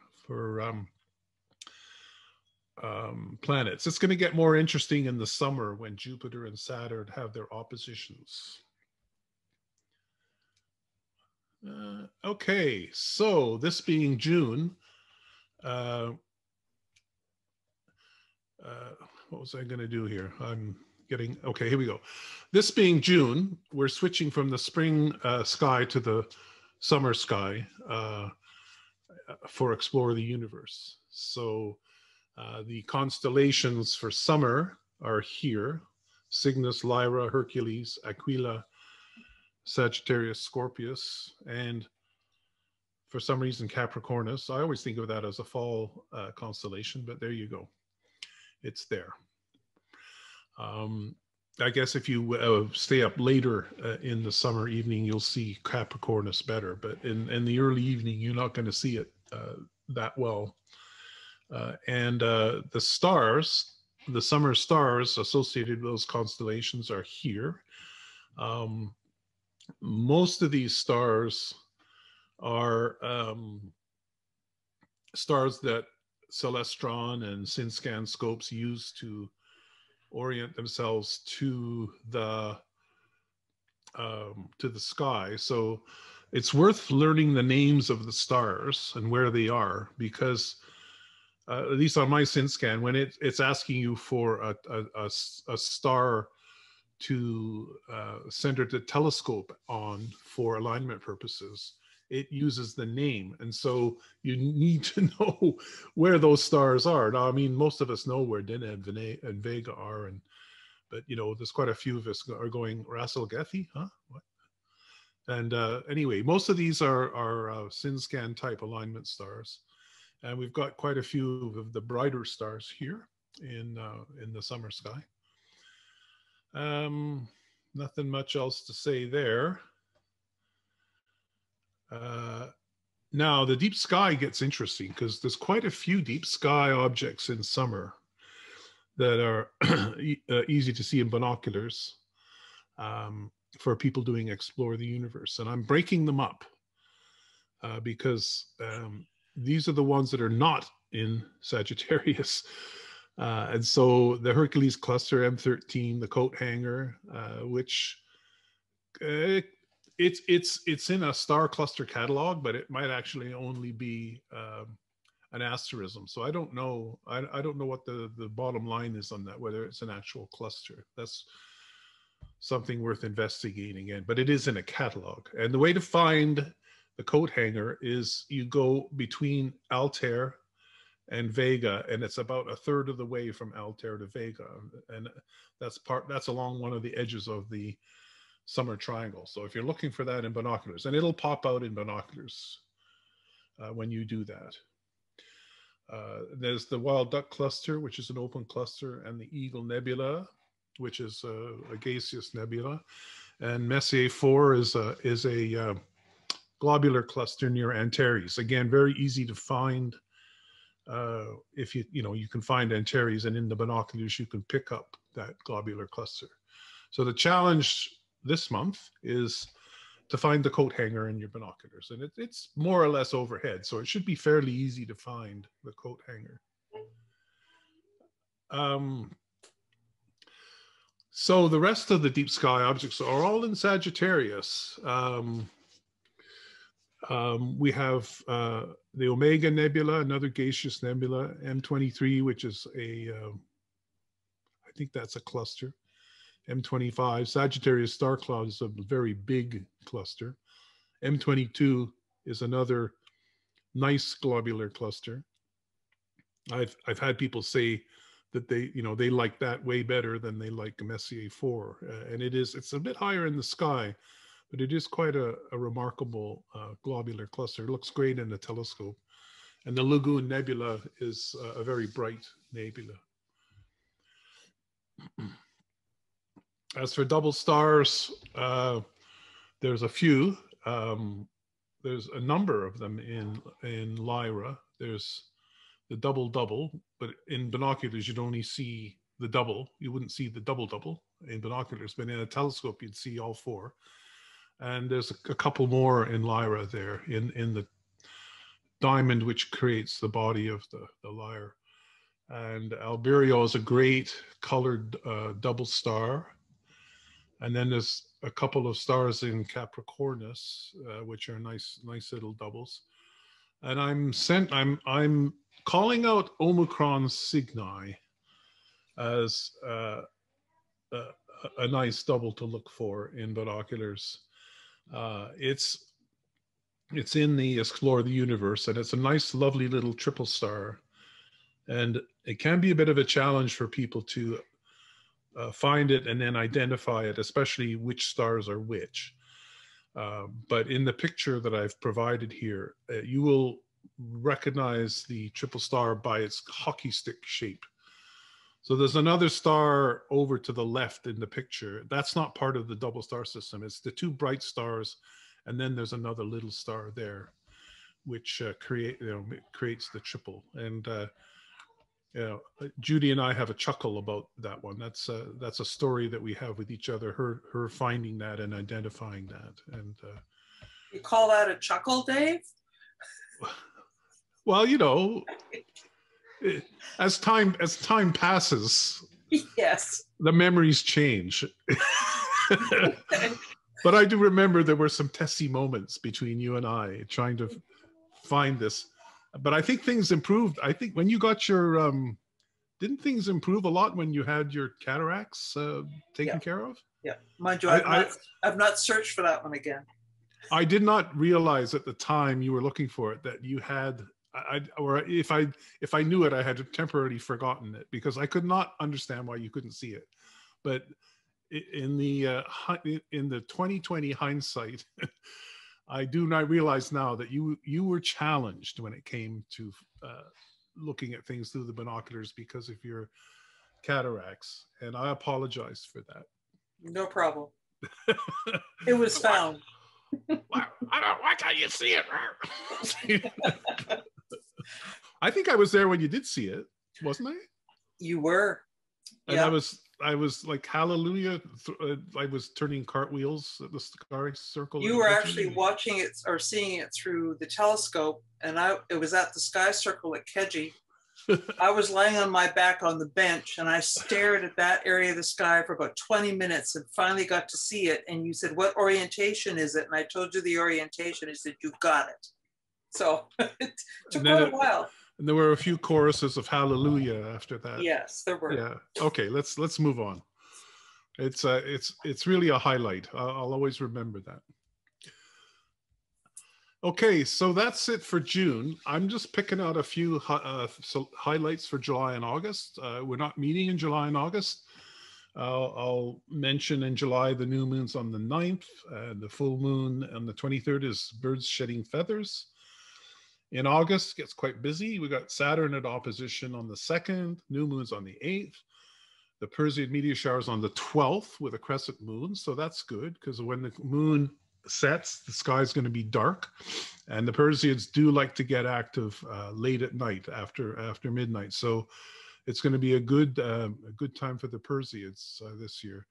planets. It's going to get more interesting in the summer when Jupiter and Saturn have their oppositions. Okay, so this being June, what was I going to do here? I'm getting, okay, here we go. This being June, we're switching from the spring sky to the summer sky for Explore the Universe. So the constellations for summer are here: Cygnus, Lyra, Hercules, Aquila, Sagittarius, Scorpius, and for some reason Capricornus. I always think of that as a fall constellation, but there you go. It's there. I guess if you stay up later in the summer evening, you'll see Capricornus better, but in the early evening, you're not going to see it that well. And the stars, the summer stars associated with those constellations are here. Most of these stars are stars that Celestron and SynScan scopes use to orient themselves to the sky. So it's worth learning the names of the stars and where they are, because at least on my SynScan, when it's asking you for a star to center the telescope on for alignment purposes, it uses the name. And so you need to know where those stars are. Now, I mean, most of us know where Deneb and Vega are, but you know, there's quite a few of us are going Rassel-Gethy, huh? What? And anyway, most of these are SynScan type alignment stars. And we've got quite a few of the brighter stars here in the summer sky. Nothing much else to say there. Now the deep sky gets interesting because there's quite a few deep sky objects in summer that are easy to see in binoculars for people doing Explore the Universe. And I'm breaking them up because these are the ones that are not in Sagittarius. And so the Hercules Cluster M13, the coat hanger, which it's in a star cluster catalog, but it might actually only be an asterism. So I don't know. I don't know what the bottom line is on that, whether it's an actual cluster. That's something worth investigating in, but it is in a catalog. And the way to find the coat hanger is you go between Altair and Vega, and it's about a third of the way from Altair to Vega, and that's along one of the edges of the summer triangle. So if you're looking for that in binoculars, and it'll pop out in binoculars when you do that. There's the Wild Duck Cluster, which is an open cluster, and the Eagle Nebula, which is a gaseous nebula, and Messier 4 is a globular cluster near Antares. Again, very easy to find. If you can find Antares, and in the binoculars you can pick up that globular cluster. So the challenge this month is to find the coat hanger in your binoculars, and it's more or less overhead, so it should be fairly easy to find the coat hanger. So the rest of the deep sky objects are all in Sagittarius. We have the Omega Nebula, another gaseous nebula, M23, which is I think that's a cluster. M25, Sagittarius star cloud is a very big cluster. M22 is another nice globular cluster. I've had people say that they like that way better than they like Messier 4, and it's a bit higher in the sky, but it is quite a remarkable globular cluster. It looks great in the telescope. And the Lagoon Nebula is a very bright nebula. As for double stars, there's a few. There's a number of them in Lyra. There's the double-double, but in binoculars you'd only see the double. You wouldn't see the double-double in binoculars, but in a telescope you'd see all four. And there's a couple more in Lyra there in the diamond which creates the body of the lyre. And Albireo is a great colored double star. And then there's a couple of stars in Capricornus, which are nice little doubles. And I'm calling out Omicron Cygni as a nice double to look for in binoculars. It's in the Explore the Universe, and it's a nice, lovely little triple star. And it can be a bit of a challenge for people to find it and then identify it, especially which stars are which. But in the picture that I've provided here, you will recognize the triple star by its hockey stick shape. So there's another star over to the left in the picture. That's not part of the double star system. It's the two bright stars, and then there's another little star there, which creates the triple. And Judy and I have a chuckle about that one. That's a story that we have with each other. Her finding that and identifying that. And you call that a chuckle, Dave? Well, you know, as time passes, yes, the memories change. But I do remember there were some testy moments between you and I trying to find this. But I think things improved. I think when you got your, didn't things improve a lot when you had your cataracts taken care of? Yeah, mind you, I've not searched for that one again. I did not realize at the time you were looking for it that you had, or if I knew it, I had temporarily forgotten it because I could not understand why you couldn't see it. But in the 2020 hindsight, I do not realize now that you were challenged when it came to looking at things through the binoculars because of your cataracts, and I apologize for that. No problem. It was found. Why can't you see it? I think I was there when you did see it, wasn't I? You were. And yeah. I was like, hallelujah. I was turning cartwheels at the sky circle. You were actually watching it or seeing it through the telescope, and it was at the sky circle at Keji. I was laying on my back on the bench, and I stared at that area of the sky for about 20 minutes and finally got to see it. And you said, what orientation is it? And I told you the orientation. I said, you got it. So it took quite a while. And there were a few choruses of hallelujah after that. Yes, there were. Yeah. Okay, let's move on. It's really a highlight. I'll always remember that. Okay, so that's it for June. I'm just picking out a few highlights for July and August. We're not meeting in July and August. I'll mention in July the new moon's on the 9th. The full moon on the 23rd is birds shedding feathers. In August, it gets quite busy. We got Saturn at opposition on the 2nd, new moon's on the 8th. The Perseid meteor showers on the 12th with a crescent moon. So that's good because when the moon sets, the sky is going to be dark. And the Perseids do like to get active late at night after midnight. So it's going to be a good time for the Perseids this year.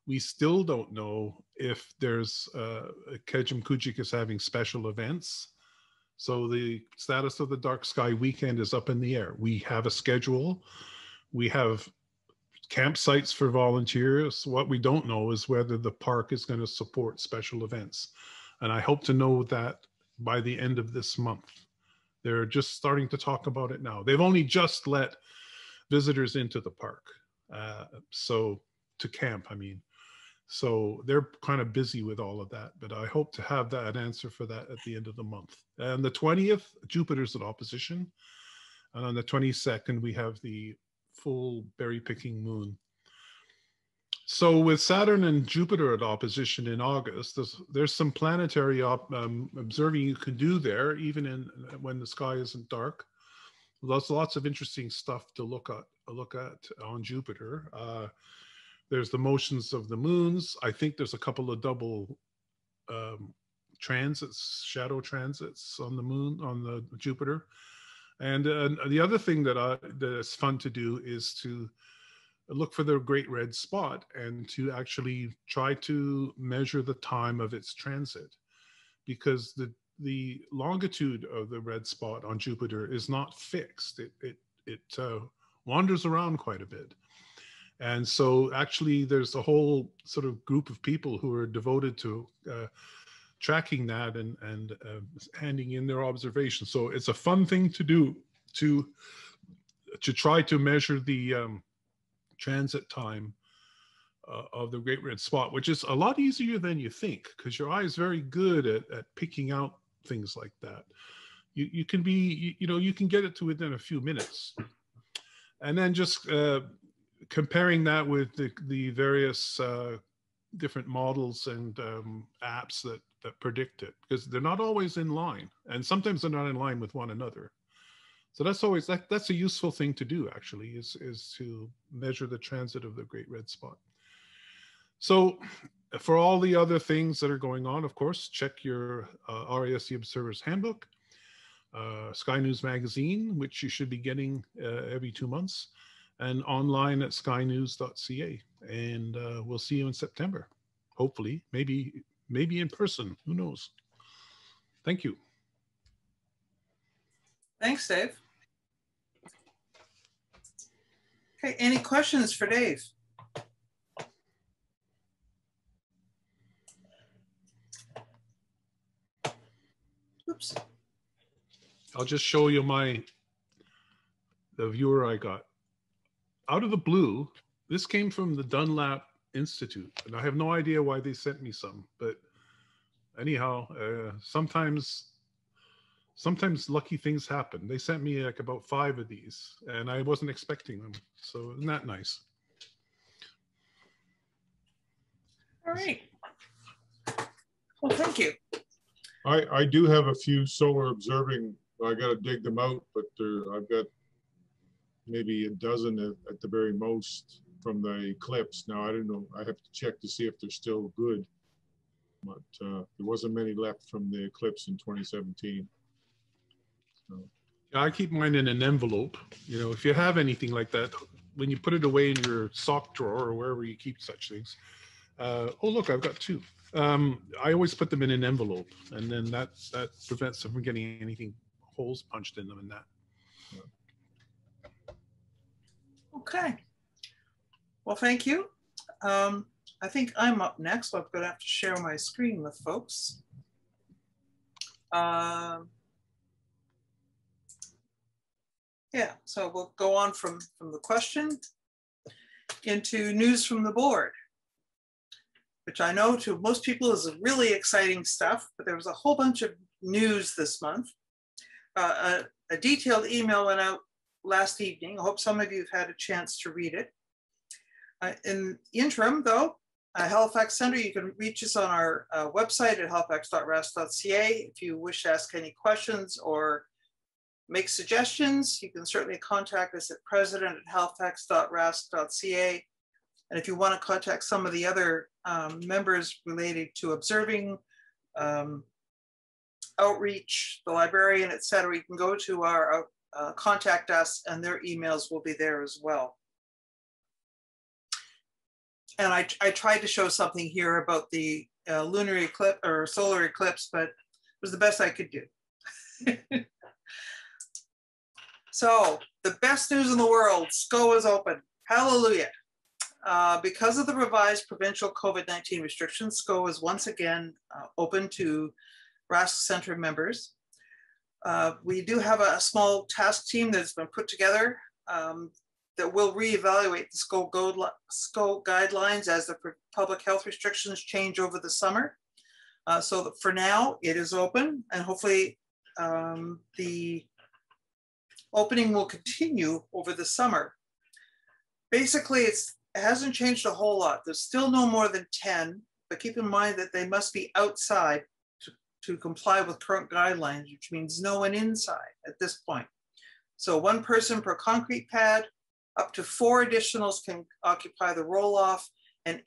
We still don't know if there's Kejim Kujik is having special events. So the status of the dark sky weekend is up in the air. We have a schedule. We have campsites for volunteers. What we don't know is whether the park is going to support special events. And I hope to know that by the end of this month. They're just starting to talk about it now. They've only just let visitors into the park. So to camp, I mean. So they're kind of busy with all of that, but I hope to have that answer for that at the end of the month. And the 20th, Jupiter's at opposition. And on the 22nd, we have the full berry picking moon. So with Saturn and Jupiter at opposition in August, there's some planetary observing you can do there, even when the sky isn't dark. There's lots of interesting stuff to look at on Jupiter. There's the motions of the moons. I think there's a couple of double transits, shadow transits on the moon, on the Jupiter. And the other thing that is fun to do is to look for the great red spot and to actually try to measure the time of its transit, because the longitude of the red spot on Jupiter is not fixed. It wanders around quite a bit. And so actually there's a whole sort of group of people who are devoted to tracking that and handing in their observations. So it's a fun thing to do to try to measure the transit time of the Great Red Spot, which is a lot easier than you think, because your eye is very good at picking out things like that. You can be, you can get it to within a few minutes. And then just comparing that with the various different models and apps that predict it, because they're not always in line, and sometimes they're not in line with one another. So that's always, that's a useful thing to do, actually, is to measure the transit of the Great Red Spot. So for all the other things that are going on, of course, check your RASC Observer's Handbook, Sky News Magazine, which you should be getting every 2 months, and online at skynews.ca. And we'll see you in September, hopefully, maybe in person, who knows. Thank you. Thanks, Dave. Okay, any questions for Dave? Oops. I'll just show you the viewer I got. Out of the blue, this came from the Dunlap Institute, and I have no idea why they sent me some, but anyhow, sometimes lucky things happen. They sent me like about 5 of these, and I wasn't expecting them. So isn't that nice? All right. Well, thank you. I do have a few solar observing. I got to dig them out, but I've got maybe a dozen at the very most from the eclipse. Now, I don't know. I have to check to see if they're still good. But there wasn't many left from the eclipse in 2017. So. Yeah, I keep mine in an envelope. If you have anything like that, when you put it away in your sock drawer or wherever you keep such things. Oh, look, I've got 2. I always put them in an envelope, and then that prevents them from getting anything holes punched in them and that. Okay. Well, thank you. I think I'm up next, so I'm going to have to share my screen with folks. Yeah, so we'll go on from the question into news from the board, which I know to most people is really exciting stuff, but there was a whole bunch of news this month. A detailed email went out last evening. I hope some of you have had a chance to read it. In the interim, though, Halifax Centre, you can reach us on our website at halifax.rasc.ca. If you wish to ask any questions or make suggestions, you can certainly contact us at president@halifax.rasc.ca. And if you want to contact some of the other members related to observing, outreach, the librarian, etc., you can go to our contact us, and their emails will be there as well. And I tried to show something here about the lunar eclipse or solar eclipse, but it was the best I could do. So the best news in the world, SCO is open. Hallelujah. Because of the revised provincial COVID-19 restrictions, SCO is once again open to RASC Centre members. We do have a small task team that's been put together that will reevaluate the SCO guidelines as the public health restrictions change over the summer. So that for now, it is open, and hopefully the opening will continue over the summer. Basically, it hasn't changed a whole lot. There's still no more than 10, but keep in mind that they must be outside to comply with current guidelines, which means no one inside at this point. So 1 person per concrete pad, up to 4 additionals can occupy the roll-off, and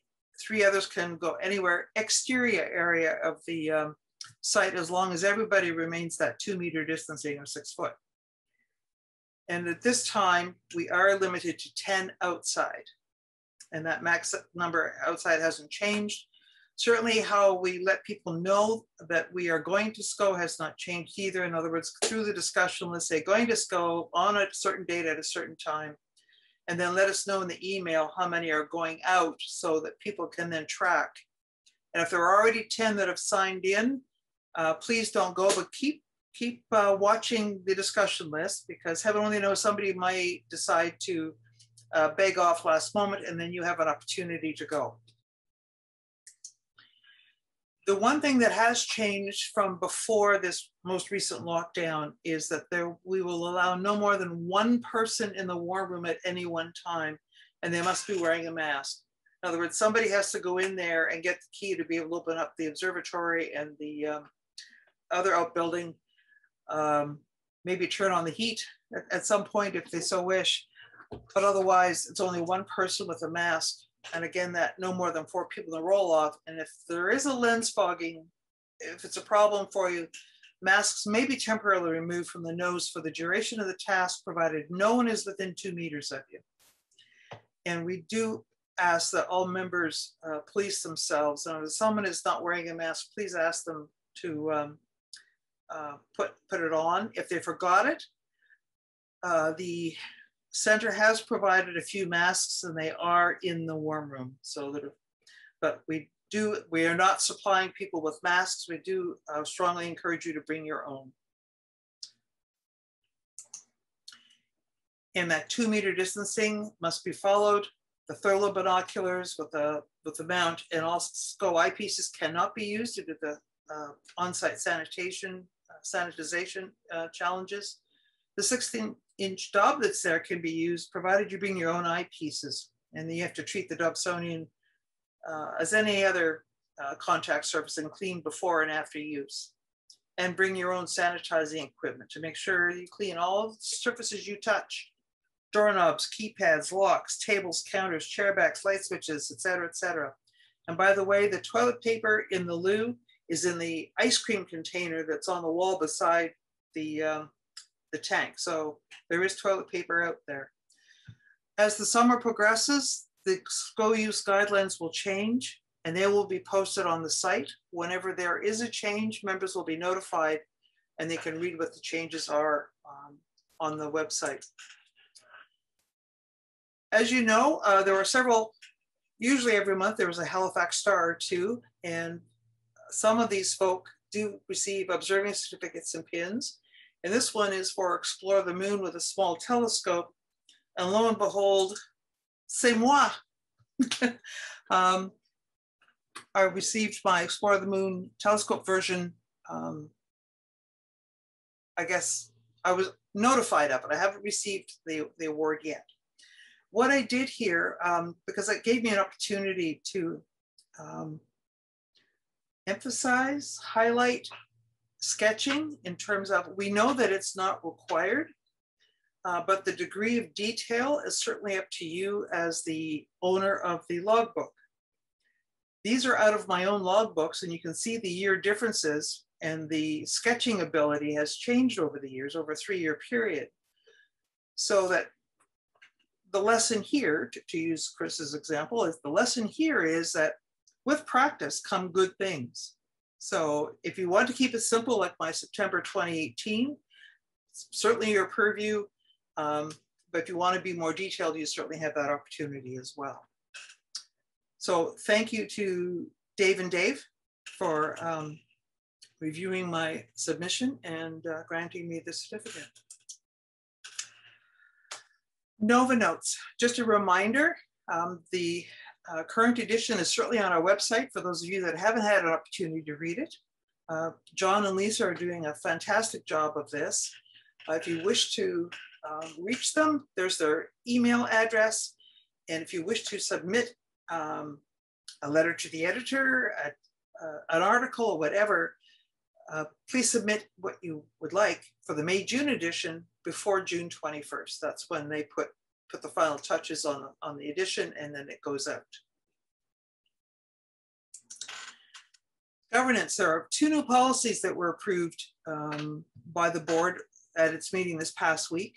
3 others can go anywhere exterior area of the site, as long as everybody remains that 2-meter distancing of 6 foot. And at this time, we are limited to 10 outside, and that max number outside hasn't changed. Certainly how we let people know that we are going to SCO has not changed either. In other words, through the discussion, let's say going to SCO on a certain date at a certain time, and then let us know in the email how many are going out so that people can then track. And if there are already 10 that have signed in, please don't go, but keep watching the discussion list, because heaven only knows somebody might decide to beg off last moment, and then you have an opportunity to go. The one thing that has changed from before this most recent lockdown is that we will allow no more than one person in the war room at any one time, and they must be wearing a mask. In other words, somebody has to go in there and get the key to be able to open up the observatory and the other outbuilding, maybe turn on the heat at some point if they so wish, but otherwise it's only one person with a mask. And again, that no more than 4 people in the roll off. And if there is a lens fogging, if it's a problem for you, masks may be temporarily removed from the nose for the duration of the task, provided no one is within 2 meters of you. And we do ask that all members police themselves. And if someone is not wearing a mask, please ask them to put it on. If they forgot it, the center has provided a few masks, and they are in the warm room. So that, but we are not supplying people with masks. We do strongly encourage you to bring your own. And that 2 meter distancing must be followed. The thermal binoculars with the mount and also eyepieces cannot be used due to the on-site sanitization challenges. The 16-inch Dob that's there can be used, provided you bring your own eyepieces, and then you have to treat the Dobsonian as any other contact surface and clean before and after use. And bring your own sanitizing equipment to make sure you clean all the surfaces you touch. Doorknobs, keypads, locks, tables, counters, chair backs, light switches, etc., etc. And by the way, the toilet paper in the loo is in the ice cream container that's on the wall beside the tank. So there is toilet paper out there. As the summer progresses, the SCO use guidelines will change, and they will be posted on the site. Whenever there is a change, members will be notified, and they can read what the changes are on the website. As you know, there are several, usually every month there was a Halifax star or two, and some of these folk do receive observing certificates and pins. And this one is for Explore the Moon with a Small Telescope. And lo and behold, c'est moi. I received my Explore the Moon telescope version. I guess I was notified of it. I haven't received the award yet. What I did here, because it gave me an opportunity to emphasize, highlight sketching in terms of, we know that it's not required, but the degree of detail is certainly up to you as the owner of the logbook. These are out of my own logbooks, and you can see the year differences, and the sketching ability has changed over the years, over a 3-year period. So that the lesson here, to use Chris's example, is the lesson here is that with practice come good things. So if you want to keep it simple, like my September 2018, certainly your purview, but if you want to be more detailed, you certainly have that opportunity as well. So thank you to Dave and Dave for reviewing my submission and granting me the certificate. Nova Notes, just a reminder, the current edition is certainly on our website for those of you that haven't had an opportunity to read it. John and Lisa are doing a fantastic job of this. If you wish to reach them, there's their email address. And if you wish to submit a letter to the editor, an article or whatever, please submit what you would like for the May-June edition before June 21st. That's when they put the final touches on the edition, and then it goes out. Governance, there are 2 new policies that were approved by the board at its meeting this past week.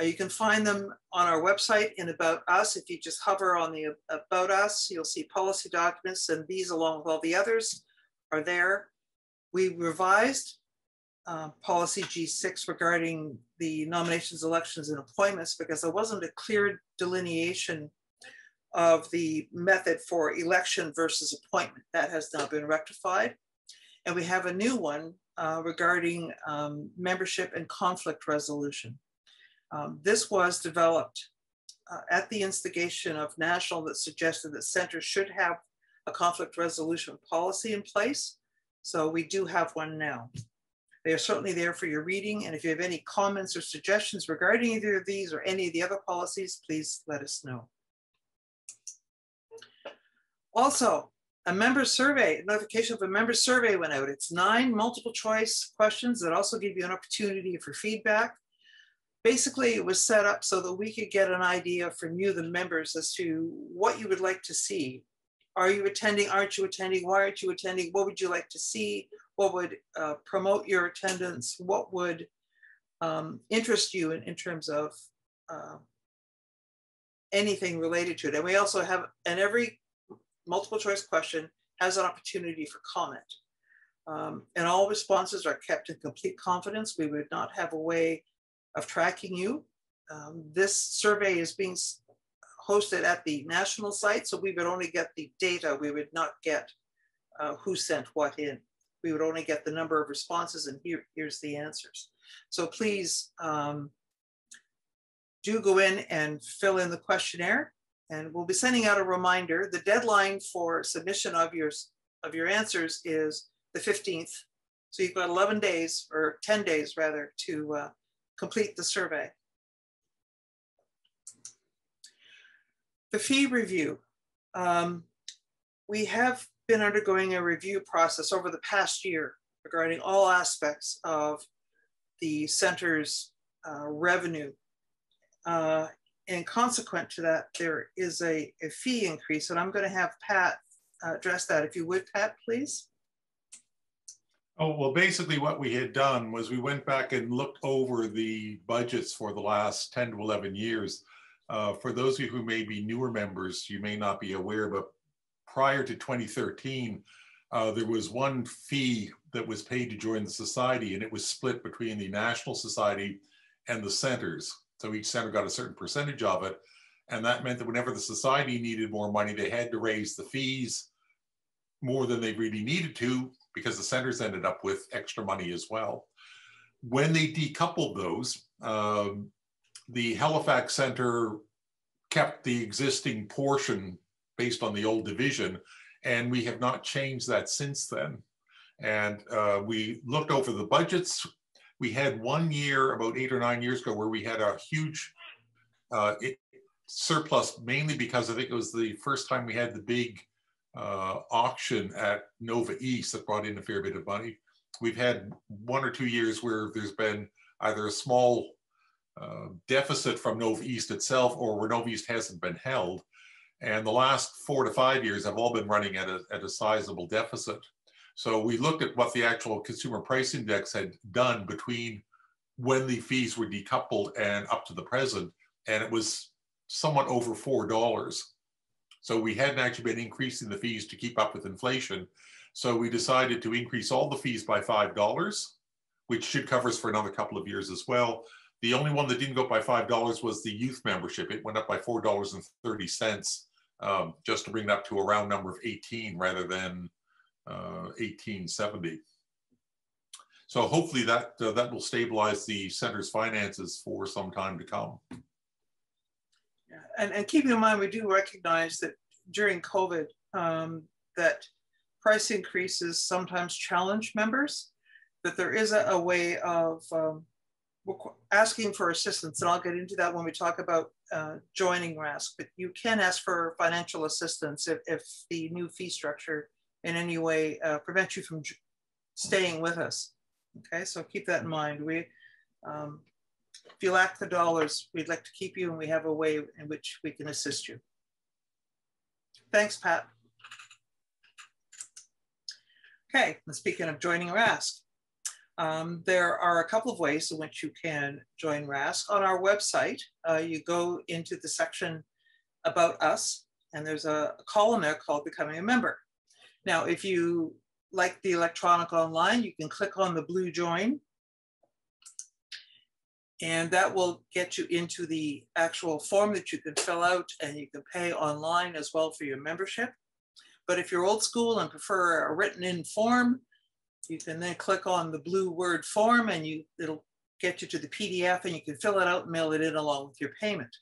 You can find them on our website in About Us. If you just hover on the About Us, you'll see policy documents, and these, along with all the others, are there. We revised policy G6 regarding the nominations, elections, and appointments because there wasn't a clear delineation of the method for election versus appointment. That has now been rectified. And we have a new one regarding membership and conflict resolution. This was developed at the instigation of National that suggested that centers should have a conflict resolution policy in place. So we do have one now. They are certainly there for your reading. And if you have any comments or suggestions regarding either of these or any of the other policies, please let us know. Also, a member survey, notification of a member survey went out. It's 9 multiple choice questions that also give you an opportunity for feedback. Basically, it was set up so that we could get an idea from you, the members, as to what you would like to see. Are you attending? Aren't you attending? Why aren't you attending? What would you like to see? What would promote your attendance? What would interest you in terms of anything related to it? And we also have, and every multiple choice question has an opportunity for comment. And all responses are kept in complete confidence. We would not have a way of tracking you. This survey is being hosted at the national site, so we would only get the data. We would not get who sent what in. We would only get the number of responses, and here's the answers. So please do go in and fill in the questionnaire, and we'll be sending out a reminder. The deadline for submission of your answers is the 15th. So you've got 11 days, or 10 days rather, to complete the survey. The fee review. We have been undergoing a review process over the past year regarding all aspects of the center's revenue. And consequent to that, there is a fee increase, and I'm going to have Pat address that. If you would, Pat, please. Oh, well, basically what we had done was we went back and looked over the budgets for the last 10 to 11 years. For those of you who may be newer members, you may not be aware, but prior to 2013, there was one fee that was paid to join the society, and it was split between the National Society and the centers. So each center got a certain percentage of it. And that meant that whenever the society needed more money, they had to raise the fees more than they really needed to, because the centers ended up with extra money as well. When they decoupled those, the Halifax Center kept the existing portion based on the old division, and we have not changed that since then. And we looked over the budgets. We had one year, about 8 or 9 years ago, where we had a huge surplus, mainly because I think it was the first time we had the big auction at Nova East that brought in a fair bit of money. We've had 1 or 2 years where there's been either a small deficit from Nova East itself, or where Nova East hasn't been held. And the last 4 to 5 years have all been running at a sizable deficit. So we looked at what the actual consumer price index had done between when the fees were decoupled and up to the present, and it was somewhat over $4. So we hadn't actually been increasing the fees to keep up with inflation. So we decided to increase all the fees by $5, which should cover us for another couple of years as well. The only one that didn't go up by $5 was the youth membership. It went up by $4.30, just to bring it up to a round number of 18 rather than 1870. So hopefully that will stabilize the center's finances for some time to come. And keep in mind, we do recognize that during COVID, that price increases sometimes challenge members, that there is a way of asking for assistance. And I'll get into that when we talk about joining RASC, but you can ask for financial assistance if the new fee structure in any way prevents you from staying with us. Okay, so keep that in mind. If you lack the dollars, we'd like to keep you, and we have a way in which we can assist you. Thanks, Pat. Okay, and speaking of joining RASC, there are a couple of ways in which you can join RASC. On our website, you go into the section about us, and there's a column there called Becoming a Member. Now, if you like the electronic online, you can click on the blue join, and that will get you into the actual form that you can fill out, and you can pay online as well for your membership. But if you're old school and prefer a written in form, you can then click on the blue word form, and it'll get you to the PDF, and you can fill it out and mail it in along with your payment.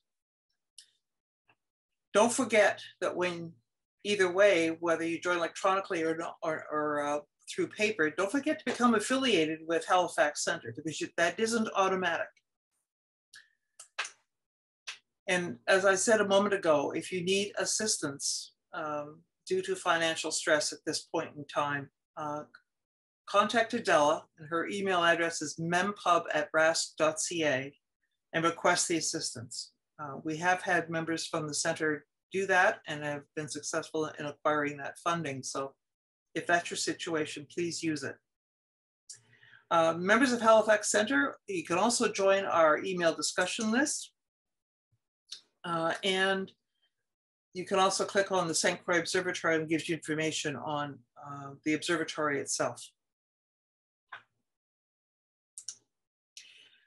Don't forget that when either way, whether you join electronically or through paper, don't forget to become affiliated with Halifax Center, because that isn't automatic. And as I said a moment ago, if you need assistance due to financial stress at this point in time, contact Adela, and her email address is mempub@rasc.ca, and request the assistance. We have had members from the center do that and have been successful in acquiring that funding. So if that's your situation, please use it. Members of Halifax Center, you can also join our email discussion list. And you can also click on the St. Croix Observatory, and gives you information on the observatory itself.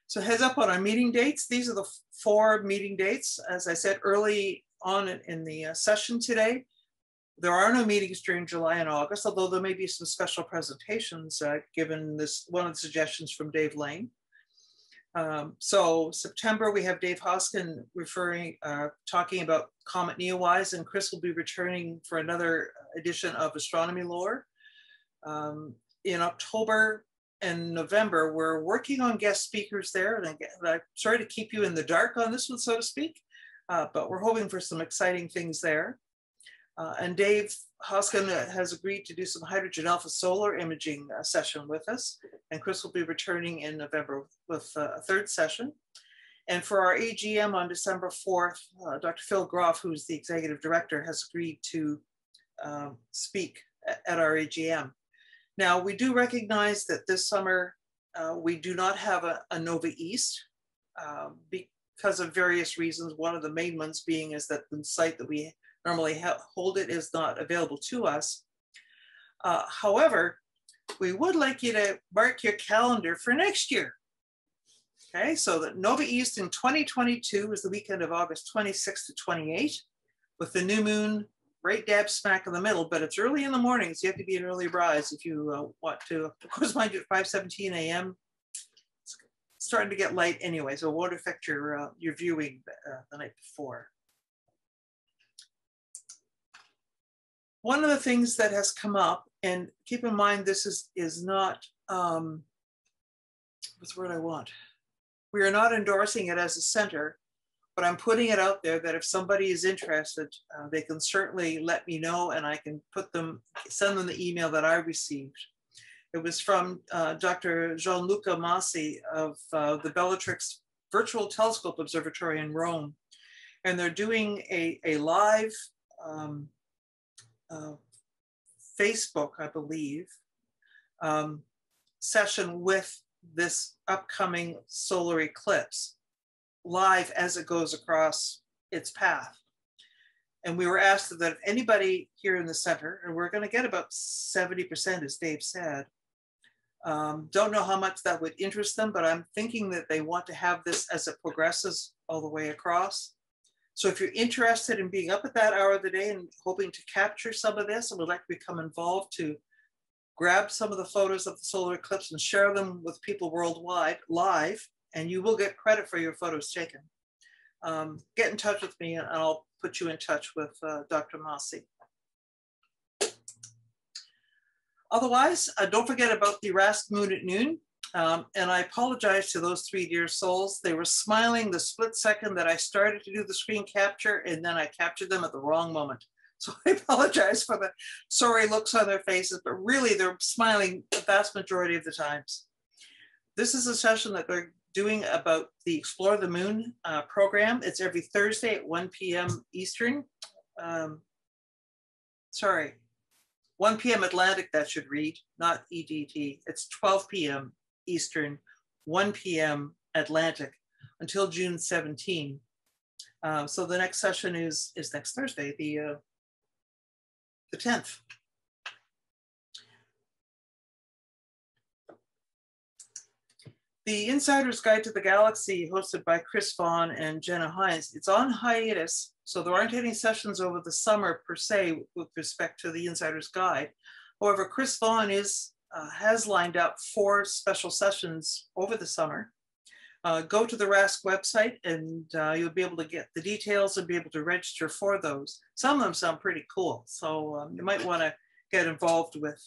So heads up on our meeting dates. These are the 4 meeting dates. As I said early on in the session today, there are no meetings during July and August, although there may be some special presentations given this one of the suggestions from Dave Lane. So September, we have Dave Hoskin talking about Comet Neowise, and Chris will be returning for another edition of Astronomy Lore. In October and November, we're working on guest speakers there. And I'm sorry to keep you in the dark on this one, so to speak, but we're hoping for some exciting things there. And Dave Hoskin has agreed to do some hydrogen alpha solar imaging session with us. And Chris will be returning in November with a 3rd session. And for our AGM on December 4th, Dr. Phil Groff, who's the executive director, has agreed to speak at our AGM. Now, we do recognize that this summer, we do not have a Nova East because of various reasons. One of the main ones being is that the site that we normally hold it is not available to us. However, we would like you to mark your calendar for next year. Okay, so the Nova East in 2022 is the weekend of August 26th to 28th, with the new moon right dab smack in the middle, but it's early in the morning, so you have to be an early rise if you want to. Of course, mind you, at 5:17 a.m., it's starting to get light anyway, so it won't affect your viewing the night before. One of the things that has come up, and keep in mind, this is not, what's the word I want? We are not endorsing it as a center, but I'm putting it out there that if somebody is interested, they can certainly let me know, and I can send them the email that I received. It was from Dr. Gianluca Massi of the Bellatrix Virtual Telescope Observatory in Rome. And they're doing a live Facebook, I believe, session with this upcoming solar eclipse, live as it goes across its path. And we were asked that if anybody here in the center, and we're going to get about 70%, as Dave said, don't know how much that would interest them, but I'm thinking that they want to have this as it progresses all the way across. So if you're interested in being up at that hour of the day and hoping to capture some of this and would like to become involved, to grab some of the photos of the solar eclipse and share them with people worldwide live, and you will get credit for your photos taken. Get in touch with me and I'll put you in touch with Dr. Massi. Otherwise, don't forget about the RASC moon at noon. And I apologize to those 3 dear souls. They were smiling the split second that I started to do the screen capture, and then I captured them at the wrong moment. So I apologize for the sorry looks on their faces, but really they're smiling the vast majority of the times. This is a session that they're doing about the Explore the Moon program. It's every Thursday at 1 p.m. Eastern. 1 p.m. Atlantic, that should read, not EDT. It's 12 p.m. Eastern, 1 p.m. Atlantic, until June 17. So the next session is next Thursday, the 10th. The Insider's Guide to the Galaxy, hosted by Chris Vaughn and Jenna Hines, it's on hiatus, so there aren't any sessions over the summer per se with respect to the Insider's Guide. However, Chris Vaughn has lined up 4 special sessions over the summer. go to the RASC website and you'll be able to get the details and be able to register for those. Some of them sound pretty cool. So you might want to get involved with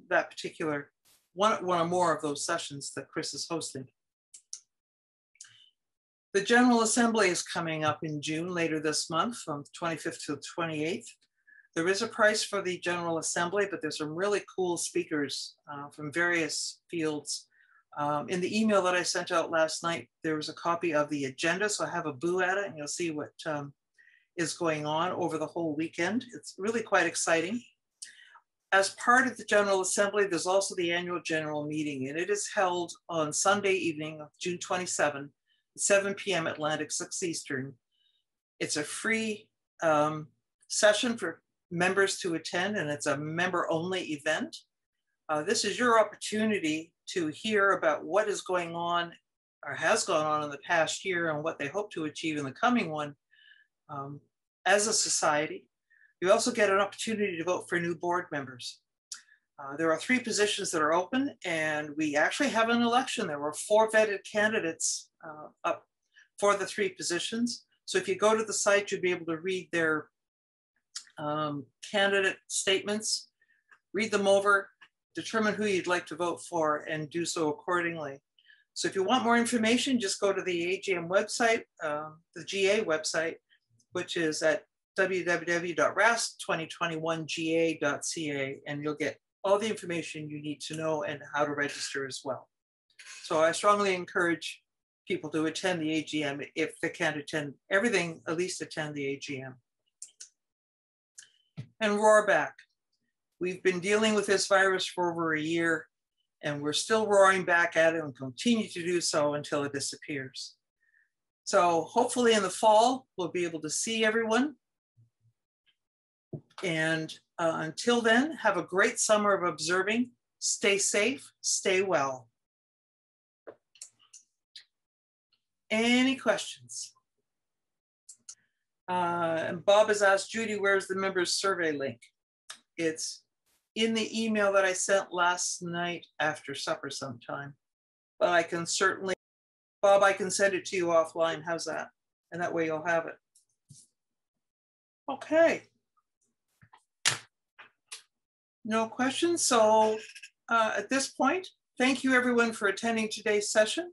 that particular one or more of those sessions that Chris is hosting. The General Assembly is coming up in June, later this month, from 25th to the 28th. There is a price for the General Assembly, but there's some really cool speakers from various fields. In the email that I sent out last night, there was a copy of the agenda, so I have a boo at it, and you'll see what is going on over the whole weekend. It's really quite exciting. As part of the General Assembly, there's also the annual general meeting, and it is held on Sunday evening of June 27, 7 p.m. Atlantic, 6 Eastern. It's a free session for members to attend, and it's a member-only event. This is your opportunity to hear about what is going on or has gone on in the past year and what they hope to achieve in the coming one as a society. You also get an opportunity to vote for new board members. There are 3 positions that are open, and we actually have an election. There were 4 vetted candidates up for the 3 positions. So if you go to the site, you'll be able to read their candidate statements, read them over, determine who you'd like to vote for, and do so accordingly. So if you want more information, just go to the AGM website, the GA website, which is at www.rasc2021ga.ca, and you'll get all the information you need to know and how to register as well. So I strongly encourage people to attend the AGM. If they can't attend everything, at least attend the AGM. And roar back. We've been dealing with this virus for over a year, and we're still roaring back at it and continue to do so until it disappears. So hopefully in the fall, we'll be able to see everyone. And until then, have a great summer of observing. Stay safe, stay well. Any questions? And Bob has asked Judy, where's the members survey link? It's in the email that I sent last night after supper sometime. But I can certainly, Bob, I can send it to you offline. How's that? And that way you'll have it. Okay. No questions. So at this point, thank you everyone for attending today's session.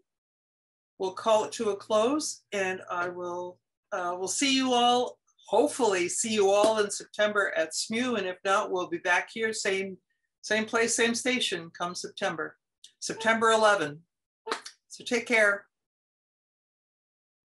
We'll call it to a close, and I will we'll see you all, hopefully see you all in September at SMU. And if not, we'll be back here, same place, same station come September 11. So take care.